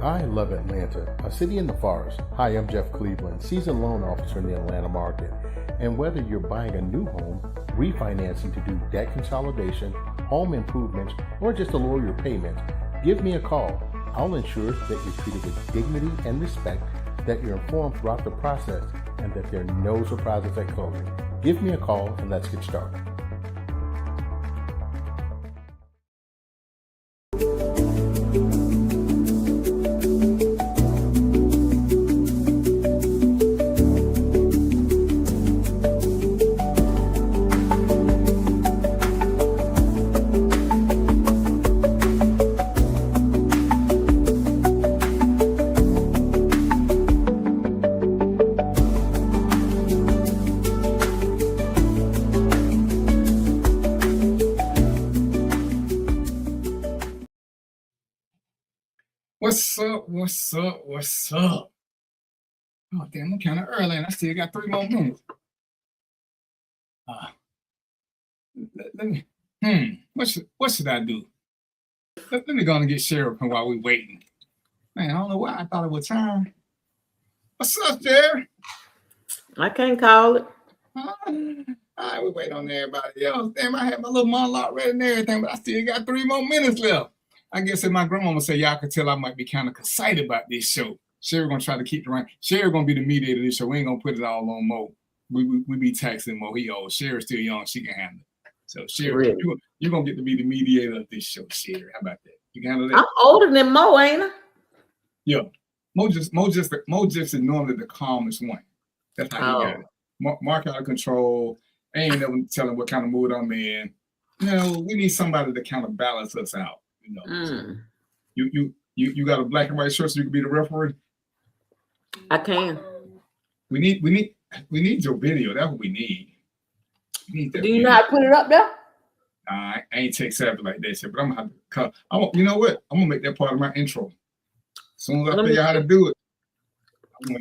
I love Atlanta, a city in the forest. Hi, I'm Jeff Cleveland, seasoned loan officer in the Atlanta market. And whether you're buying a new home, refinancing to do debt consolidation, home improvements, or just to lower your payments, give me a call. I'll ensure that you're treated with dignity and respect, that you're informed throughout the process, and that there are no surprises at closing. Give me a call and let's get started. What's up? What's up? What's up? Oh, damn, I'm kind of early and I still got 3 more minutes. Let me, what should I do? Let me go and get Sheriff while we're waiting. Man, I don't know why I thought it was time. What's up, Sheriff? I can't call it. All right, we wait on everybody else. Damn, I had my little monologue ready and everything, but I still got 3 more minutes left. I guess if my grandmama said, y'all could tell I might be kind of excited about this show. Sherry gonna try to keep the rank. Sherry gonna be the mediator of this show. We ain't gonna put it all on Mo. We be taxing Mo. He old. Sherry's still young. She can handle it. So Sherry, really? You're gonna get to be the mediator of this show, Sherry. How about that? You can handle that? I'm older than Mo, ain't I? Yeah. Mo just is normally the calmest one. That's how he got it. Mark out of control. I ain't never telling what kind of mood I'm in. You know, we need somebody to kind of balance us out. You know, you got a black and white shirt so you can be the referee. I can. We need your video. That's what we need. Do you know how to put it up there? I ain't tech savvy like that shit, but I'm gonna have to cut. You know what? I'm gonna make that part of my intro. As soon as I figure out how to do it.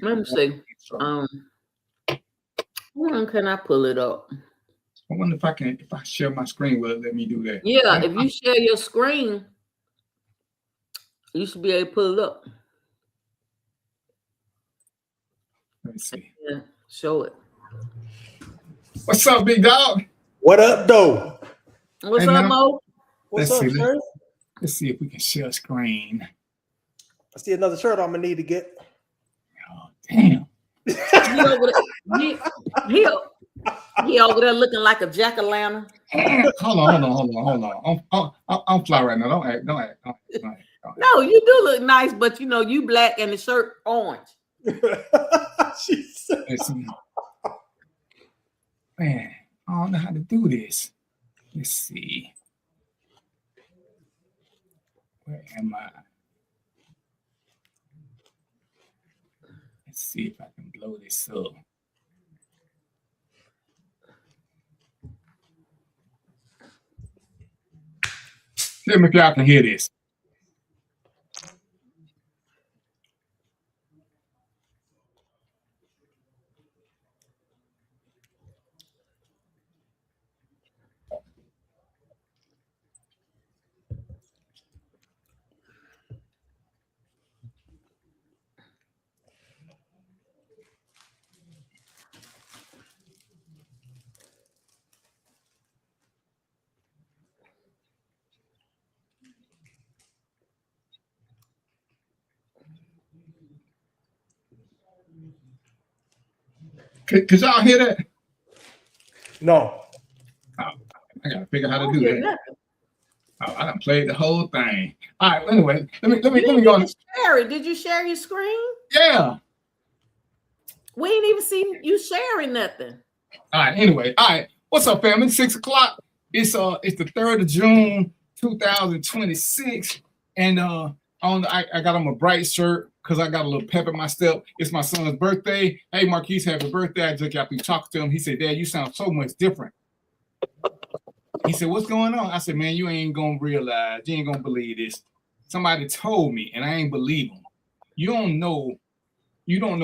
Let me see. When can I pull it up? I wonder if I share my screen, will it let me do that? Yeah, if you share your screen, you should be able to pull it up. Let me see. Yeah, show it. What's up, big dog? What up, though? What's up, Mo? What's up, sir? Let's see if we can share a screen. I see another shirt I'm gonna need to get. Oh, damn. He over there looking like a jack-o'-lantern. Hold on. I'm fly right now. Don't act. No, you do look nice, but you know you black and the shirt orange. Listen, man, I don't know how to do this. Let's see. Where am I? Let's see if I can blow this up. Let me if y'all can hear this. Could y'all hear that? No. Oh, I gotta figure out how to do that. Oh, I done played the whole thing. All right. Anyway, let me go on. Did you share your screen? Yeah. We ain't even seen you sharing nothing. All right. Anyway, all right. What's up, family? 6 o'clock. It's the 3rd of June, 2026, and I got on my bright shirt because I got a little pep in my step. It's my son's birthday. Hey, Marquise, happy birthday! I just got to talk to him. He said, "Dad, you sound so much different." He said, "What's going on?" I said, "Man, you ain't gonna realize. You ain't gonna believe this. Somebody told me, and I ain't believe them. You don't know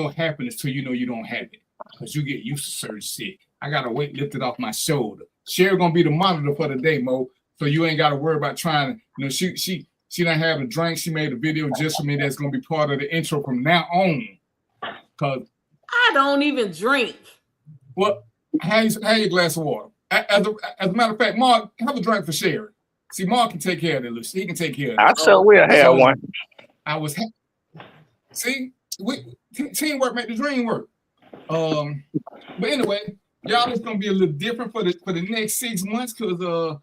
happiness till you know you don't have it, because you get used to certain shit. I got a weight lifted off my shoulder. Sherry gonna be the monitor for the day, Mo. So you ain't got to worry about trying to, She done have a drink. She made a video just for me that's gonna be part of the intro from now on. Cause I don't even drink. Well, have your glass of water. As a matter of fact, Mark, have a drink for Sherry. See, Mark can take care of it. He can take care of it. I sure will have one. I was see, teamwork make the dream work. But anyway, y'all, it's gonna be a little different for the next 6 months because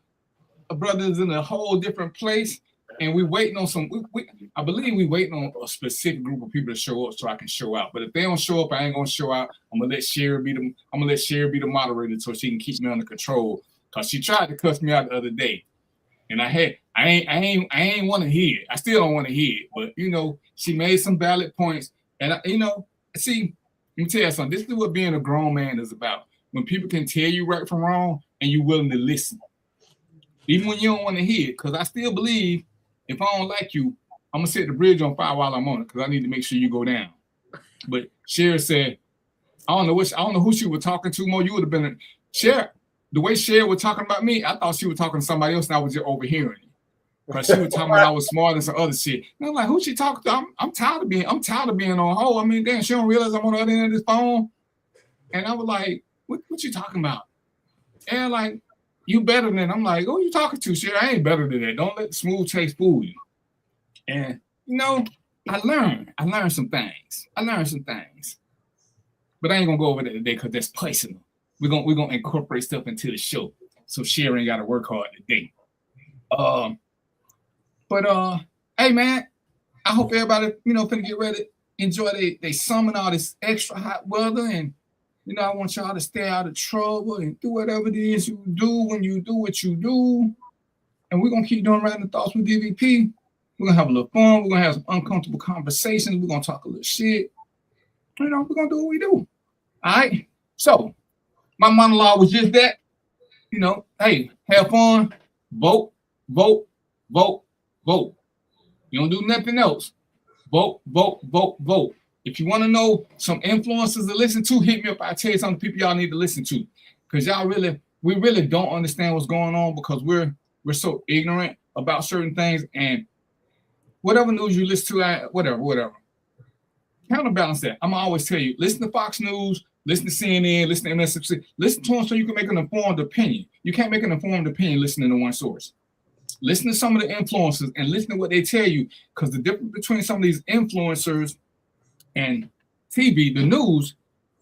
a brother's in a whole different place, and we waiting on some. I believe we waiting on a specific group of people to show up so I can show out. But if they don't show up, I ain't gonna show out. I'm gonna let Sherry be the moderator so she can keep me under control. Cause she tried to cuss me out the other day, and I ain't want to hear it. I still don't want to hear it. But you know, she made some valid points, and see, let me tell you something. This is what being a grown man is about. When people can tell you right from wrong, and you're willing to listen, even when you don't want to hear it. Because I still believe if I don't like you, I'm gonna set the bridge on fire while I'm on it. Because I need to make sure you go down. But Sherry said, I don't know who she was talking to. More, you would have been Sherry. The way Sherry was talking about me, I thought she was talking to somebody else, and I was just overhearing it. Because she was talking about I was smarter than some other shit. And I'm like, who she talking to? I'm tired of being on hold. I mean, damn, she don't realize I'm on the other end of this phone. And I was like, what you talking about? And like, you better than. I'm like, who you talking to, Sherry? I ain't better than that. Don't let smooth taste fool you. And I learned some things. But I ain't gonna go over that today because that's personal. We're gonna incorporate stuff into the show. So Sherry ain't gotta work hard today. Hey man, I hope everybody, finna get ready, enjoy they summer, all this extra hot weather, and I want y'all to stay out of trouble and do whatever it is you do when you do what you do. And we're gonna keep doing Random Thoughts with DVP. We're gonna have a little fun, we're gonna have some uncomfortable conversations, we're gonna talk a little shit. We're gonna do what we do. All right. So my monologue was just that. Hey, have fun, vote. You don't do nothing else. Vote. If you want to know some influencers to listen to, hit me up. I'll tell you some people y'all need to listen to. Because we really don't understand what's going on because we're so ignorant about certain things. And whatever news you listen to, whatever. Counterbalance that. I'm going to always tell you, listen to Fox News, listen to CNN, listen to MSNBC. Listen to them so you can make an informed opinion. You can't make an informed opinion listening to one source. Listen to some of the influencers and listen to what they tell you, because the difference between some of these influencers and TV, the news,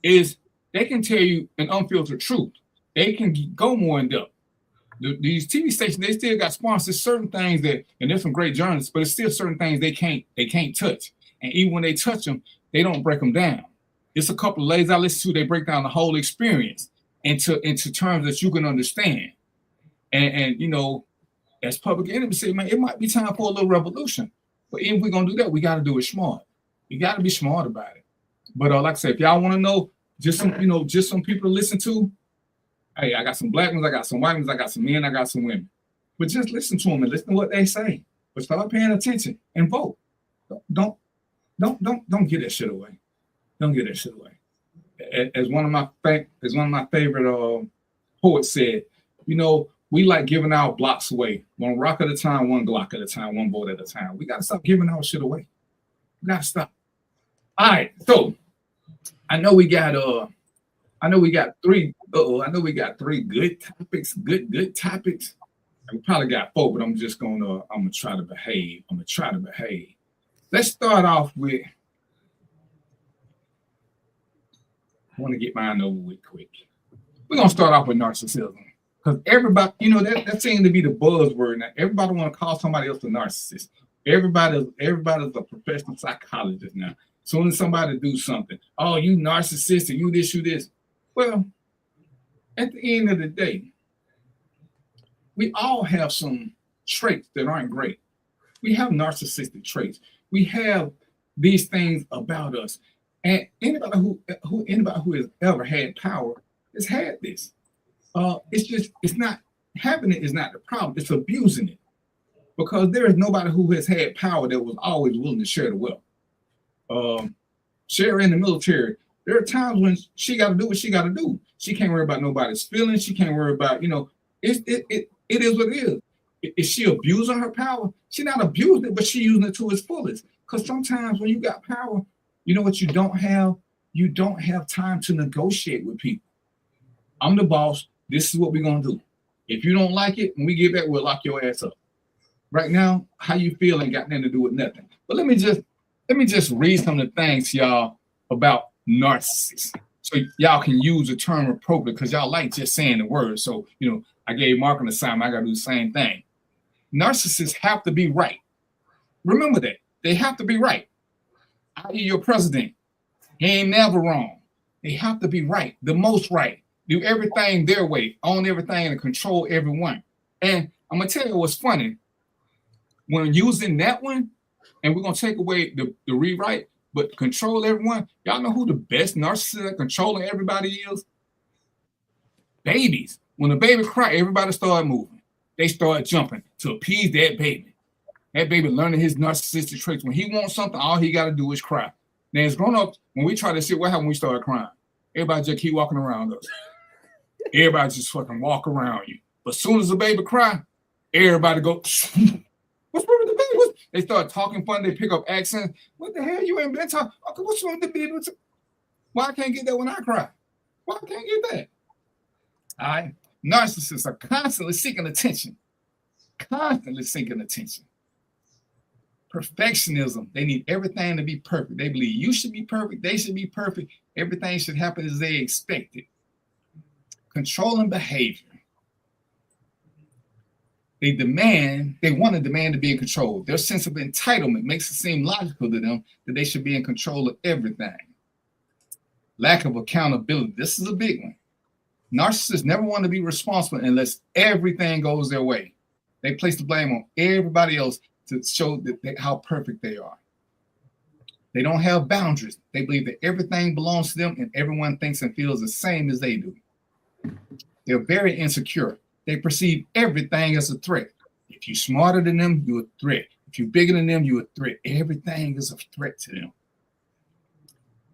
is they can tell you an unfiltered truth. They can go more in depth. These TV stations, they still got sponsors, certain things that, and there's some great journalists, but it's still certain things they can't touch. And even when they touch them, they don't break them down. It's a couple of ladies I listen to, they break down the whole experience into terms that you can understand. And as Public Enemy said, man, it might be time for a little revolution. But if we're gonna do that, we gotta do it smart. You gotta be smart about it. But like I said, if y'all want to know just some people to listen to, hey, I got some black ones, I got some white ones, I got some men, I got some women. But just listen to them and listen to what they say. But start paying attention and vote. Don't get that shit away. Don't get that shit away. As one of my favorite poets said, we like giving our blocks away. One rock at a time, one Glock at a time, one vote at a time. We gotta stop giving our shit away. We gotta stop. All right, so I know we got three good topics, good topics. And we probably got four, but I'm gonna try to behave. Let's start off with, I want to get mine over with quick. We're gonna start off with narcissism. Because everybody, that seems to be the buzzword now. Everybody want to call somebody else a narcissist. Everybody's a professional psychologist now. As soon as somebody do something, oh, you narcissistic, you this. Well, at the end of the day, we all have some traits that aren't great. We have narcissistic traits. We have these things about us. And anybody who has ever had power has had this. It's not having it is not the problem. It's abusing it, because there is nobody who has had power that was always willing to share the wealth. Share in the military. There are times when she got to do what she got to do. She can't worry about nobody's feelings. She can't worry about it is what it is. Is she abusing her power? She's not abusing it, but she's using it to its fullest. Because sometimes when you got power, you know what you don't have? You don't have time to negotiate with people. I'm the boss. This is what we're going to do. If you don't like it, when we get back, we'll lock your ass up. Right now, how you feel ain't got nothing to do with nothing. But let me just read some of the things, y'all, about narcissists. So y'all can use the term appropriately because y'all like just saying the word. So, I gave Mark an assignment. I got to do the same thing. Narcissists have to be right. Remember that. They have to be right. I.e. your president. He ain't never wrong. They have to be right, the most right. Do everything their way, own everything, and control everyone. And I'm going to tell you what's funny. When using that one, and we're going to take away the rewrite, but control everyone, y'all know who the best narcissist at controlling everybody is? Babies. When a baby cry, everybody start moving. They start jumping to appease that baby. That baby learning his narcissistic traits. When he wants something, all he got to do is cry. Now, as grown-ups, when we try to see what happened when we start crying, everybody just keep walking around us. Everybody just fucking walk around you. But as soon as the baby cry, everybody go, what's wrong with the baby? They start talking funny. They pick up accents. What the hell? You ain't been talking. Okay, what's wrong with the baby? Why I can't get that when I cry? Why I can't get that? All right. Narcissists are constantly seeking attention. Constantly seeking attention. Perfectionism. They need everything to be perfect. They believe you should be perfect. They should be perfect. Everything should happen as they expected. Controlling behavior. They want to demand to be in control. Their sense of entitlement makes it seem logical to them that they should be in control of everything. Lack of accountability. This is a big one. Narcissists never want to be responsible unless everything goes their way. They place the blame on everybody else to show how perfect they are. They don't have boundaries. They believe that everything belongs to them and everyone thinks and feels the same as they do. They're very insecure. They perceive everything as a threat. If you're smarter than them, you're a threat. If you're bigger than them, you're a threat. Everything is a threat to them.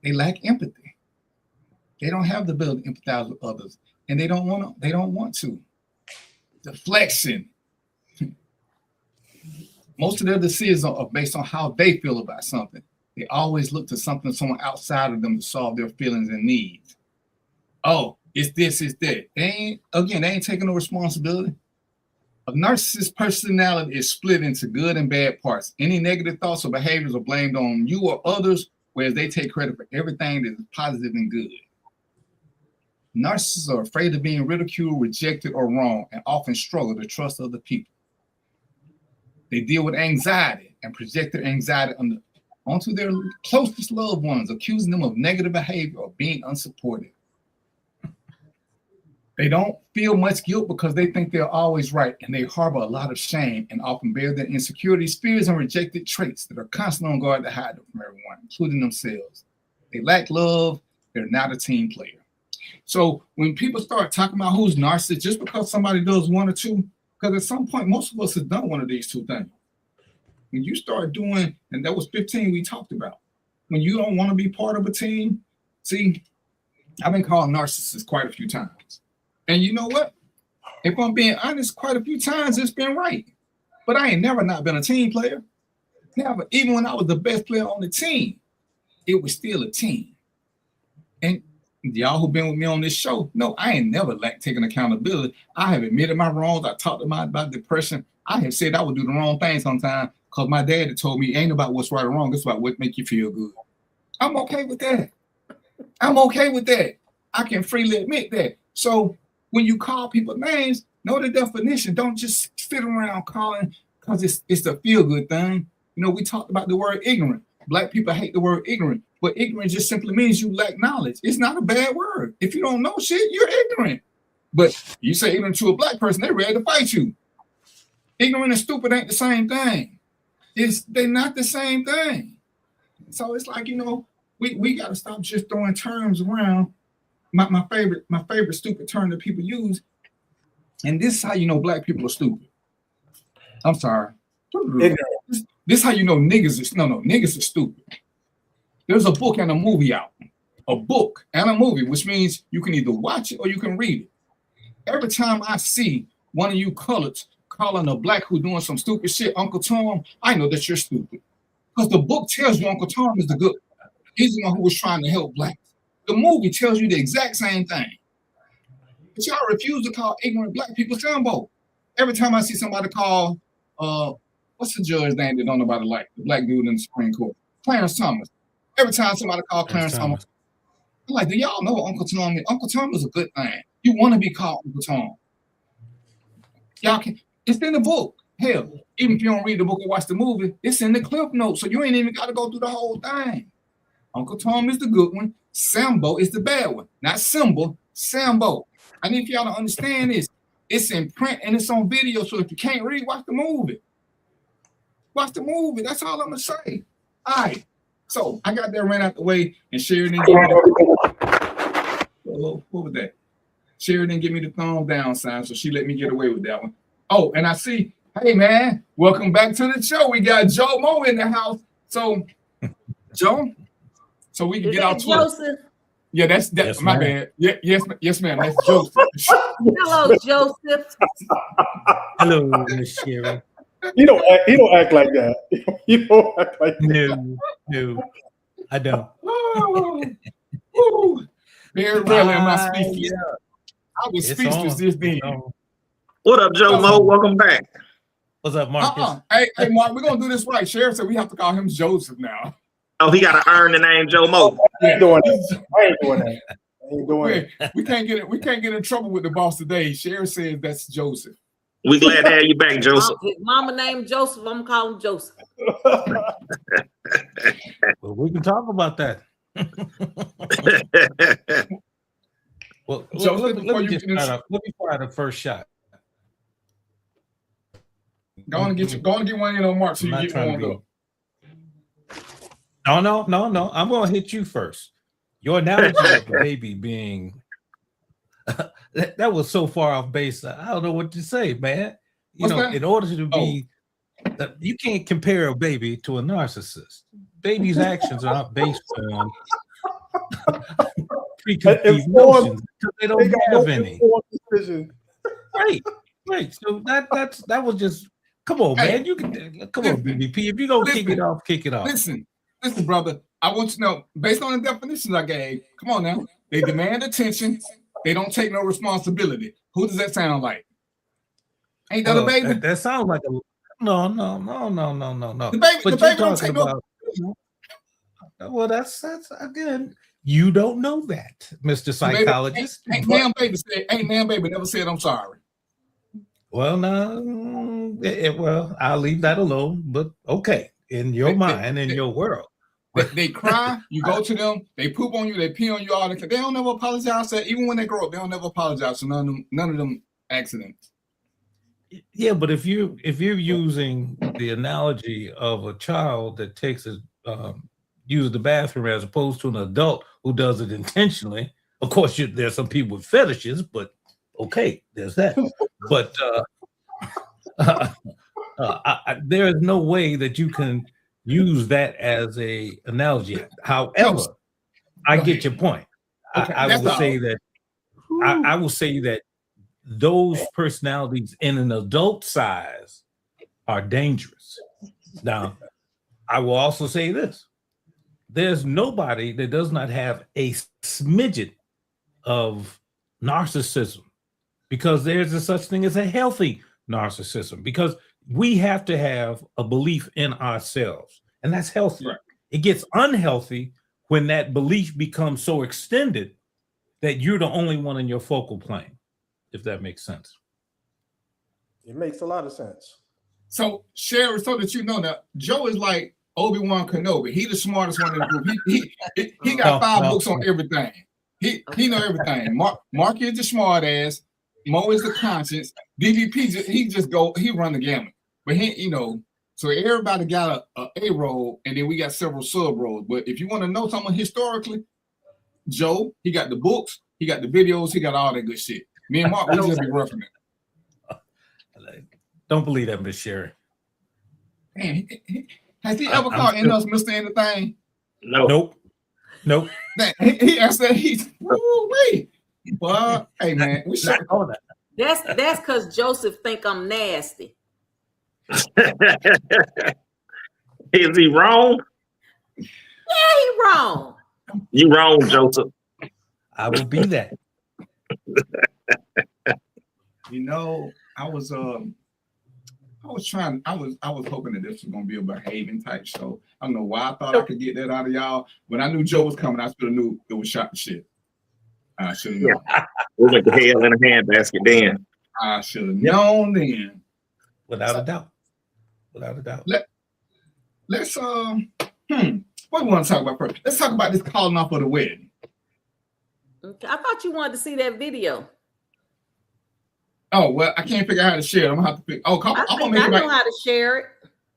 They lack empathy. They don't have the ability to empathize with others, and they don't want to. Deflection. Most of their decisions are based on how they feel about something. They always look to someone outside of them to solve their feelings and needs. Oh, it's this, it's that. They ain't taking no responsibility. A narcissist's personality is split into good and bad parts. Any negative thoughts or behaviors are blamed on you or others, whereas they take credit for everything that is positive and good. Narcissists are afraid of being ridiculed, rejected, or wrong, and often struggle to trust other people. They deal with anxiety and project their anxiety onto their closest loved ones, accusing them of negative behavior or being unsupported. They don't feel much guilt because they think they're always right, and they harbor a lot of shame and often bear their insecurities, fears, and rejected traits that are constantly on guard to hide them from everyone, including themselves. They lack love. They're not a team player. So when people start talking about who's narcissist, just because somebody does one or two, because at some point, most of us have done one of these two things. When you start doing, and that was 15 we talked about, when you don't want to be part of a team, see, I've been called narcissist quite a few times. And you know what? If I'm being honest, quite a few times it's been right. But I ain't never not been a team player. Never. Even when I was the best player on the team, it was still a team. And y'all who've been with me on this show, no, I ain't never lacked taking accountability. I have admitted my wrongs. I talked about depression. I have said I would do the wrong thing sometimes because my dad had told me it ain't about what's right or wrong. It's about what make you feel good. I'm okay with that. I'm okay with that. I can freely admit that. So when you call people names, know the definition. Don't just sit around calling because it's the feel-good thing. You know, we talked about the word ignorant. Black people hate the word ignorant, but ignorant just simply means you lack knowledge. It's not a bad word. If you don't know shit, you're ignorant. But you say ignorant to a black person, they're ready to fight you. Ignorant and stupid ain't the same thing. They're not the same thing. So it's like, you know, we got to stop just throwing terms around. My favorite stupid term that people use, and this is how you know black people are stupid. I'm sorry. This is how you know niggas are stupid. There's a book and a movie out. A book and a movie, which means you can either watch it or you can read it. Every time I see one of you coloreds calling a black who doing some stupid shit Uncle Tom, I know that you're stupid. Because the book tells you Uncle Tom is the good one. He's the one who was trying to help blacks. The movie tells you the exact same thing. But y'all refuse to call ignorant black people Sambo. Every time I see somebody call, what's the judge's name that don't nobody like? The black dude in the Supreme Court. Clarence Thomas. Every time somebody call Clarence Thomas, I'm like, do y'all know what Uncle Tom is? Uncle Tom is a good thing. You want to be called Uncle Tom. Y'all can, it's in the book. Hell, even if you don't read the book or watch the movie, it's in the clip notes. So you ain't even got to go through the whole thing. Uncle Tom is the good one. Sambo is the bad one. Not Symbol, Sambo. I need for y'all to understand this. It's in print and it's on video. So if you can't read, watch the movie. Watch the movie. That's all I'm going to say. All right. So I got that ran out the way and Sheridan gave me the, what was that? Sheridan give me the thumbs down sign, so she let me get away with that one. Oh, and I see, hey man, welcome back to the show. We got Joe Mo in the house. So, Joe, so we can get our Twitter. Yeah, that's yes, my bad. Yeah, yes, ma'am. That's Joseph. Hello, Joseph. Hello, Miss Sherry. He don't act like that. He don't act like that. No, I don't. Very rarely am I speechless. I was speechless just then. What up, Joe Mo? Welcome back. What's up, Marcus? Hey, Mark, we're gonna do this right. Sheriff said we have to call him Joseph now. Oh, he got to earn the name Joe Mo. I ain't doing that. I ain't doing that. I ain't doing it. We can't get it. We can't get in trouble with the boss today. Sheriff says that's Joseph. We glad to have you back, Joseph. His mama named Joseph. I'm calling Joseph. Well, we can talk about that. Well, Joseph, let me fire the first shot. Go on and get one in on Mark so you get one though. No. I'm gonna hit you first. Your analogy of the baby being that was so far off base. I don't know what to say, man. In order to be, you can't compare a baby to a narcissist. Babies' actions are not based on preconceived notions because they don't have any. Right. So that was just. Come on, man. You can come on, BBP. If you don't kick it off. Listen, brother. I want to know, based on the definitions I gave, come on now. They demand attention. They don't take no responsibility. Who does that sound like? Ain't that a baby? That sounds like a no. The baby don't take no. Well, that's again. You don't know that, Mr. Psychologist. Ain't man baby never said I'm sorry. Well, no. Well, I'll leave that alone. But okay, in your mind, in your world. They cry, you go to them, they poop on you, they pee on you all the time. They don't never apologize. Even when they grow up, they don't never apologize for none of them accidents. Yeah, but if you're using the analogy of a child that takes uses the bathroom as opposed to an adult who does it intentionally, of course there's some people with fetishes, but okay, there's that. But there is no way that you can use that as a analogy. However, I get your point. Okay, I will say that those personalities in an adult size are dangerous. Now, I will also say this. There's nobody that does not have a smidget of narcissism, because there's a such thing as a healthy narcissism, because we have to have a belief in ourselves, and that's healthy. Right. It gets unhealthy when that belief becomes so extended that you're the only one in your focal plane, if that makes sense. It makes a lot of sense. So, Sherry, so that you know that Joe is like Obi-Wan Kenobi. He the smartest one in the group. He got 5 books on everything. He know everything. Mark is the smart ass. Mo is the conscience. DVP he run the gamut. But so everybody got a role, and then we got several sub roles. But if you want to know someone historically, Joe, he got the books, he got the videos, he got all that good shit. Me and Mark, we just be roughing it. Don't believe that, Miss Sherry. Man, has he ever called any of us Mr. Anything? Nope. Man, he asked that. He's wait. Well, hey man, we should. That's because Joseph think I'm nasty. Is he wrong? Yeah, he wrong. You wrong, Joseph. I will be that. You know, I was hoping that this was gonna be a behaving type show. I don't know why I thought I could get that out of y'all. When I knew Joe was coming, I should have knew it was shot to shit. I should have known. We went to hell in a handbasket then. I should have known then. Without a doubt. Without a doubt. Let's what do we want to talk about first? Let's talk about this calling off of the wedding. Okay, I thought you wanted to see that video. Oh well, I can't figure out how to share it. I'm gonna have to pick. Oh, come, I know how to share it.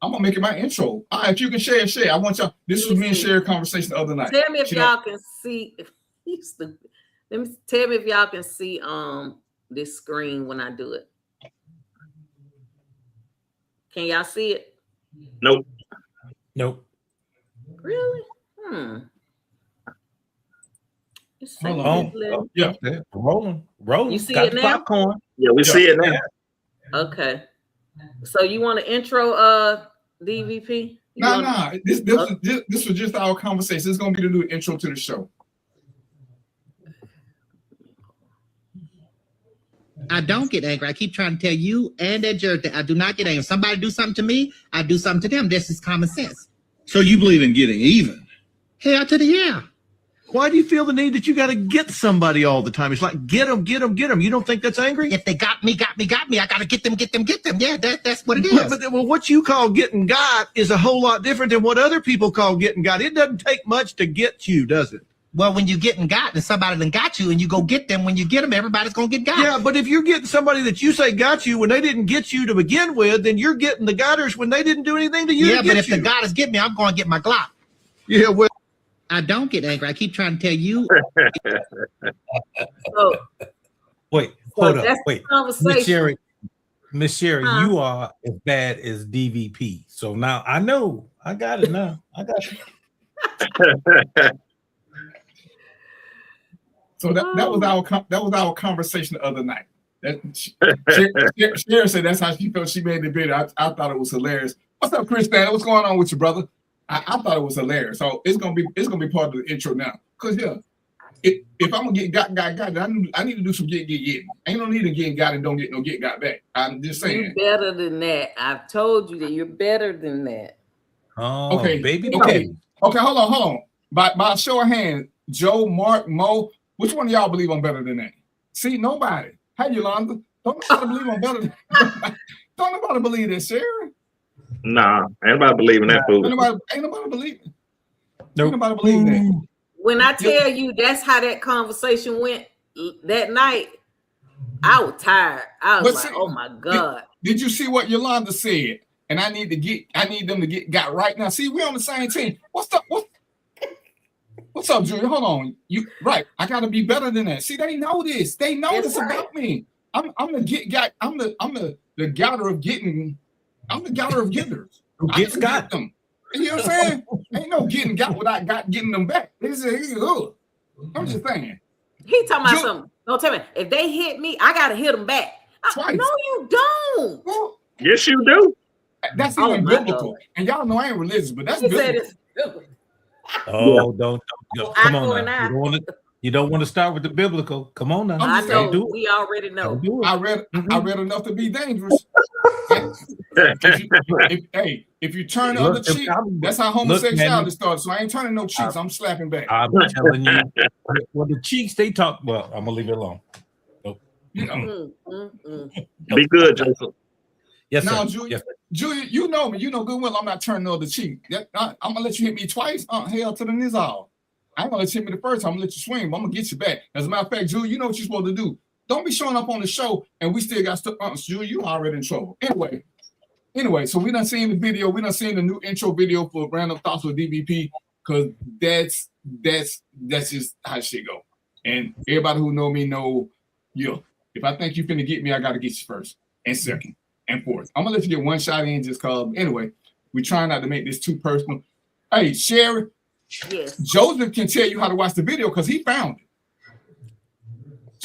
I'm gonna make it my intro. All right, if you can share. I want y'all. This was me and Sherry conversation the other night. Tell me if y'all can see. He's stupid. Tell me if y'all can see this screen when I do it. Can y'all see it? Nope. Really? It's Hold on. Yeah. Rolling. You see Got it the now? popcorn. Yeah, we see it now. Okay. So you want to intro DVP? No. This was just our conversation. This is gonna be the new intro to the show. I don't get angry. I keep trying to tell you and that jerk that I do not get angry. If somebody do something to me, I do something to them. This is common sense. So you believe in getting even? Hell to the yeah. Why do you feel the need that you got to get somebody all the time? It's like, get them. You don't think that's angry? If they got me, I got to get them. Yeah, that's what it is. But what you call getting got is a whole lot different than what other people call getting got. It doesn't take much to get you, does it? Well, when you getting got and somebody done got you and you go get them, when you get them, everybody's going to get got. Yeah, but if you're getting somebody that you say got you when they didn't get you to begin with, then you're getting the gotters when they didn't do anything to you. Yeah, but if the gotters get me, I'm going to get my Glock. Yeah, well. I don't get angry. I keep trying to tell you. Wait, hold up. Wait. Miss Sherry, you are as bad as DVP. So now I know. I got it now. I got it. So that was our conversation the other night. Sherry said that's how she felt. She made the video. I thought it was hilarious. What's up, Chris? What's going on with you, brother? I thought it was hilarious. So it's gonna be part of the intro now. Cause if I'm gonna get got, I need to do some get. Ain't no need to get got and don't get no get got back. I'm just saying. You're better than that. I've told you that you're better than that. Oh, okay, baby. Okay, hold on. By show of hands, Joe, Mark, Mo, which one of y'all believe I'm better than that? See, nobody. Hey, Yolanda, don't nobody believe I'm better than don't nobody believe that, Sarah? Nah, ain't nobody believing that fool. Ain't nobody believing. Nope. Ain't nobody believing that. When I tell you that's how that conversation went that night, I was tired. I was like, oh my God. Did you see what Yolanda said? And I need them to get got right now. See, we're on the same team. What's up, Julia? Hold on. I gotta be better than that. See, they know this. They know this about me. I'm the getter of getting. I'm the getter of getters. Who gets got them? You know what I'm saying? Ain't no getting got without getting them back. I'm just saying. He talking about something. Don't tell me. If they hit me, I gotta hit them back. No, you don't. Well, yes, you do. That's even biblical. God. And y'all know I ain't religious, but that's biblical. Oh, don't come on now. You don't want to start with the biblical. Come on now. I know. We already know. I read enough to be dangerous. If you turn the other cheek, that's how homosexuality starts. So I ain't turning no cheeks. I'm slapping back. I'm telling you. Well, the cheeks they talk. Well, I'm gonna leave it alone. Nope. Be good, Joseph. Yes, now, sir. Julia, yes, sir. Julia, you know me. You know good well I'm not turning the other cheek. I'm gonna let you hit me twice. Hell to the nizal. I ain't gonna let you hit me the first time. I'm gonna let you swing, but I'm gonna get you back. As a matter of fact, Julia, you know what you're supposed to do. Don't be showing up on the show and we still got stuff. Julia, you already in trouble. Anyway, so we done seen the video. We done seen the new intro video for Random Thoughts with DVP because that's just how shit go. And everybody who know me know, if I think you finna get me, I gotta get you first and second and fourth. I'm gonna let you get one shot in just cause. Anyway, we trying not to make this too personal. Hey, Sherry. Yes. Joseph can tell you how to watch the video because he found it.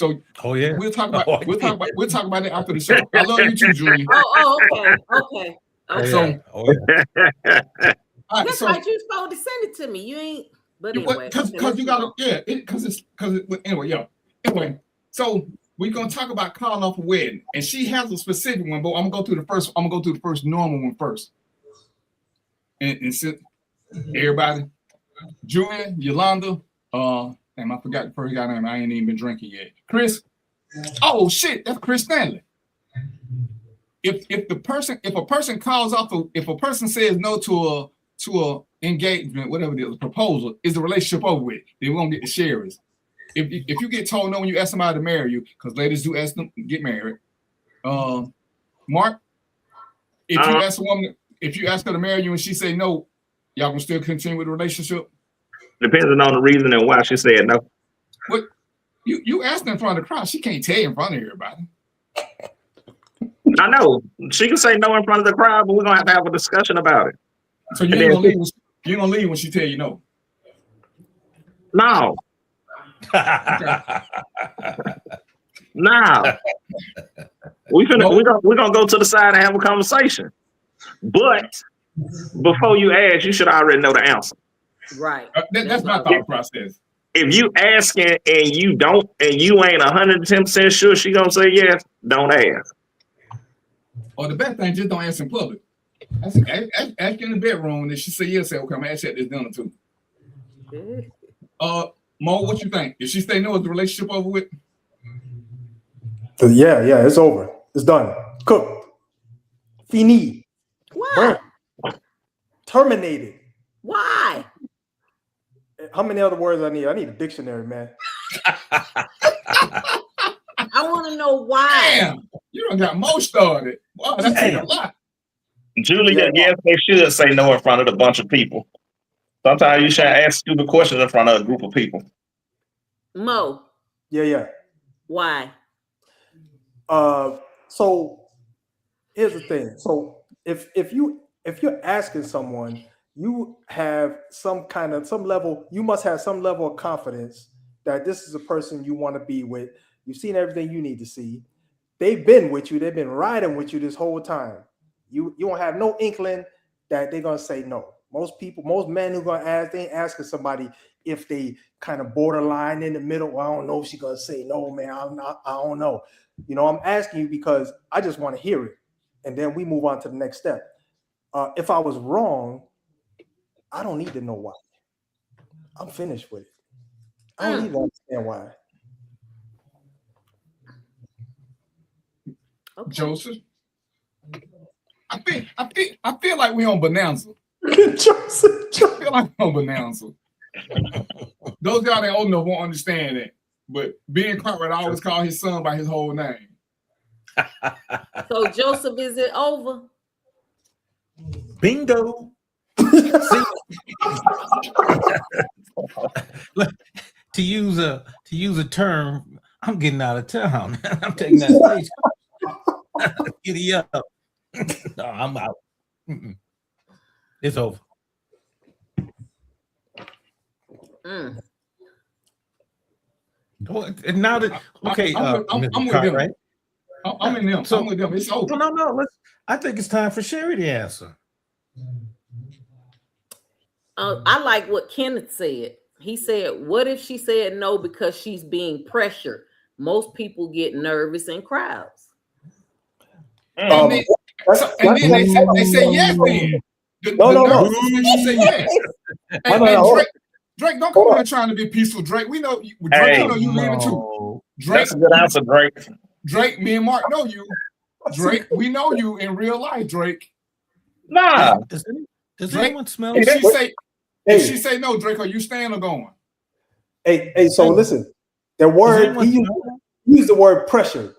So yeah, we'll talk about that after the show. I love you too, Julia. Okay. So all right. That's like you supposed to send it to me. You ain't. But anyway, because you gotta anyway. So we're gonna talk about calling off a wedding, and she has a specific one, but I'm gonna go through the first normal one first. And sit, everybody, Julia, Yolanda, and I forgot the first guy name. I ain't even been drinking yet. Chris. Oh shit, that's Chris Stanley. If a person calls off if a person says no to a engagement, whatever it is, a proposal, is the relationship over with? They won't get the shares. If you get told no when you ask somebody to marry you, because ladies do ask them to get married. Mark, if you ask her to marry you and she say no, y'all can still continue with the relationship? Depending on the reason and why she said no. What you asked in front of the crowd, she can't tell you in front of everybody. I know. She can say no in front of the crowd, but we're gonna have a discussion about it. So you ain't gonna leave when she tell you no. No. No. We're gonna go to the side and have a conversation. But before you ask, you should already know the answer. Right. That's my thought process. If you asking and you ain't 110% sure she gonna say yes, don't ask. Or the best thing, just don't ask in public. Ask in the bedroom, and if she say yes, say, okay, I'm gonna ask you at this dinner too. Mo, what you think? If she say no, is the relationship over with? Yeah, it's over. It's done. Cooked. Fini. Why? Burnt. Terminated. Why? How many other words I need? I need a dictionary, man. I want to know why. Damn, you done got Mo started. Wow, that's a lot. Julia, yes, they should say no in front of a bunch of people. Sometimes you shouldn't ask stupid questions in front of a group of people. Mo. Yeah. Why? So here's the thing. So if you're asking someone, you have some level, you must have some level of confidence that this is a person you want to be with. You've seen everything you need to see. They've been with you, they've been riding with you this whole time. You don't have no inkling that they're gonna say no. Most men who are gonna ask, they ain't asking somebody if they kind of borderline in the middle. Well, I don't know if she's gonna say no, man. I don't know. You know, I'm asking you because I just want to hear it, and then we move on to the next step. If I was wrong, I don't need to know why. I'm finished with it. I don't need to understand why. Okay. Joseph, I feel like we on Bonanza. Joseph. I feel like we on Bonanza. Those of y'all that old enough won't understand that. But Ben Cartwright always called his son by his whole name. So Joseph, is it over? Bingo. To use a term, I'm getting out of town. I'm taking that stage. Giddy up. No, I'm out. It's over. Well, now that okay, I'm with them. Right? I'm in them. So I'm with them. It's over. No. I think it's time for Sherry to answer. I like what Kenneth said. He said, "What if she said no because she's being pressured? Most people get nervous in crowds." And then they say yes. Then No. She say yes. And Drake, don't come here trying to be peaceful. Drake, we know you. Drake, we know you leaving too. Drake, that's a good answer, Drake. Drake, me and Mark know you. Drake, we know you in real life. Drake. Nah. Does anyone smell? If she say no, Drake, are you staying or going? Hey, so listen, the word he used the word pressure.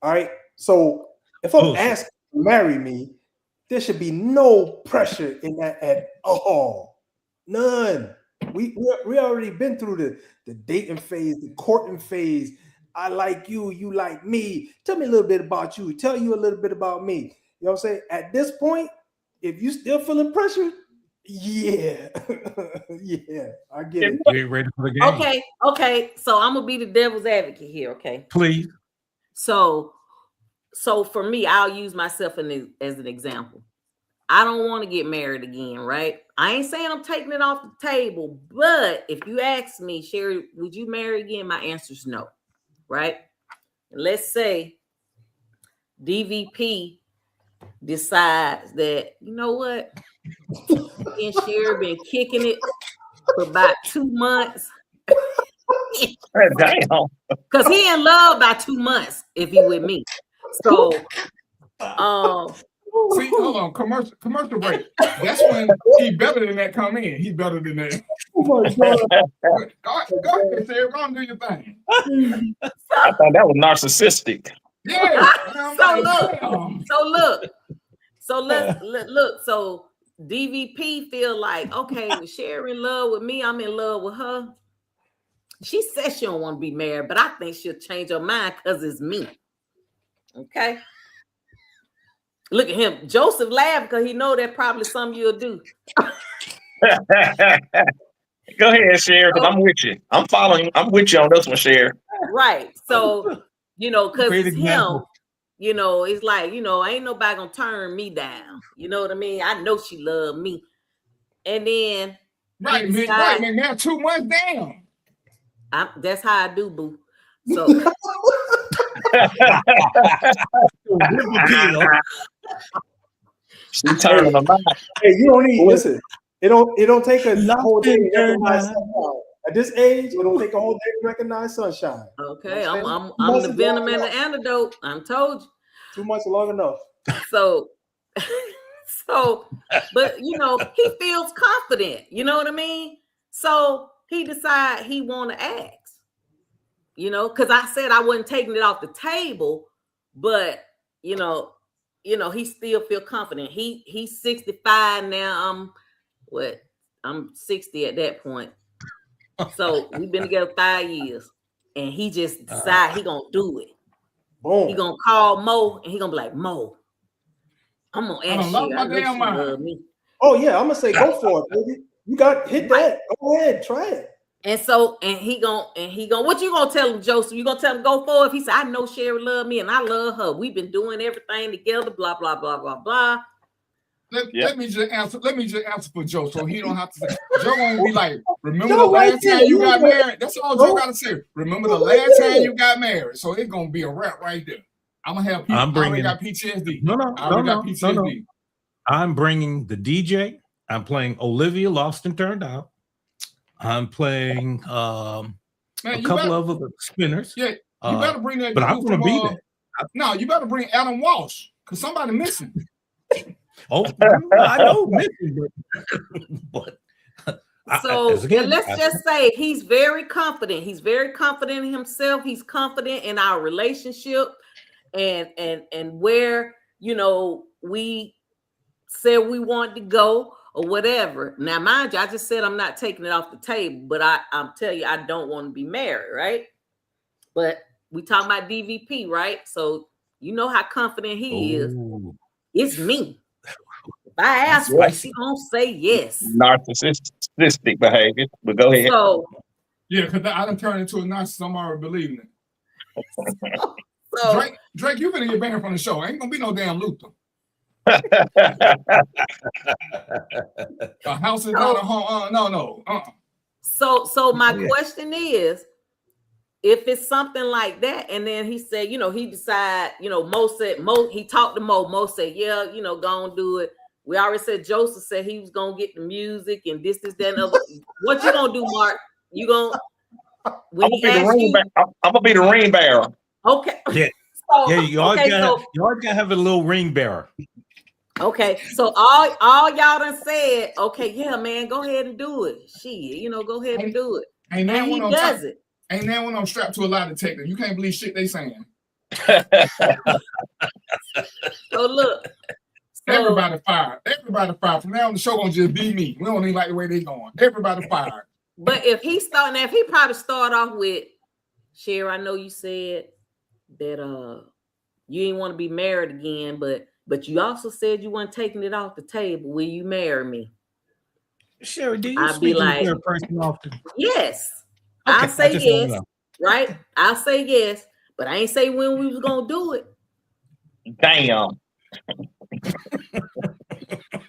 All right. So if I'm asked to marry me, there should be no pressure in that at all. None. We already been through the dating phase, the courting phase. I like you, you like me. Tell me a little bit about you. Tell you a little bit about me. You know what I'm saying? At this point, if you still feeling pressure, Yeah. Yeah, I get it. You ain't ready for the game. Okay. So I'm gonna be the devil's advocate here. Okay. Please. So for me, I'll use myself as an example. I don't want to get married again, right? I ain't saying I'm taking it off the table, but if you ask me, Sherry, would you marry again? My answer is no, right? Let's say DVP decides that, you know what? Me and Sherry been kicking it for about 2 months. Damn. Because he in love by 2 months if he with me. So See, hold on, commercial break. That's when he better than that come in. He better than that. Oh my God. Go ahead, Sarah. Go on, do your thing. I thought that was narcissistic. Yeah. So look. So DVP feel like, okay, well, Sherry in love with me, I'm in love with her. She says she don't want to be married, but I think she'll change her mind because it's me. Okay. Look at him. Joseph laughed because he know that probably something you'll do. Go ahead, Sherry, because I'm with you. I'm following. I'm with you on this one, Sherry. Right. So, because Great it's example. him, it's like, ain't nobody gonna turn me down. You know what I mean? I know she loved me. And then Right, man. Now 2 months down. That's how I do, boo. So She turning them out. Hey, you don't need listen. It don't take a whole day to recognize sunshine. At this age, it don't take a whole day to recognize sunshine. okay, I'm the venom and the antidote. I'm told you. 2 months is long enough. So but he feels confident. You know what I mean? So he decided he want to ask. Because I said I wasn't taking it off the table, but he still feel confident. He's 65 now. I'm 60 at that point. So we've been together 5 years, and he just decided he gonna do it. Boom. He gonna call Mo, and he gonna be like, Mo, I'm gonna ask you. I know she love me. Oh yeah, I'm gonna say go for it, baby. You got hit that. Go ahead, try it. And he gonna what you gonna tell him, Joseph? You gonna tell him go for it? If he said, I know Sherry love me and I love her. We've been doing everything together, blah, blah, blah, blah, blah. Let me just answer for Joe, so he don't have to say. Joe won't be like, remember the last time you got married? That's all Joe gotta say. Remember the last time you got married. So it's gonna be a wrap right there. I'm gonna have people. I already got PTSD. No. I'm bringing the DJ. I'm playing Olivia Lost and Turned Out. I'm playing a couple of other spinners. Yeah, you better bring that. But I'm gonna be there. No, you better bring Adam Walsh because somebody missing. Oh, I know missing, but so let's just say he's very confident. He's very confident in himself. He's confident in our relationship, and where we said we wanted to go or whatever. Now, mind you, I just said I'm not taking it off the table, but I'm telling you, I don't want to be married, right? But we talking about DVP, right? So you know how confident he is. It's me. If I ask her, she gonna say yes. Narcissistic behavior, but go ahead. So yeah, because I done turned into a narcissist. I'm already believing it. So, Drake, you finna get banned from the show. Ain't gonna be no damn Luther. A house is not a home. No. So my question is, if it's something like that, and then he said, he decided, Mo, he talked to Mo. Mo said, yeah, go and do it. We already said Joseph said he was gonna get the music and this, that, and other. What you gonna do, Mark? You gonna I'm gonna be the ring bearer. Okay. Yeah. So, yeah, you always gotta have a little ring bearer. Okay, so all y'all done said, okay, yeah, man, go ahead and do it. Go ahead and do it. And he does it. Ain't that when I'm strapped to a lie detector? You can't believe shit they saying. So look. Everybody fired. From now on, the show gonna just be me. We don't even like the way they going. Everybody fired. But if he probably start off with, Sherry, I know you said that you didn't want to be married again, but you also said you weren't taking it off the table. Will you marry me? Sherry, do you I'll be speak in the like, third person often? yes. Okay, I'll say I just wanna yes, know. right? I'll say yes, but I ain't say when we was gonna do it. Damn.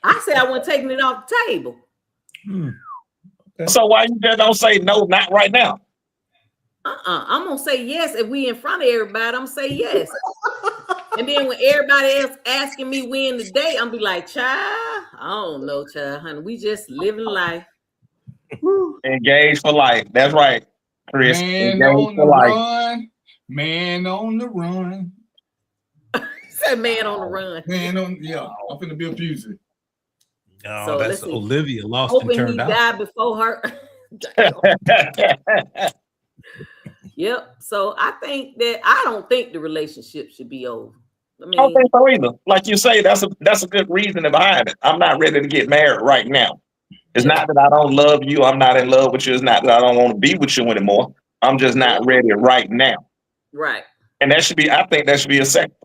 I said I wasn't taking it off the table. Okay. So why you just don't say no, not right now? I'm gonna say yes if we in front of everybody. I'm gonna say yes. And then when everybody else asking me when the day, I'm be like, child, I don't know, child, honey. We just living life. Engaged for life. That's right, Chris. Man Engaged on the for life. run. Man on the run. Said man on the run. Man on, yeah. I'm finna be abusive. No, So that's let's see. Olivia lost and Hoping he turned out. died before her. Yep. So I don't think the relationship should be over. I I don't mean, think so either. Like you say, that's a good reason behind it. I'm not ready to get married right now. It's yeah. not that I don't love you. I'm not in love with you. It's not that I don't want to be with you anymore. I'm just not ready right now. Right. And I think that should be a second.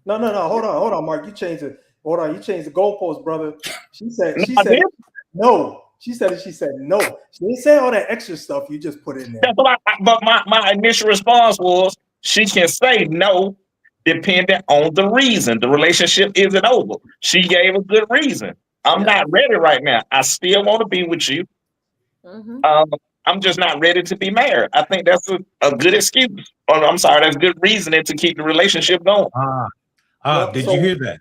No. Hold on, Mark. You changed it. Hold on. You changed the goalpost, brother. She said no. She said no. She didn't say all that extra stuff you just put in there. That's what but my initial response was she can say no depending on the reason. The relationship isn't over. She gave a good reason. I'm not ready right now. I still want to be with you. Mm-hmm. I'm just not ready to be married. I think that's a good excuse. Or I'm sorry, that's good reasoning to keep the relationship going. Did you hear that?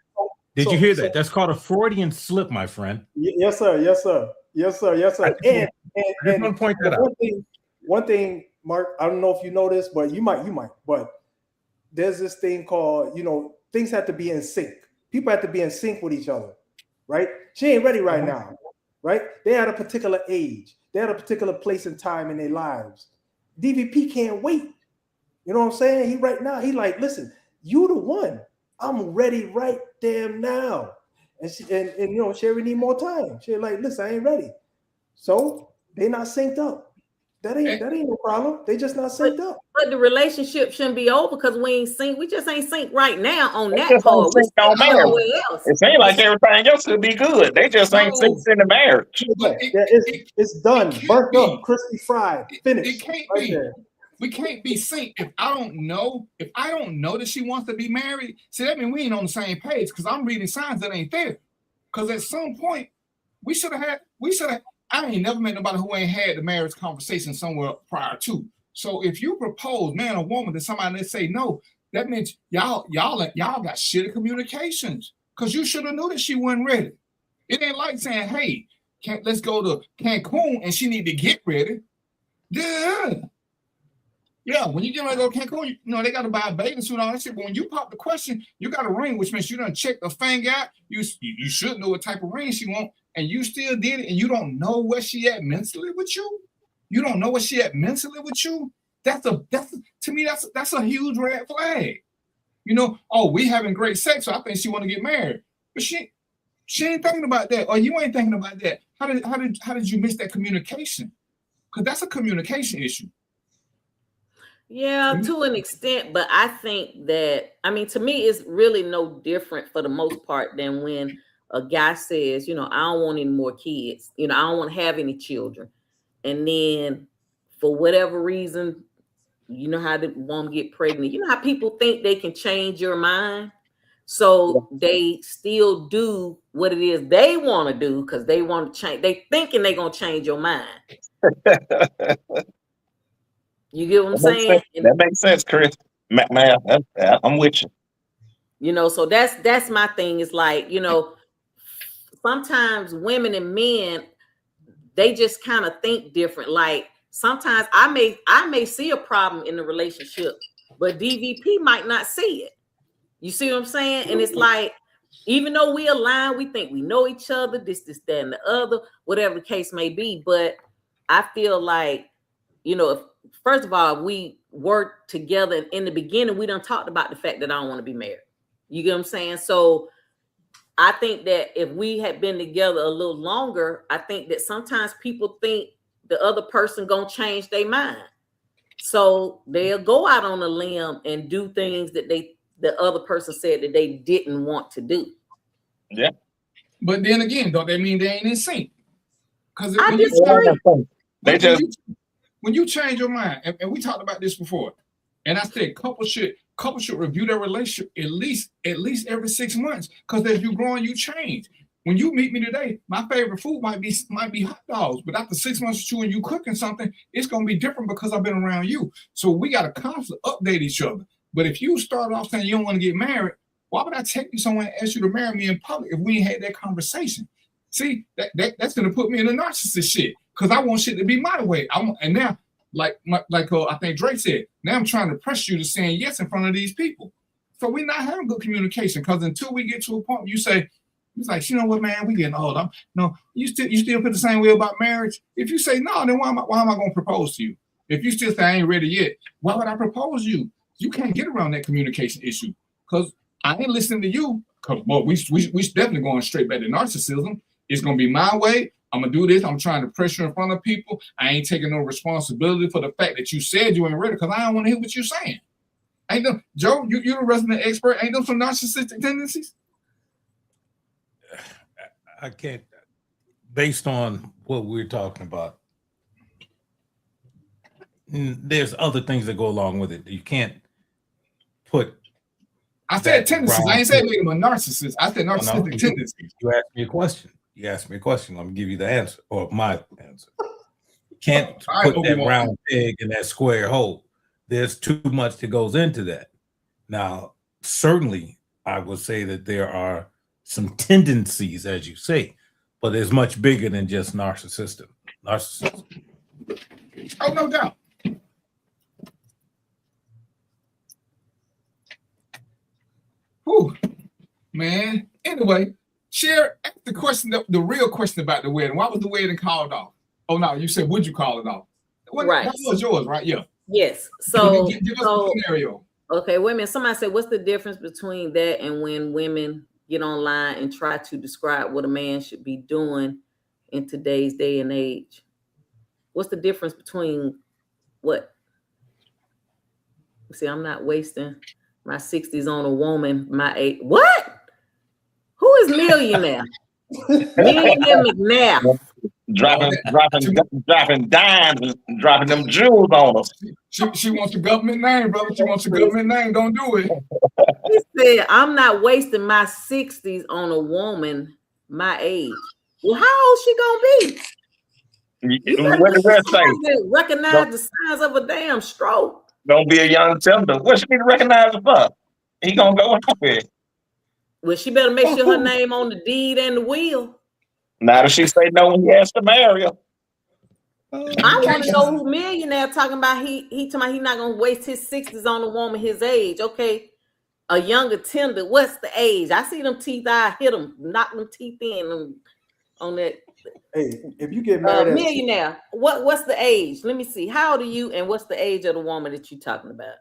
Did you hear that? That's called a Freudian slip, my friend. Yes, sir. And want to point that out. One thing, Mark, I don't know if you know this, but you might, but there's this thing called, things have to be in sync. People have to be in sync with each other, right? She ain't ready right now, right? They're at a particular age. They're at a particular place and time in their lives. DVP can't wait. You know what I'm saying? He like, listen, you the one. I'm ready right damn now. And Sherry need more time. She like, listen, I ain't ready. So they not synced up. That ain't no problem. They just not synced up. But the relationship shouldn't be over because we ain't synced. We just ain't synced right now on that part. It seems like everything else should be good. They just ain't synced in the marriage. It's done. Burnt up, crispy fried, finished. It can't right be. There. We can't be synced if I don't know that she wants to be married. See, that means we ain't on the same page because I'm reading signs that ain't there. Because at some point, we should have. I ain't never met nobody who ain't had the marriage conversation somewhere prior to. So if you propose, man or woman, to somebody that say no, that means y'all got shitty communications. Because you should have knew that she wasn't ready. It ain't like saying, hey, let's go to Cancun and she need to get ready. Yeah, when you get ready to go to Cancun, they got to buy a bathing suit and all that shit. But when you pop the question, you got a ring, which means you done check the thing out. You should know what type of ring she want, and you still did it, and you don't know where she at mentally with you. You don't know where she at mentally with you. That's to me, that's a huge red flag. We having great sex, so I think she want to get married, but she ain't thinking about that, or you ain't thinking about that. How did you miss that communication? Because that's a communication issue. Yeah, to an extent, but I think that, to me, it's really no different for the most part than when a guy says, I don't want any more kids. I don't want to have any children. And then for whatever reason, how the woman get pregnant. You know how people think they can change your mind? So they still do what it is they want to do because they want to change. They thinking they're going to change your mind. You get what I'm saying? That makes sense, Chris. Man, I'm with you. So that's my thing. It's like, sometimes women and men, they just kind of think different. Like sometimes I may see a problem in the relationship, but DVP might not see it. You see what I'm saying? And it's like, even though we align, we think we know each other, this, that, and the other, whatever the case may be. But I feel like, if first of all, we work together, and in the beginning, we done talked about the fact that I don't want to be married. You get what I'm saying? So I think that if we had been together a little longer, I think that sometimes people think the other person gonna change their mind. So they'll go out on a limb and do things that the other person said that they didn't want to do. Yeah. But then again, don't that mean they ain't in sync? Because I disagree. When you change your mind, and we talked about this before, and I said couples should review their relationship at least every 6 months, because as you grow and you change. When you meet me today, my favorite food might be hot dogs, but after 6 months with you and you cooking something, it's gonna be different because I've been around you. So we gotta constantly update each other. But if you start off saying you don't want to get married, why would I take you somewhere and ask you to marry me in public if we ain't had that conversation? See, that's gonna put me in a narcissist shit, because I want shit to be my way. And now, I think Drake said, now I'm trying to press you to saying yes in front of these people. So we're not having good communication, because until we get to a point where you say, it's like, you know what, man, we getting old. You still feel the same way about marriage. If you say no, then why am I going to propose to you? If you still say I ain't ready yet, why would I propose you? You can't get around that communication issue, because I ain't listening to you. Because we definitely going straight back to narcissism. It's gonna be my way. I'm gonna do this. I'm trying to pressure in front of people. I ain't taking no responsibility for the fact that you said you ain't ready, because I don't want to hear what you're saying. Ain't no Joe, you're the resident expert. Ain't those some narcissistic tendencies? I can't, based on what we're talking about, there's other things that go along with it. You can't put. I said tendencies. I ain't saying make him a narcissist. I said narcissistic tendencies. You asked me a question. I'm gonna give you the answer, or my answer. You can't put that round peg in that square hole. There's too much that goes into that. Now, certainly, I would say that there are some tendencies, as you say, but it's much bigger than just narcissism. Oh, no doubt. Whew, man. Anyway, share the question, the real question about the wedding. Why was the wedding called off? Oh no, you said would you call it off? Right. That was yours, right? Yeah. Yes. So give us a scenario. Okay, women. Somebody said, what's the difference between that and when women get online and try to describe what a man should be doing in today's day and age? What's the difference between what? See, I'm not wasting my 60s on a woman my age. What? Who is Millionaire? Millionaire McNabb. Dropping dimes and dropping them jewels on us. She wants a government name, brother. She wants a government name. Don't do it. He said, I'm not wasting my 60s on a woman my age. Well, how old she gonna be? What did that say? Recognize the signs of a damn stroke. Don't be a young tender. What she need to recognize the fuck? He gonna go with. Well, she better make sure her name on the deed and the will. Now does she say no when he has to marry her? I want to know who Millionaire talking about. He talking about he not gonna waste his 60s on a woman his age. Okay, a younger tender. What's the age? I see them teeth. I hit them, knock them teeth in on that. Hey, if you get married, Millionaire. What's the age? Let me see. How old are you? And what's the age of the woman that you're talking about?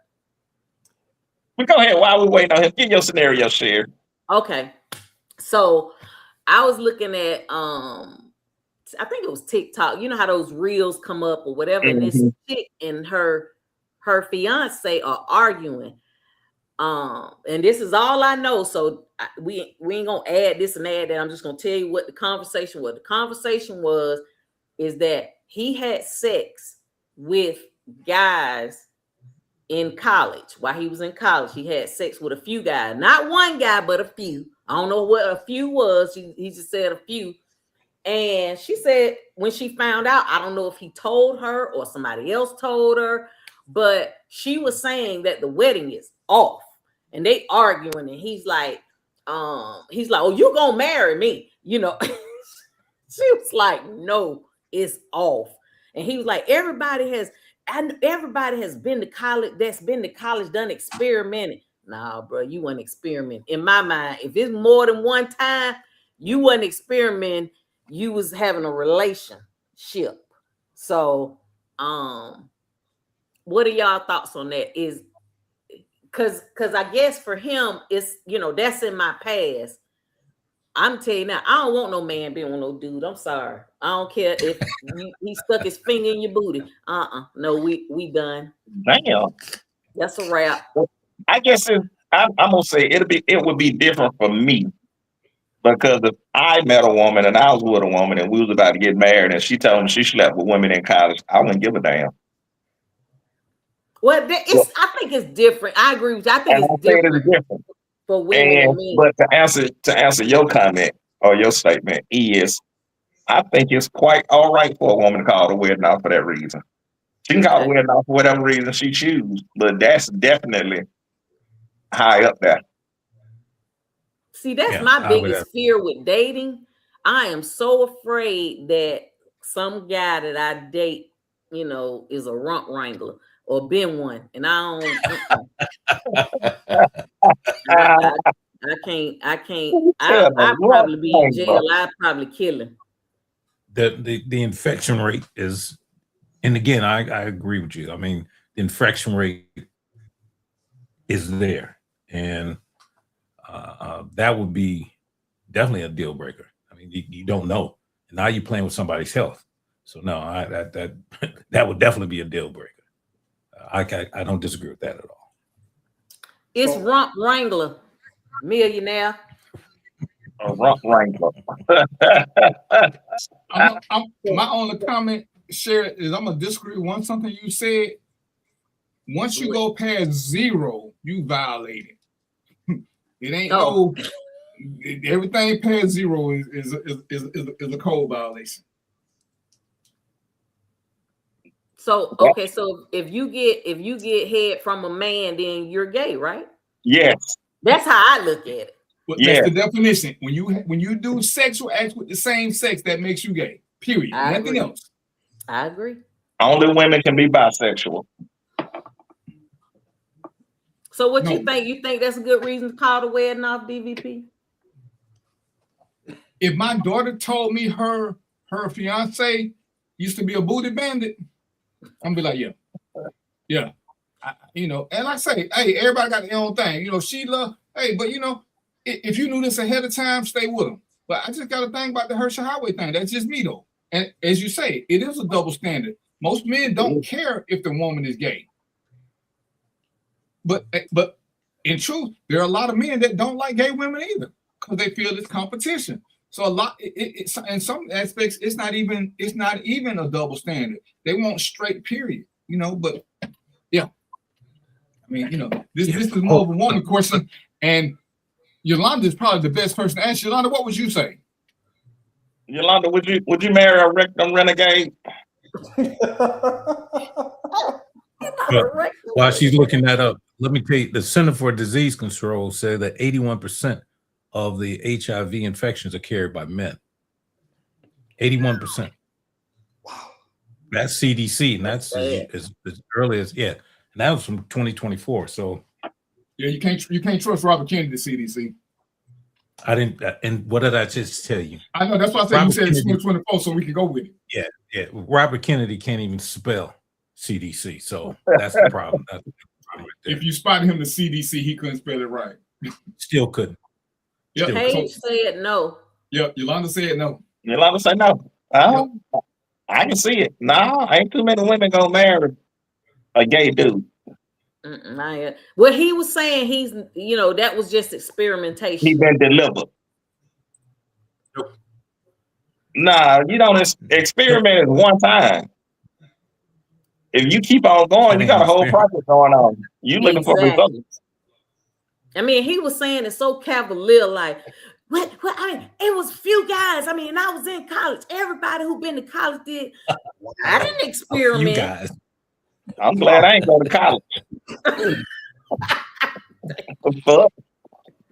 Well, go ahead. While we waiting on him, give your scenario share. Okay, so I was looking at I think it was TikTok. You know how those reels come up or whatever, and this chick and her fiance are arguing. And this is all I know. So we ain't gonna add this and add that. I'm just gonna tell you what the conversation was. The conversation is that he had sex with guys in college. While he was in college, he had sex with a few guys, not one guy, but a few. I don't know what a few was. He just said a few. And she said when she found out, I don't know if he told her or somebody else told her, but she was saying that the wedding is off. And they arguing, and he's like, oh, you gonna marry me? You know, she was like, no, it's off. And he was like, everybody has been to college, that's been to college, done experimenting. Nah, bro, you wasn't experimenting. In my mind, if it's more than one time, you wasn't experimenting, you was having a relationship. So, what are y'all thoughts on that? Is because I guess for him, it's, that's in my past. I'm telling you now, I don't want no man being with no dude. I'm sorry. I don't care if he stuck his finger in your booty. No, we done. Damn. That's a wrap. I guess I'm gonna say it would be different for me Because if I met a woman and I was with a woman and we was about to get married and she told me she slept with women in college, I wouldn't give a damn. Well, I think it's different. I agree with you. I think it's different for women and men. But to answer your comment or your statement is, I think it's quite all right for a woman to call the wedding off for that reason. She can call the wedding off for whatever reason she chooses, but that's definitely high up there. See, that's my biggest fear with dating. I am so afraid that some guy that I date, you know, is a rump wrangler or been one, and I don't. I can't. I'd probably be in jail. I'd probably kill him. The infection rate is, and again, I agree with you. I mean, the infection rate is there, and that would be definitely a deal breaker. I mean, you don't know. Now you're playing with somebody's health. So no, that would definitely be a deal breaker. I don't disagree with that at all. It's rump wrangler, millionaire. A rump wrangler. My only comment, Sherry, is I'm gonna disagree with something you said. Once you go past 0, you violate it. It ain't everything past 0 is a code violation. So okay, so if you get head from a man, then you're gay, right? Yes. That's how I look at it. But that's the definition. When you do sexual acts with the same sex, that makes you gay. Period. Nothing else. I agree. Only women can be bisexual. So what you think? You think that's a good reason to call the wedding off, DVP? If my daughter told me her fiance used to be a booty bandit, I'm gonna be like, yeah. You know, and I say, hey, everybody got their own thing. You know, Sheila, hey, but you know, if you knew this ahead of time, stay with them. But I just got to think about the Hershey Highway thing. That's just me, though. And as you say, it is a double standard. Most men don't care if the woman is gay. But in truth, there are a lot of men that don't like gay women either because they feel it's competition. So a lot, it's in some aspects, it's not even a double standard. They want straight, period. You know, but yeah. I mean, you know, this is more of a woman question, and Yolanda is probably the best person to ask. Yolanda, what would you say? Yolanda, would you marry a rectum renegade? While she's looking that up, let me tell you, the Center for Disease Control said that 81% of the HIV infections are carried by men. 81%. Wow. That's CDC, and that's as early as and that was from 2024. So yeah, you can't trust Robert Kennedy, CDC. I didn't. And what did I just tell you? I know that's why I said you said it's 2024, so we can go with it. Yeah. Robert Kennedy can't even spell CDC, so that's the problem. That's the problem right there. If you spotted him the CDC, he couldn't spell it right. Still couldn't. Yep. Paige said no. Yep, Yolanda said no. Yolanda said no. I can see it. No, ain't too many women gonna marry a gay dude. Well, he was saying he's, you know, that was just experimentation. He been delivered. Nah, you don't experiment one time. If you keep on going, you got a whole process going on. You looking for results. I mean, he was saying it so cavalier, like, what? I mean, it was few guys. I mean, I was in college. Everybody who been to college did. I didn't experiment. You guys. I'm glad I ain't go to college. Fuck.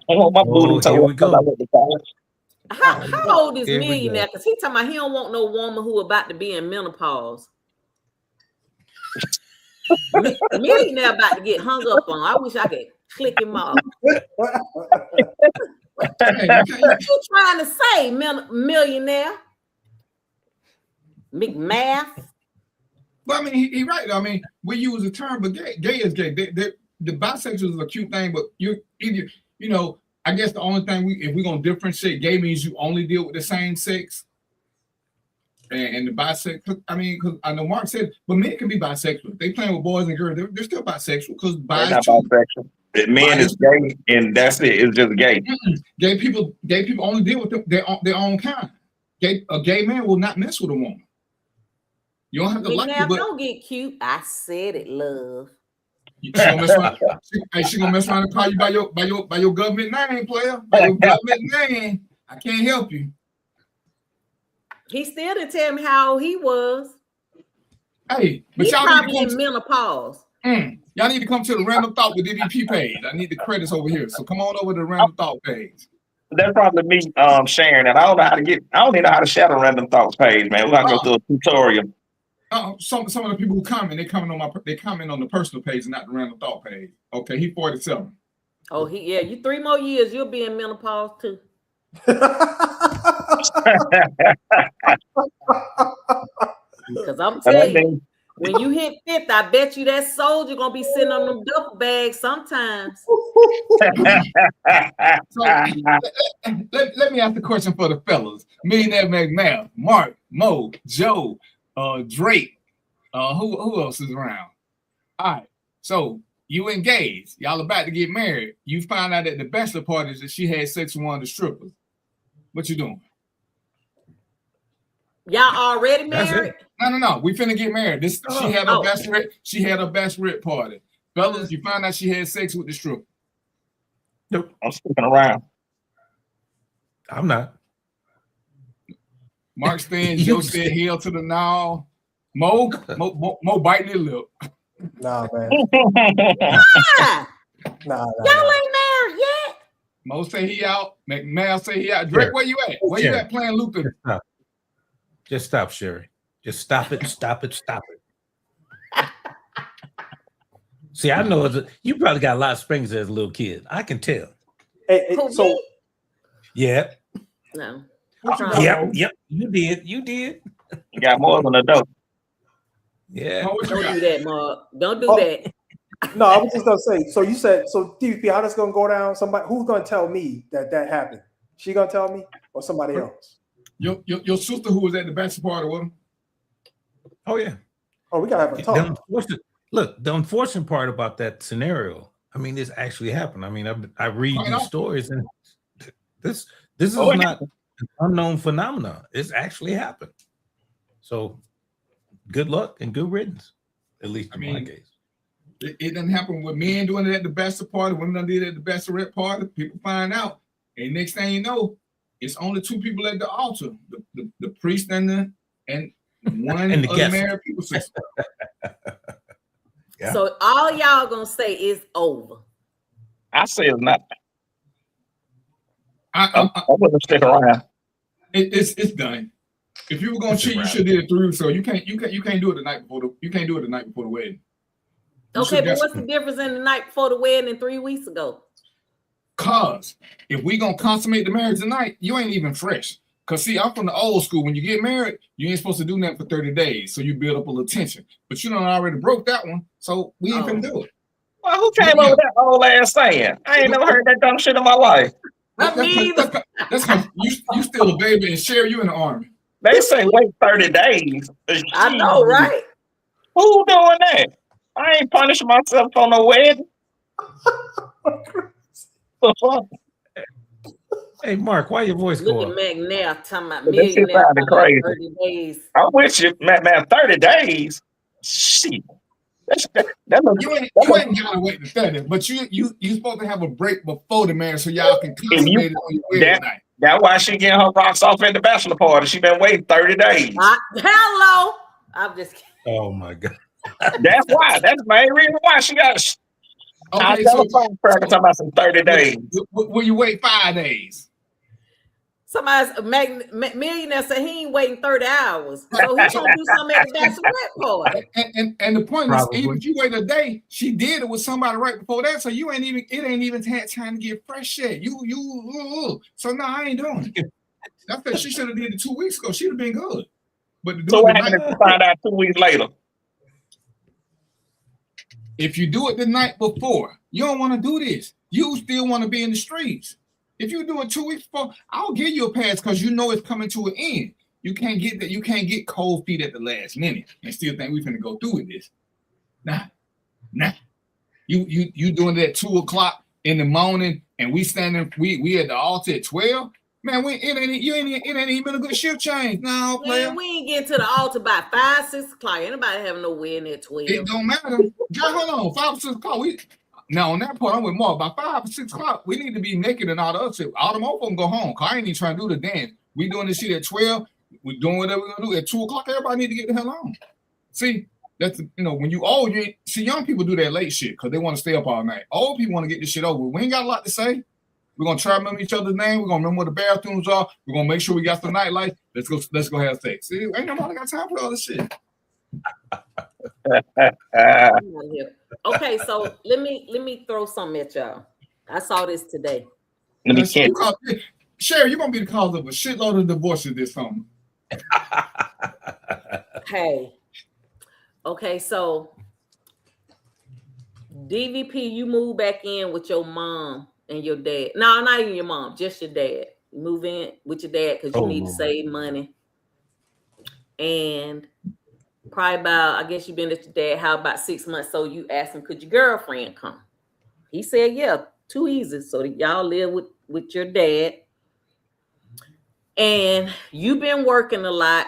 I want my booty here we go. How old is Millionaire? Because he talking about he don't want no woman who about to be in menopause. Millionaire about to get hung up on. I wish I could click him off. What you trying to say, Millionaire? McMath? Well, I mean, he right. I mean, we use the term, but gay is gay. The bisexual is a cute thing, but you know, I guess the only thing if we're gonna differentiate, gay means you only deal with the same sex, and the bisexual. I mean, because I know Mark said, but men can be bisexual. They playing with boys and girls. They're still bisexual because they're not bisexual. That man is gay, and that's it. It's just gay. Gay people only deal with their own kind. A gay man will not mess with a woman. You don't have to like it, but don't get cute. I said it, love. She gonna mess around. She gonna mess around and call you by your government name, player. By your government name. I can't help you. He still didn't tell me how old he was. Hey, but He's y'all probably in menopause. Y'all need to come to the Random Thought with DDP page. I need the credits over here. So come on over to the Random Thought page. That's probably me sharing that. I don't even know how to share the Random Thoughts page, man. We're gonna go through a tutorial. Some of the people who comment, they comment on the personal page and not the Random Thought page. Okay, he 47. Oh, you 3 more years, you'll be in menopause too. Because I'm telling you, when you hit 50, I bet you that soldier gonna be sitting on them duffel bags sometimes. So, let me ask the question for the fellas. Millionaire McMahon, Mark, Mo, Joe, Drake, who else is around? All right, so you engaged, y'all about to get married. You find out at the bachelor parties that she had sex with one of the strippers. What you doing? Y'all already married? No. We finna get married. She had a bachelorette. She had a bachelorette party. Fellas, you find out she had sex with the stripper. Nope, I'm sticking around. I'm not. Mark stands. Joe said hell to the no. Mo biting his lip. Nah, man. Nah. Y'all ain't married yet. Mo say he out. McMahon say he out. Drake, where you at? Where you at playing Luther? Just stop, Sherry. Just stop it. Stop it. See, I know you probably got a lot of springs as a little kid. I can tell. So no. Yep. You did. You got more than a dope. Yeah. Don't do that, Mark. Don't do that. No, I was just gonna say. So you said DVP. How that's gonna go down? Who's gonna tell me that happened? She gonna tell me or somebody else? Your sister who was at the bachelor party with him. Oh yeah. Oh, we gotta have a talk. The unfortunate part about that scenario, I mean, this actually happened. I mean, I read these stories, and this is not an unknown phenomenon. It's actually happened. So, good luck and good riddance, at least in my case. It didn't happen with men doing it at the bachelor party. Women done did it at the bachelorette party. People find out, and next thing you know, it's only 2 people at the altar: the priest and one and the other married people. Yeah. So all y'all gonna say is over. I say it's not. I wouldn't stick around. It's done. If you were gonna cheat, you should have did it 3 weeks ago. You can't do it the night before the wedding. Okay, but what's the difference in the night before the wedding and 3 weeks ago? Cause if we gonna consummate the marriage tonight, you ain't even fresh. Cause see, I'm from the old school. When you get married, you ain't supposed to do nothing for 30 days. So you build up a little tension. But you done already broke that one. So we ain't gonna do it. Well, who came over that old ass saying? I ain't never heard that dumb shit in my life. That's cause you still a baby and share you in the army. They say wait 30 days. I know, right? Who doing that? I ain't punishing myself on no wedding. Hey, Mark, why your voice going? Look at McNair talking about millionaire crazy. 30 days. I'm with you, man. 30 days. Shit. You ain't gotta wait to 30, but you supposed to have a break before the marriage so y'all can consummate it on your wedding night. That's why she getting her rocks off at the bachelor party. She been waiting 30 days. Hello. I'm just kidding. Oh my God. That's why. That's the main reason why she got Okay, talking about some 30 days. Will you wait 5 days? Somebody's millionaire said he ain't waiting 30 hours. So he's gonna do something at the bachelorette party. And the point is, even if you wait a day, she did it with somebody right before that. So it ain't even had time to get fresh yet. So no, I ain't doing it. That's that she should have did it 2 weeks ago. She'd have been good. But so what happened if you find out 2 weeks later? If you do it the night before, you don't want to do this. You still want to be in the streets. If you do it 2 weeks before, I'll give you a pass because you know it's coming to an end. You can't get that. You can't get cold feet at the last minute and still think we're gonna go through with this. Nah. You doing it at 2:00 in the morning, and we standing, we at the altar at 12. Man, it ain't even a good shift change. No, player. Man, we ain't getting to the altar by 5, 6 o'clock. Anybody having nowhere in there 12. It don't matter. God, hold on, 5 or 6 o'clock. Now on that point, I'm with Mark. By 5 or 6 o'clock, we need to be naked and all the other shit. All them old folks go home. Cause I ain't even trying to do the dance. We doing this shit at 12. We doing whatever we're gonna do at 2 o'clock. Everybody need to get the hell on. See, that's when you old, see young people do that late shit because they want to stay up all night. Old people want to get this shit over. We ain't got a lot to say. We're gonna try to remember each other's name. We're gonna remember where the bathrooms are. We're gonna make sure we got the nightlight. Let's go have sex. See, ain't nobody got time for all this shit. Okay, so let me throw something at y'all. I saw this today. Sherry, you're gonna be the cause of a shitload of divorces this summer. Hey, okay, so DVP, you move back in with your mom and your dad. No, not even your mom, just your dad. You move in with your dad because you need to save money. And probably about, I guess you've been at your dad's house about 6 months. So you asked him, could your girlfriend come? He said, yeah, too easy. So y'all live with your dad. And you've been working a lot.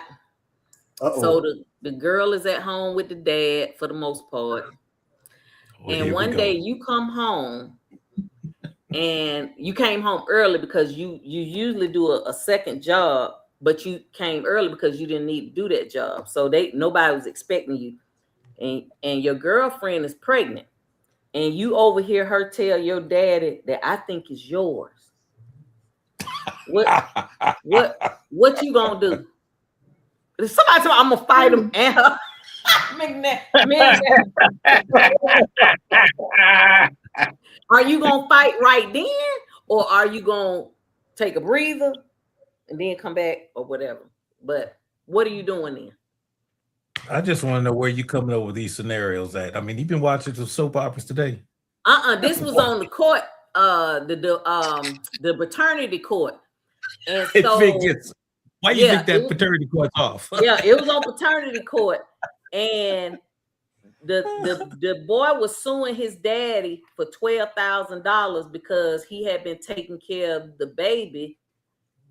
So the girl is at home with the dad for the most part. And one day you come home and you came home early because you usually do a second job, but you came early because you didn't need to do that job. So nobody was expecting you. And your girlfriend is pregnant. And you overhear her tell your daddy that I think is yours. What you gonna do? Somebody tell me I'm gonna fight him and her. Are you gonna fight right then, or are you gonna take a breather and then come back or whatever? But what are you doing then? I just want to know where you coming up with these scenarios at. I mean, you've been watching some soap operas today. This was on the court, the paternity court. And so why you think that paternity court's off? Yeah, it was on paternity court, and the boy was suing his daddy for $12,000 because he had been taking care of the baby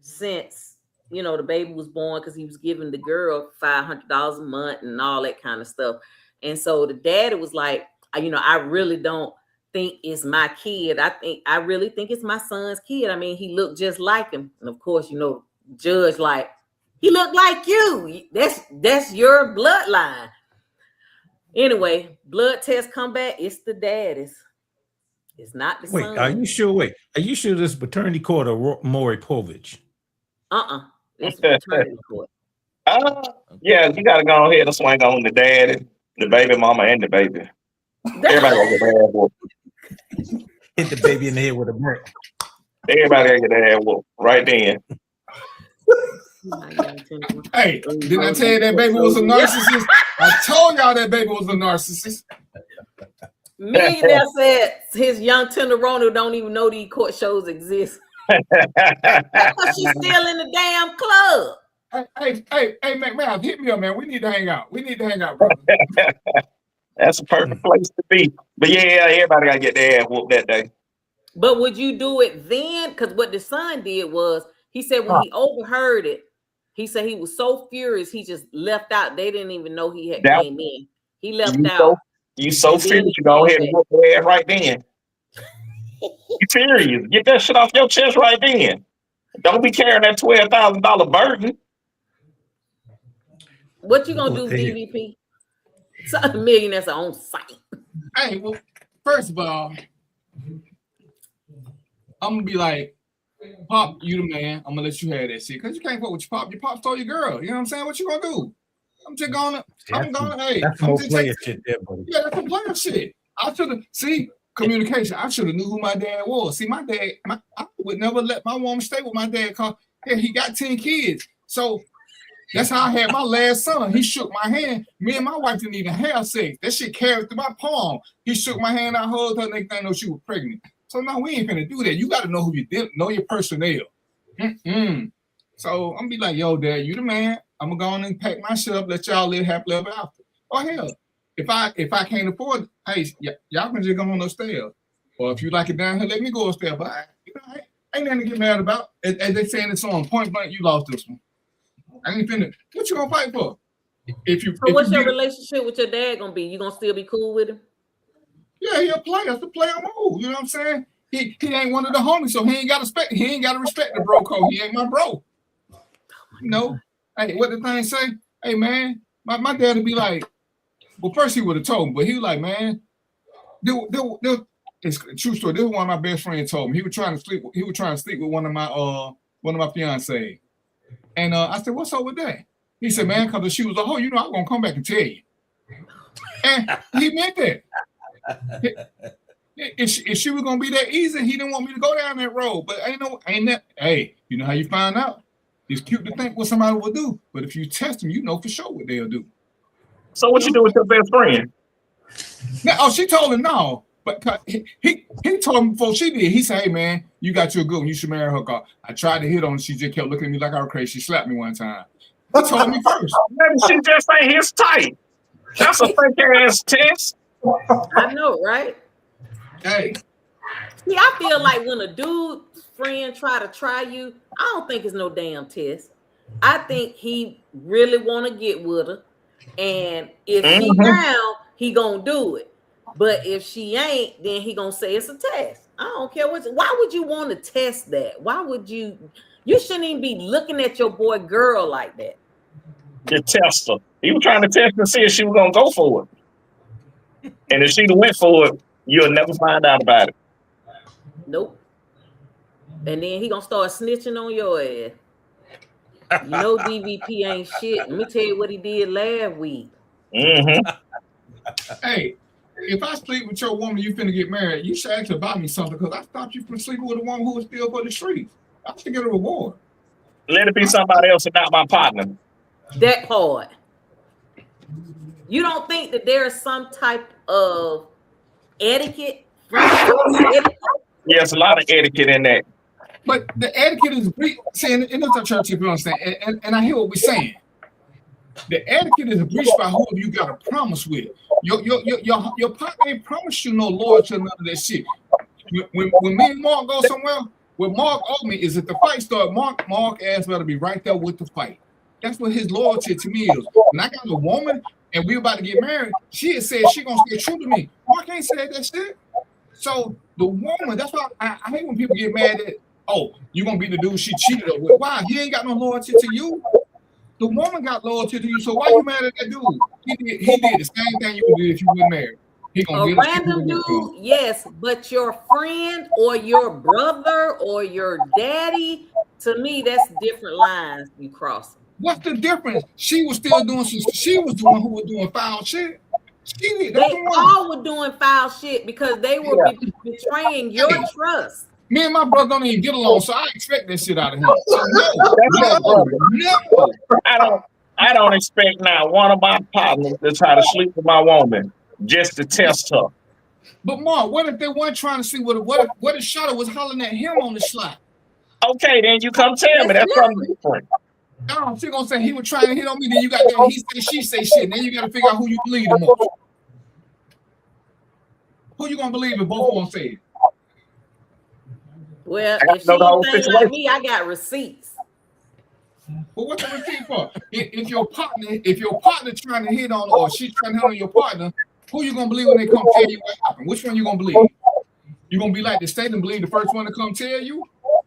since the baby was born, because he was giving the girl $500 a month and all that kind of stuff. And so the daddy was like, I really don't think it's my kid. I really think it's my son's kid. I mean, he looked just like him. And of course, judge like, he looked like you. That's your bloodline. Anyway, blood test come back. It's the daddy's. It's not the son. Are you sure this paternity court or Maury Povich? It's paternity court. Yeah, you gotta go ahead and swing on the daddy, the baby mama, and the baby. Everybody got your dad whoop. Hit the baby in the head with a brick. Everybody got your dad whoop right then. Hey, didn't I tell you that baby was a narcissist? I told y'all that baby was a narcissist. Millionaire said his young tenderoni don't even know these court shows exist. Because she's still in the damn club. Hey, man, hit me up, man. We need to hang out. Brother. That's a perfect place to be. But yeah, everybody got to get their ass whooped that day. But would you do it then? Because what the son did was, he said when he overheard it, he said he was so furious, he just left out. They didn't even know he had came in. He left out. You so furious, you go ahead and whoop their ass right then. You furious. Get that shit off your chest right then. Don't be carrying that $12,000 burden. What you gonna do, DVP? Some millionaires are on site. Hey, well, first of all, I'm gonna be like, Pop, you the man. I'm gonna let you have that shit because you can't fuck with your pop. Your pop stole your girl. You know what I'm saying? What you gonna do? I'm just gonna. Hey, that's more player shit there, buddy. Yeah, that's some player shit. I should have communication. I should have knew who my dad was. See, my dad. I would never let my woman stay with my dad because he got 10 kids. So that's how I had my last son. He shook my hand. Me and my wife didn't even have sex. That shit carried through my palm. He shook my hand. I hugged her. Next thing I know, she was pregnant. So no, we ain't gonna do that. You got to know who you did, know your personnel. So I'm gonna be like, yo, Dad, you the man. I'm gonna go on and pack my shit up, let y'all live happily ever after. Oh hell, if I can't afford it, hey, y'all can just go on upstairs. Or if you like it down here, let me go upstairs. But ain't nothing to get mad about. As they saying it's on point blank, you lost this one. I ain't finna. What you gonna fight for? So what's your relationship with your dad gonna be? You gonna still be cool with him? Yeah, he a player. That's the player move. You know what I'm saying? He ain't one of the homies, so he ain't got to respect the bro code. He ain't my bro. You know, hey, what the thing say? Hey man, my dad would be like, well, first he would have told me, but he was like, man, it's a true story. This is one of my best friends told me. He was trying to sleep with one of my fiancées. And I said, what's up with that? He said, man, because if she was a hoe, you know, I'm gonna come back and tell you. And he meant that. If she was gonna be that easy, he didn't want me to go down that road. But hey, you know how you find out? It's cute to think what somebody will do, but if you test them, you know for sure what they'll do. So what you do with your best friend? Now, she told him no, but he told him before she did. He said, hey man, you got you a good one. You should marry her. Cause I tried to hit on her. She just kept looking at me like I was crazy. She slapped me one time. He told me first. Maybe she just ain't his type. That's a fake ass test. I know, right? Hey. See, I feel like when a dude's friend try you, I don't think it's no damn test. I think he really want to get with her, and if she down, he gonna do it. But if she ain't, then he gonna say it's a test. I don't care what. Why would you want to test that? Why would you? You shouldn't even be looking at your boy girl like that. You test her. He was trying to test and see if she was gonna go for it. And if she went for it, you'll never find out about it. Nope. And then he gonna start snitching on your ass. You know DVP ain't shit. Let me tell you what he did last week. Hey, if I sleep with your woman, you finna get married, you should actually buy me something because I stopped you from sleeping with a woman who was still for the streets. I should get a reward. Let it be somebody else and not my partner. That part. You don't think that there is some type of etiquette? Yes, a lot of etiquette in that. But the etiquette is saying, and it's a church, if you understand, and I hear what we're saying. The etiquette is breached by whoever you got a promise with. Your partner ain't promised you no loyalty or none of that shit. When me and Mark go somewhere, what Mark owed me is if the fight started, Mark asked me to be right there with the fight. That's what his loyalty to me is. When I got a woman and we about to get married, she had said she gonna stay true to me. Mark ain't said that shit. So the woman, that's why I hate when people get mad at, oh, you gonna be the dude she cheated with. Why? He ain't got no loyalty to you. The woman got loyalty to you, so why you mad at that dude? He did the same thing you would do if you were married. He gonna a random dude, yes, but your friend or your brother or your daddy, to me, that's different lines you cross. What's the difference? She was still doing she was the one who was doing foul shit. They all were doing foul shit because they were betraying your trust. Me and my brother don't even get along, so I expect that shit out of him. So no. I don't expect now one of my partners to try to sleep with my woman just to test her. But Mark, what if they weren't trying to see what if Shada was hollering at him on the slot? Okay, then you come tell me that's something different. No, she gonna say he was trying to hit on me. Then you got that he say she say shit. Then you got to figure out who you believe the most. Who you gonna believe if both of them say it? Well, if she ain't like me, I got receipts. But what's the receipt for? If your partner trying to hit on or she's trying to hit on your partner, who you gonna believe when they come tell you what happened? Which one you gonna believe? You gonna be like the state and believe the first one to come tell you?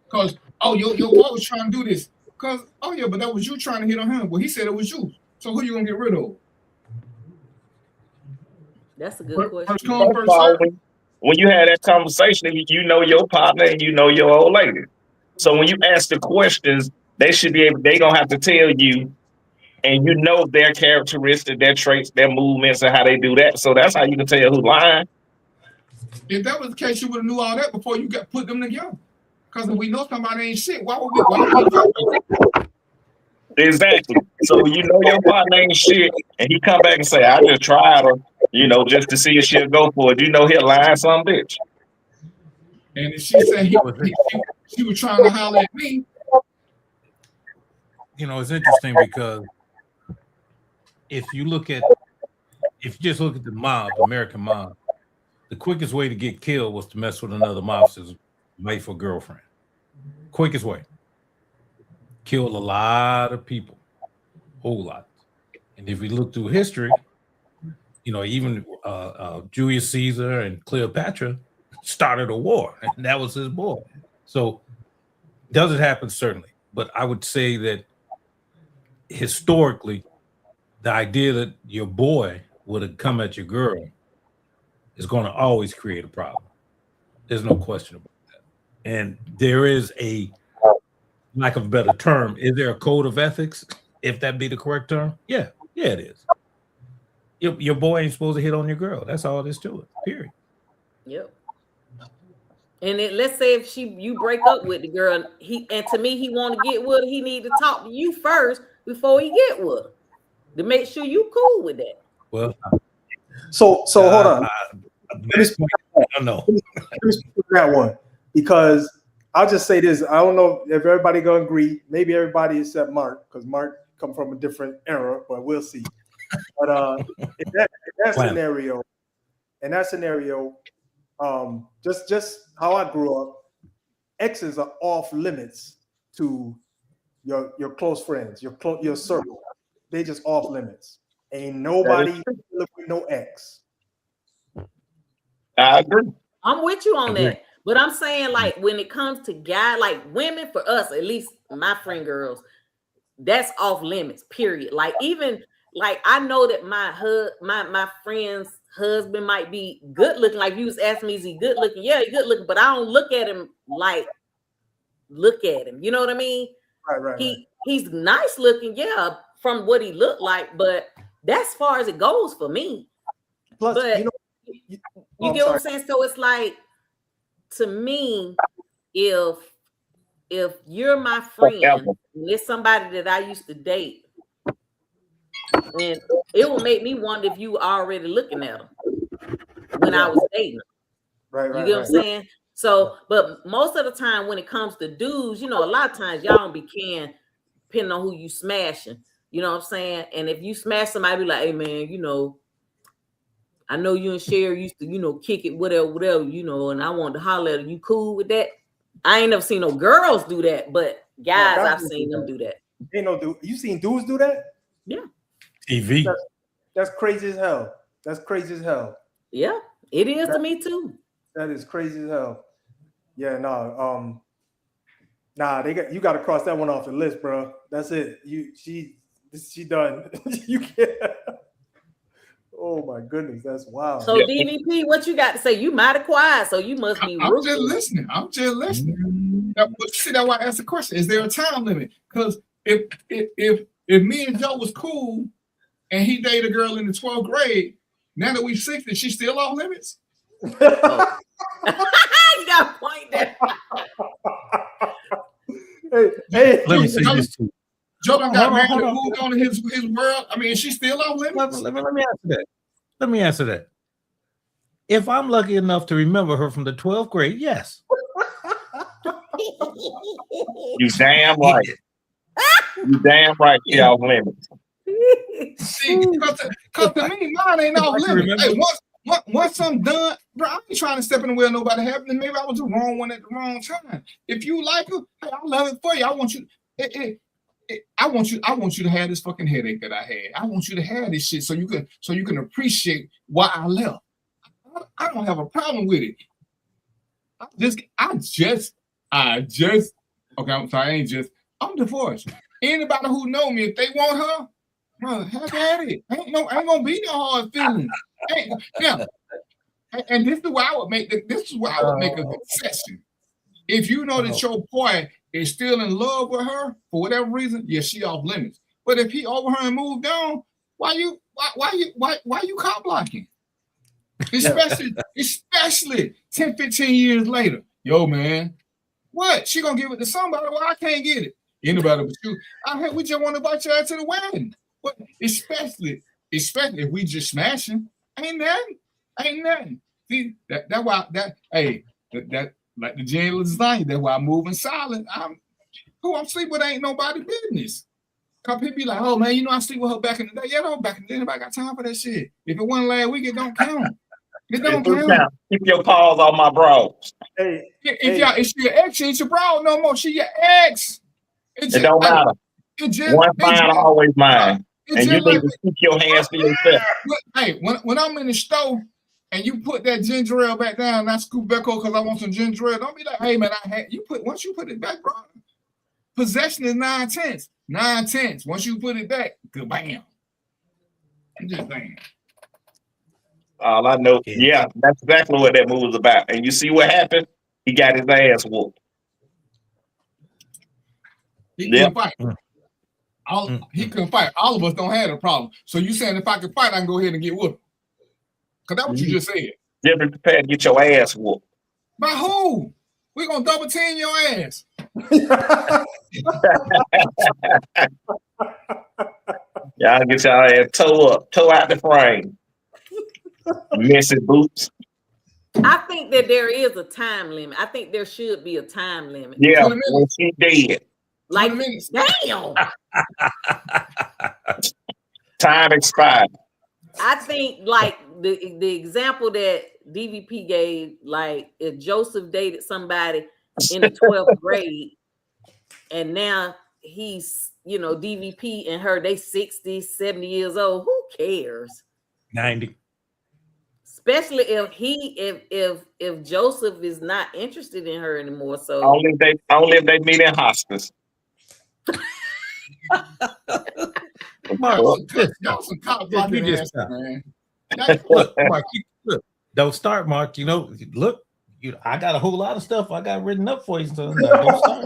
Cause your boy was trying to do this. Cause but that was you trying to hit on him. Well, he said it was you. So who you gonna get rid of? That's a good question. First come, first serve. When you had that conversation, you know your partner and you know your old lady. So when you ask the questions, they gonna have to tell you, and you know their characteristics, their traits, their movements, and how they do that. So that's how you can tell who's lying. If that was the case, you would have knew all that before you put them together. Because if we know somebody ain't shit, why would we? Exactly. So you know your partner ain't shit, and he come back and say, "I just tried her, just to see if she'll go for it." You know he'll lie some bitch. And if she said she was trying to holler at me. It's interesting because if you look at if you just look at the mob, American mob, the quickest way to get killed was to mess with another mobster's wife or girlfriend. Quickest way. Killed a lot of people, whole lot. And if we look through history, you know, even Julius Caesar and Cleopatra started a war, and that was his boy. So does it happen? Certainly. But I would say that historically, the idea that your boy would have come at your girl is going to always create a problem. There's no question about that. And there is a, lack of a better term, is there a code of ethics, if that be the correct term? Yeah, it is. Your boy ain't supposed to hit on your girl. That's all there is to it, period. Yep. And let's say if you break up with the girl, he want to get with her, he need to talk to you first before he get with her to make sure you cool with that. Well, so hold on. I know. Let me speak to that one, because I'll just say this. I don't know if everybody gonna agree. Maybe everybody except Mark, because Mark come from a different era, but we'll see. But in that scenario, just how I grew up, exes are off limits to your close friends, your circle. They just off limits. Ain't nobody with no ex. I agree. I'm with you on that. But I'm saying, like, when it comes to guys, like women, for us, at least my friend girls, that's off limits, period. Like, even like I know that my friend's husband might be good looking. Like you was asking me, is he good looking? Yeah, he's good looking, but I don't look at him like look at him. You know what I mean? Right. He's nice looking, yeah, from what he looked like, but that's as far as it goes for me. Plus, but you get what I'm saying? So it's like, to me, if you're my friend and it's somebody that I used to date, and it will make me wonder if you were already looking at them when I was dating them. Right. You get what I'm saying? So, but most of the time when it comes to dudes, you know, a lot of times y'all don't be caring depending on who you smashing. You know what I'm saying? And if you smash somebody, be like, hey man, you know, I know you and Cher used to, you know, kick it, whatever, you know, and I wanted to holler at her. You cool with that? I ain't never seen no girls do that, but guys, I've seen them do that. Ain't no dude. You seen dudes do that? Yeah. TV. That's crazy as hell. That's crazy as hell. Yeah, it is to me too. That is crazy as hell. Yeah, no. You got to cross that one off the list, bro. That's it. She done. You can't. Oh my goodness, that's wild. So DVP, what you got to say? You mighty quiet, so you must be. I'm just listening. See, that's why I asked the question: is there a time limit? Because if me and Joe was cool and he dated a girl in the 12th grade, now that we 60, she's still off limits. You got a point there. Hey, let me say this too. Joe done got married and moved on to his world. I mean, is she still off limits? Let me answer that. If I'm lucky enough to remember her from the 12th grade, yes. You damn right. You damn right. She off limits. See, because to me, mine ain't off limits. Hey, once I'm done, bro, I ain't trying to step in the way of nobody happening. Maybe I was the wrong one at the wrong time. If you like her, hey, I love it for you. I want you. I want you to have this fucking headache that I had. I want you to have this shit so you can appreciate why I left. I don't have a problem with it. I'm divorced. Anybody who know me, if they want her, bro, have at it. Ain't gonna be no hard feelings. And this is why I would make a concession. If you know that your boy is still in love with her for whatever reason, yeah, she off limits. But if he over her and moved on, why you cop blocking? Especially 10, 15 years later. Yo, man, what? She gonna give it to somebody? Well, I can't get it. Anybody but you. We just want to invite you out to the wedding. But especially if we just smashing, ain't nothing. See, that's why that like the jailers saying, that's why I'm moving silent. I'm sleeping with ain't nobody business. Cause people be like, oh man, you know I sleep with her back in the day. Yeah, no, back in the day, nobody got time for that shit. If it wasn't last week, it don't count. It don't count. Keep your paws on my bros. Hey, if she your ex, she ain't your bro no more. She your ex. It don't matter. One fine, always mine. And you need to keep your hands to yourself. Hey, when I'm in the store and you put that ginger ale back down and I scoop back over because I want some ginger ale, don't be like, hey man, once you put it back, bro. Possession is 9/10. 9/10. Once you put it back, good bam. I'm just saying. All I know, yeah, that's exactly what that move was about. And you see what happened? He got his ass whooped. He couldn't fight. He couldn't fight. All of us don't have a problem. So you saying if I can fight, I can go ahead and get whooped? Because that's what you just said. Just be prepared to get your ass whooped. By who? We're going to double team your ass. Y'all get y'all ass toe out the frame. Messy boots. I think that there is a time limit. I think there should be a time limit. Yeah, when she dead. Like, damn. Time expired. I think like the example that DVP gave, like if Joseph dated somebody in the 12th grade and now he's, DVP and her, they 60, 70 years old, who cares? 90. Especially if Joseph is not interested in her anymore. So only if they meet in hospice. Mark, don't start, Mark. Look, I got a whole lot of stuff I got written up for you, so don't start.